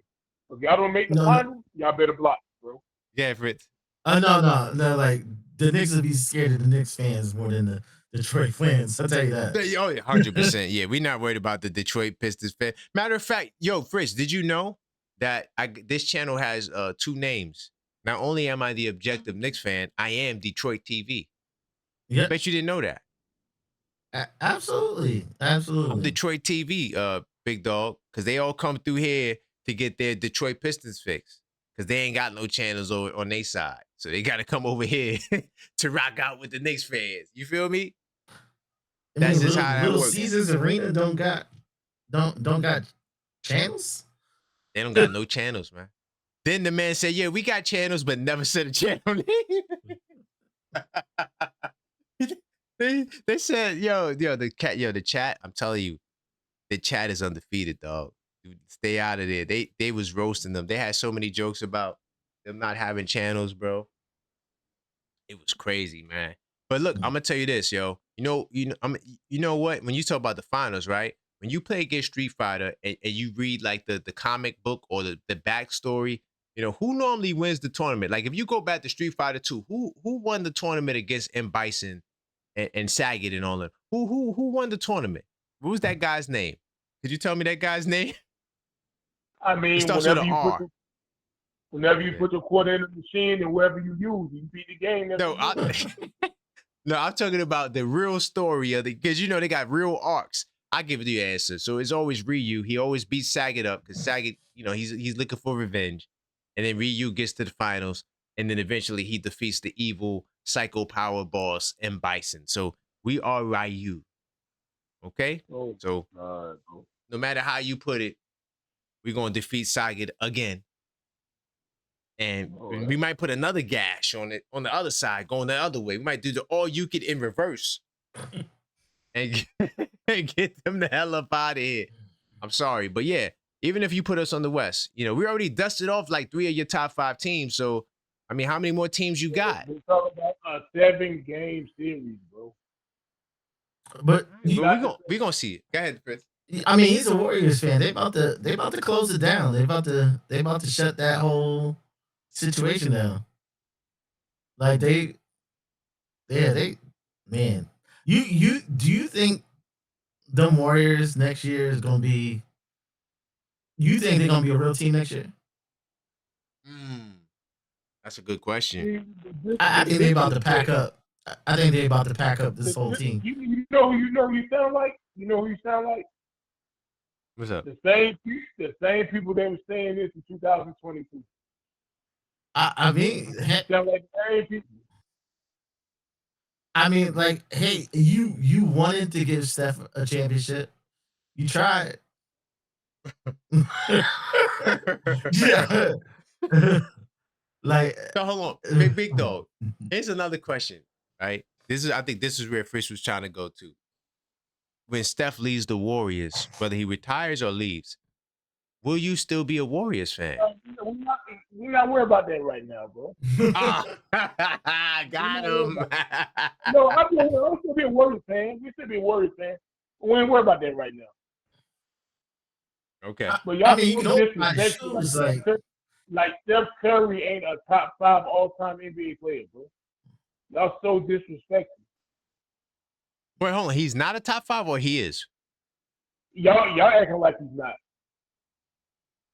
S4: If y'all don't make the finals, y'all better block me, bro.
S1: Yeah, Fritz.
S2: No. Like the Knicks would be scared of the Knicks fans more than the Detroit fans. I'll tell you that.
S1: Oh, 100%. Yeah, we're not worried about the Detroit Pistons fan. Matter of fact, yo, Fritz, did you know that this channel has 2 names? Not only am I the objective Knicks fan, I am Detroit TV.
S2: Yeah,
S1: Bet you didn't know that.
S2: absolutely.
S1: I'm Detroit TV, big dog, because they all come through here to get their Detroit Pistons fix. Because they ain't got no channels over on their side. So they got to come over here to rock out with the Knicks fans. You feel me? That's just how that
S2: Little
S1: works.
S2: Caesars Arena don't got channels.
S1: They don't got no channels, man. Then the man said, "Yeah, we got channels, but never said a channel name." they said, the chat. I'm telling you, the chat is undefeated, dog. Dude, stay out of there. They was roasting them. They had so many jokes about them not having channels, bro. It was crazy, man. But look, I'm gonna tell you this, yo. You know what? When you talk about the finals, right? When you play against Street Fighter and you read like the comic book or the backstory, who normally wins the tournament? Like if you go back to Street Fighter 2, who won the tournament against M. Bison and Saget and all that? Who won the tournament? What was that guy's name? Could you tell me that guy's name?
S4: I mean,
S1: It starts with
S4: whenever
S1: an
S4: you
S1: R.
S4: put your quarter in the machine and wherever you use, you beat the game.
S1: No, I'm talking about the real story of because they got real arcs. I give it the answer. So it's always Ryu. He always beats Saget up because Saget, he's looking for revenge, and then Ryu gets to the finals, and then eventually he defeats the evil psycho power boss M. Bison. So we are Ryu. Okay, so no matter how you put it, we're gonna defeat Saget again. And we might put another gash on it on the other side, going the other way. We might do the all you can in reverse and get them the hell up out of here. I'm sorry, but yeah, even if you put us on the West, we already dusted off like 3 of your top 5 teams. So, I mean, how many more teams you got?
S4: We're talking about a 7-game series, bro.
S2: But
S1: we're gonna see it. Go ahead, Chris.
S2: I mean, he's a Warriors fan. They about to close it down. They about to shut that whole situation down. Like they man. You do you think them Warriors next year is gonna be? You think they're gonna be a real team next year?
S1: That's a good question.
S2: I think they about to pack up. I think they about to pack up this whole team.
S4: You know who you sound like? You know who you sound like?
S1: What's up?
S4: The same people that were saying this in 2022.
S2: I mean,
S4: You sound like the same people.
S2: I mean, like, hey, you wanted to give Steph a championship. You tried. Yeah. Like,
S1: So hold on, big dog. Here's another question, right? I think this is where Fish was trying to go to. When Steph leaves the Warriors, whether he retires or leaves, will you still be a Warriors fan?
S4: We're not worried about that right now, bro.
S1: Got him.
S4: No, I'm still be a Warriors fan. We still be a Warriors fan. We ain't worried about that right now.
S1: Okay.
S4: But y'all,
S2: I mean, you know,
S4: like Steph Curry ain't a top 5 all-time NBA player, bro. Y'all so disrespectful.
S1: Wait, hold on. He's not a top 5, or he is?
S4: Y'all acting like he's not.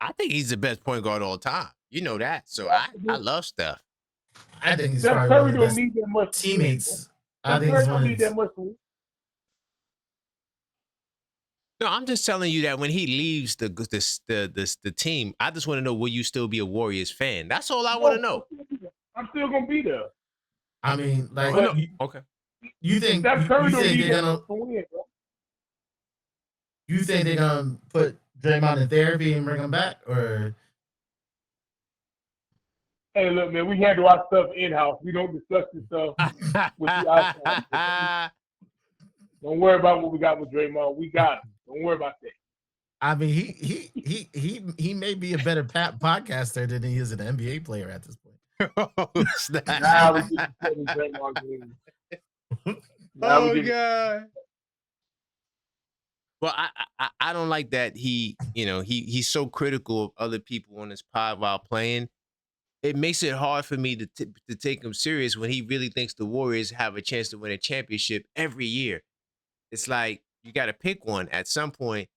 S1: I think he's the best point guard of all time. You know that. So I love Steph.
S2: I think he's
S4: Steph
S2: probably
S4: Curry don't need that much
S2: teammates.
S4: I think Curry don't need that much.
S1: No, I'm just telling you that when he leaves the team, I just want to know, will you still be a Warriors fan? That's all I want to know.
S4: I'm still gonna be there.
S2: I mean, like,
S1: okay.
S2: You think
S4: Steph Curry don't need
S2: they're
S4: that
S2: gonna
S4: to win, bro?
S2: You think they're gonna put Draymond in therapy and bring him back, or?
S4: Hey, look, man, we handle our stuff in house. We don't discuss this stuff with the outside. Don't worry about what we got with Draymond. We got him. Don't worry about that.
S2: I mean, he may be a better podcaster than he is an NBA player at this point.
S4: Now we get to Draymond Green.
S1: Oh God. Well, I don't like that he's so critical of other people on his pod while playing. It makes it hard for me to take him serious when he really thinks the Warriors have a chance to win a championship every year. It's like you got to pick one at some point,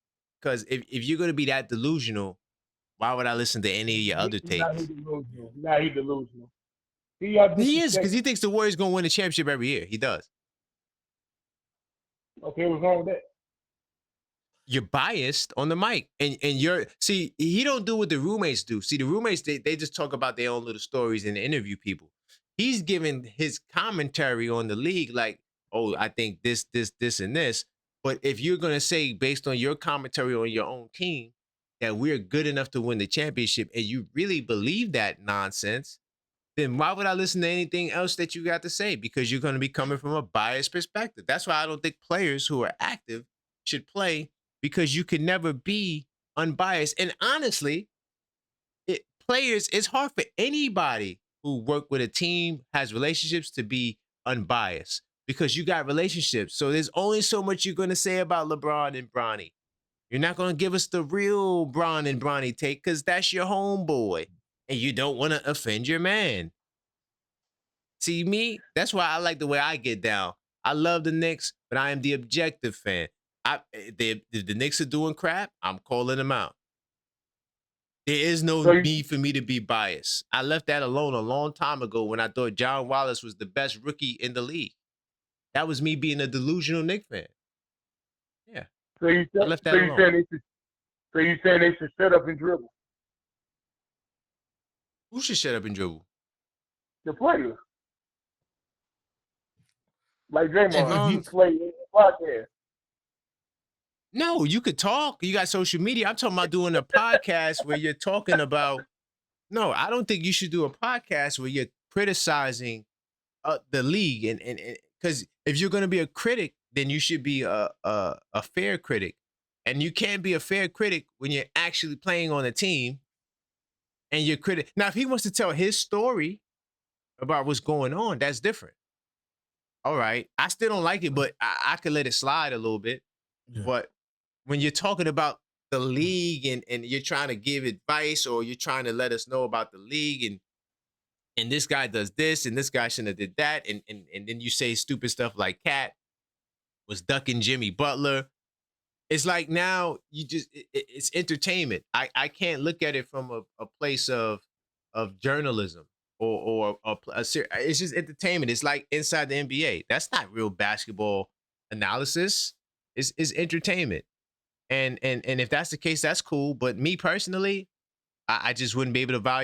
S1: because if you're going to be that delusional, why would I listen to any of your other takes?
S4: He's delusional.
S1: He is, because he thinks the Warriors going to win a championship every year. He does.
S4: Okay, what's wrong with that?
S1: You're biased on the mic, and he don't do what the roommates do. See, the roommates, they just talk about their own little stories and interview people. He's giving his commentary on the league, like, oh, I think this, and this. But if you're gonna say, based on your commentary on your own team, that we're good enough to win the championship, and you really believe that nonsense, then why would I listen to anything else that you got to say? Because you're going to be coming from a biased perspective. That's why I don't think players who are active should play, because you can never be unbiased. And honestly, it's hard for anybody who work with a team, has relationships, to be unbiased, because you got relationships. So there's only so much you're going to say about LeBron and Bronny. You're not going to give us the real Bron and Bronny take, because that's your homeboy, and you don't want to offend your man. See me? That's why I like the way I get down. I love the Knicks, but I am the objective fan. If the Knicks are doing crap, I'm calling them out. There is no need for me to be biased. I left that alone a long time ago when I thought John Wallace was the best rookie in the league. That was me being a delusional Knicks fan. Yeah.
S4: So you saying they should shut up and dribble?
S1: Who should shut up and dribble?
S4: The players. Like Draymond, he play podcast.
S1: No, you could talk. You got social media. I'm talking about doing a podcast where you're talking about. No, I don't think you should do a podcast where you're criticizing the league, and because if you're going to be a critic, then you should be a fair critic, and you can't be a fair critic when you're actually playing on a team, and you're critic. Now, if he wants to tell his story about what's going on, that's different. All right, I still don't like it, but I could let it slide a little bit. Yeah. But when you're talking about the league and you're trying to give advice or you're trying to let us know about the league and this guy does this and this guy shouldn't have did that and then you say stupid stuff like Cat was ducking Jimmy Butler. It's like now you just it's entertainment. I can't look at it from a place of journalism or it's just entertainment. It's like inside the NBA. That's not real basketball analysis. It's entertainment. And if that's the case, that's cool. But me personally, I just wouldn't be able to value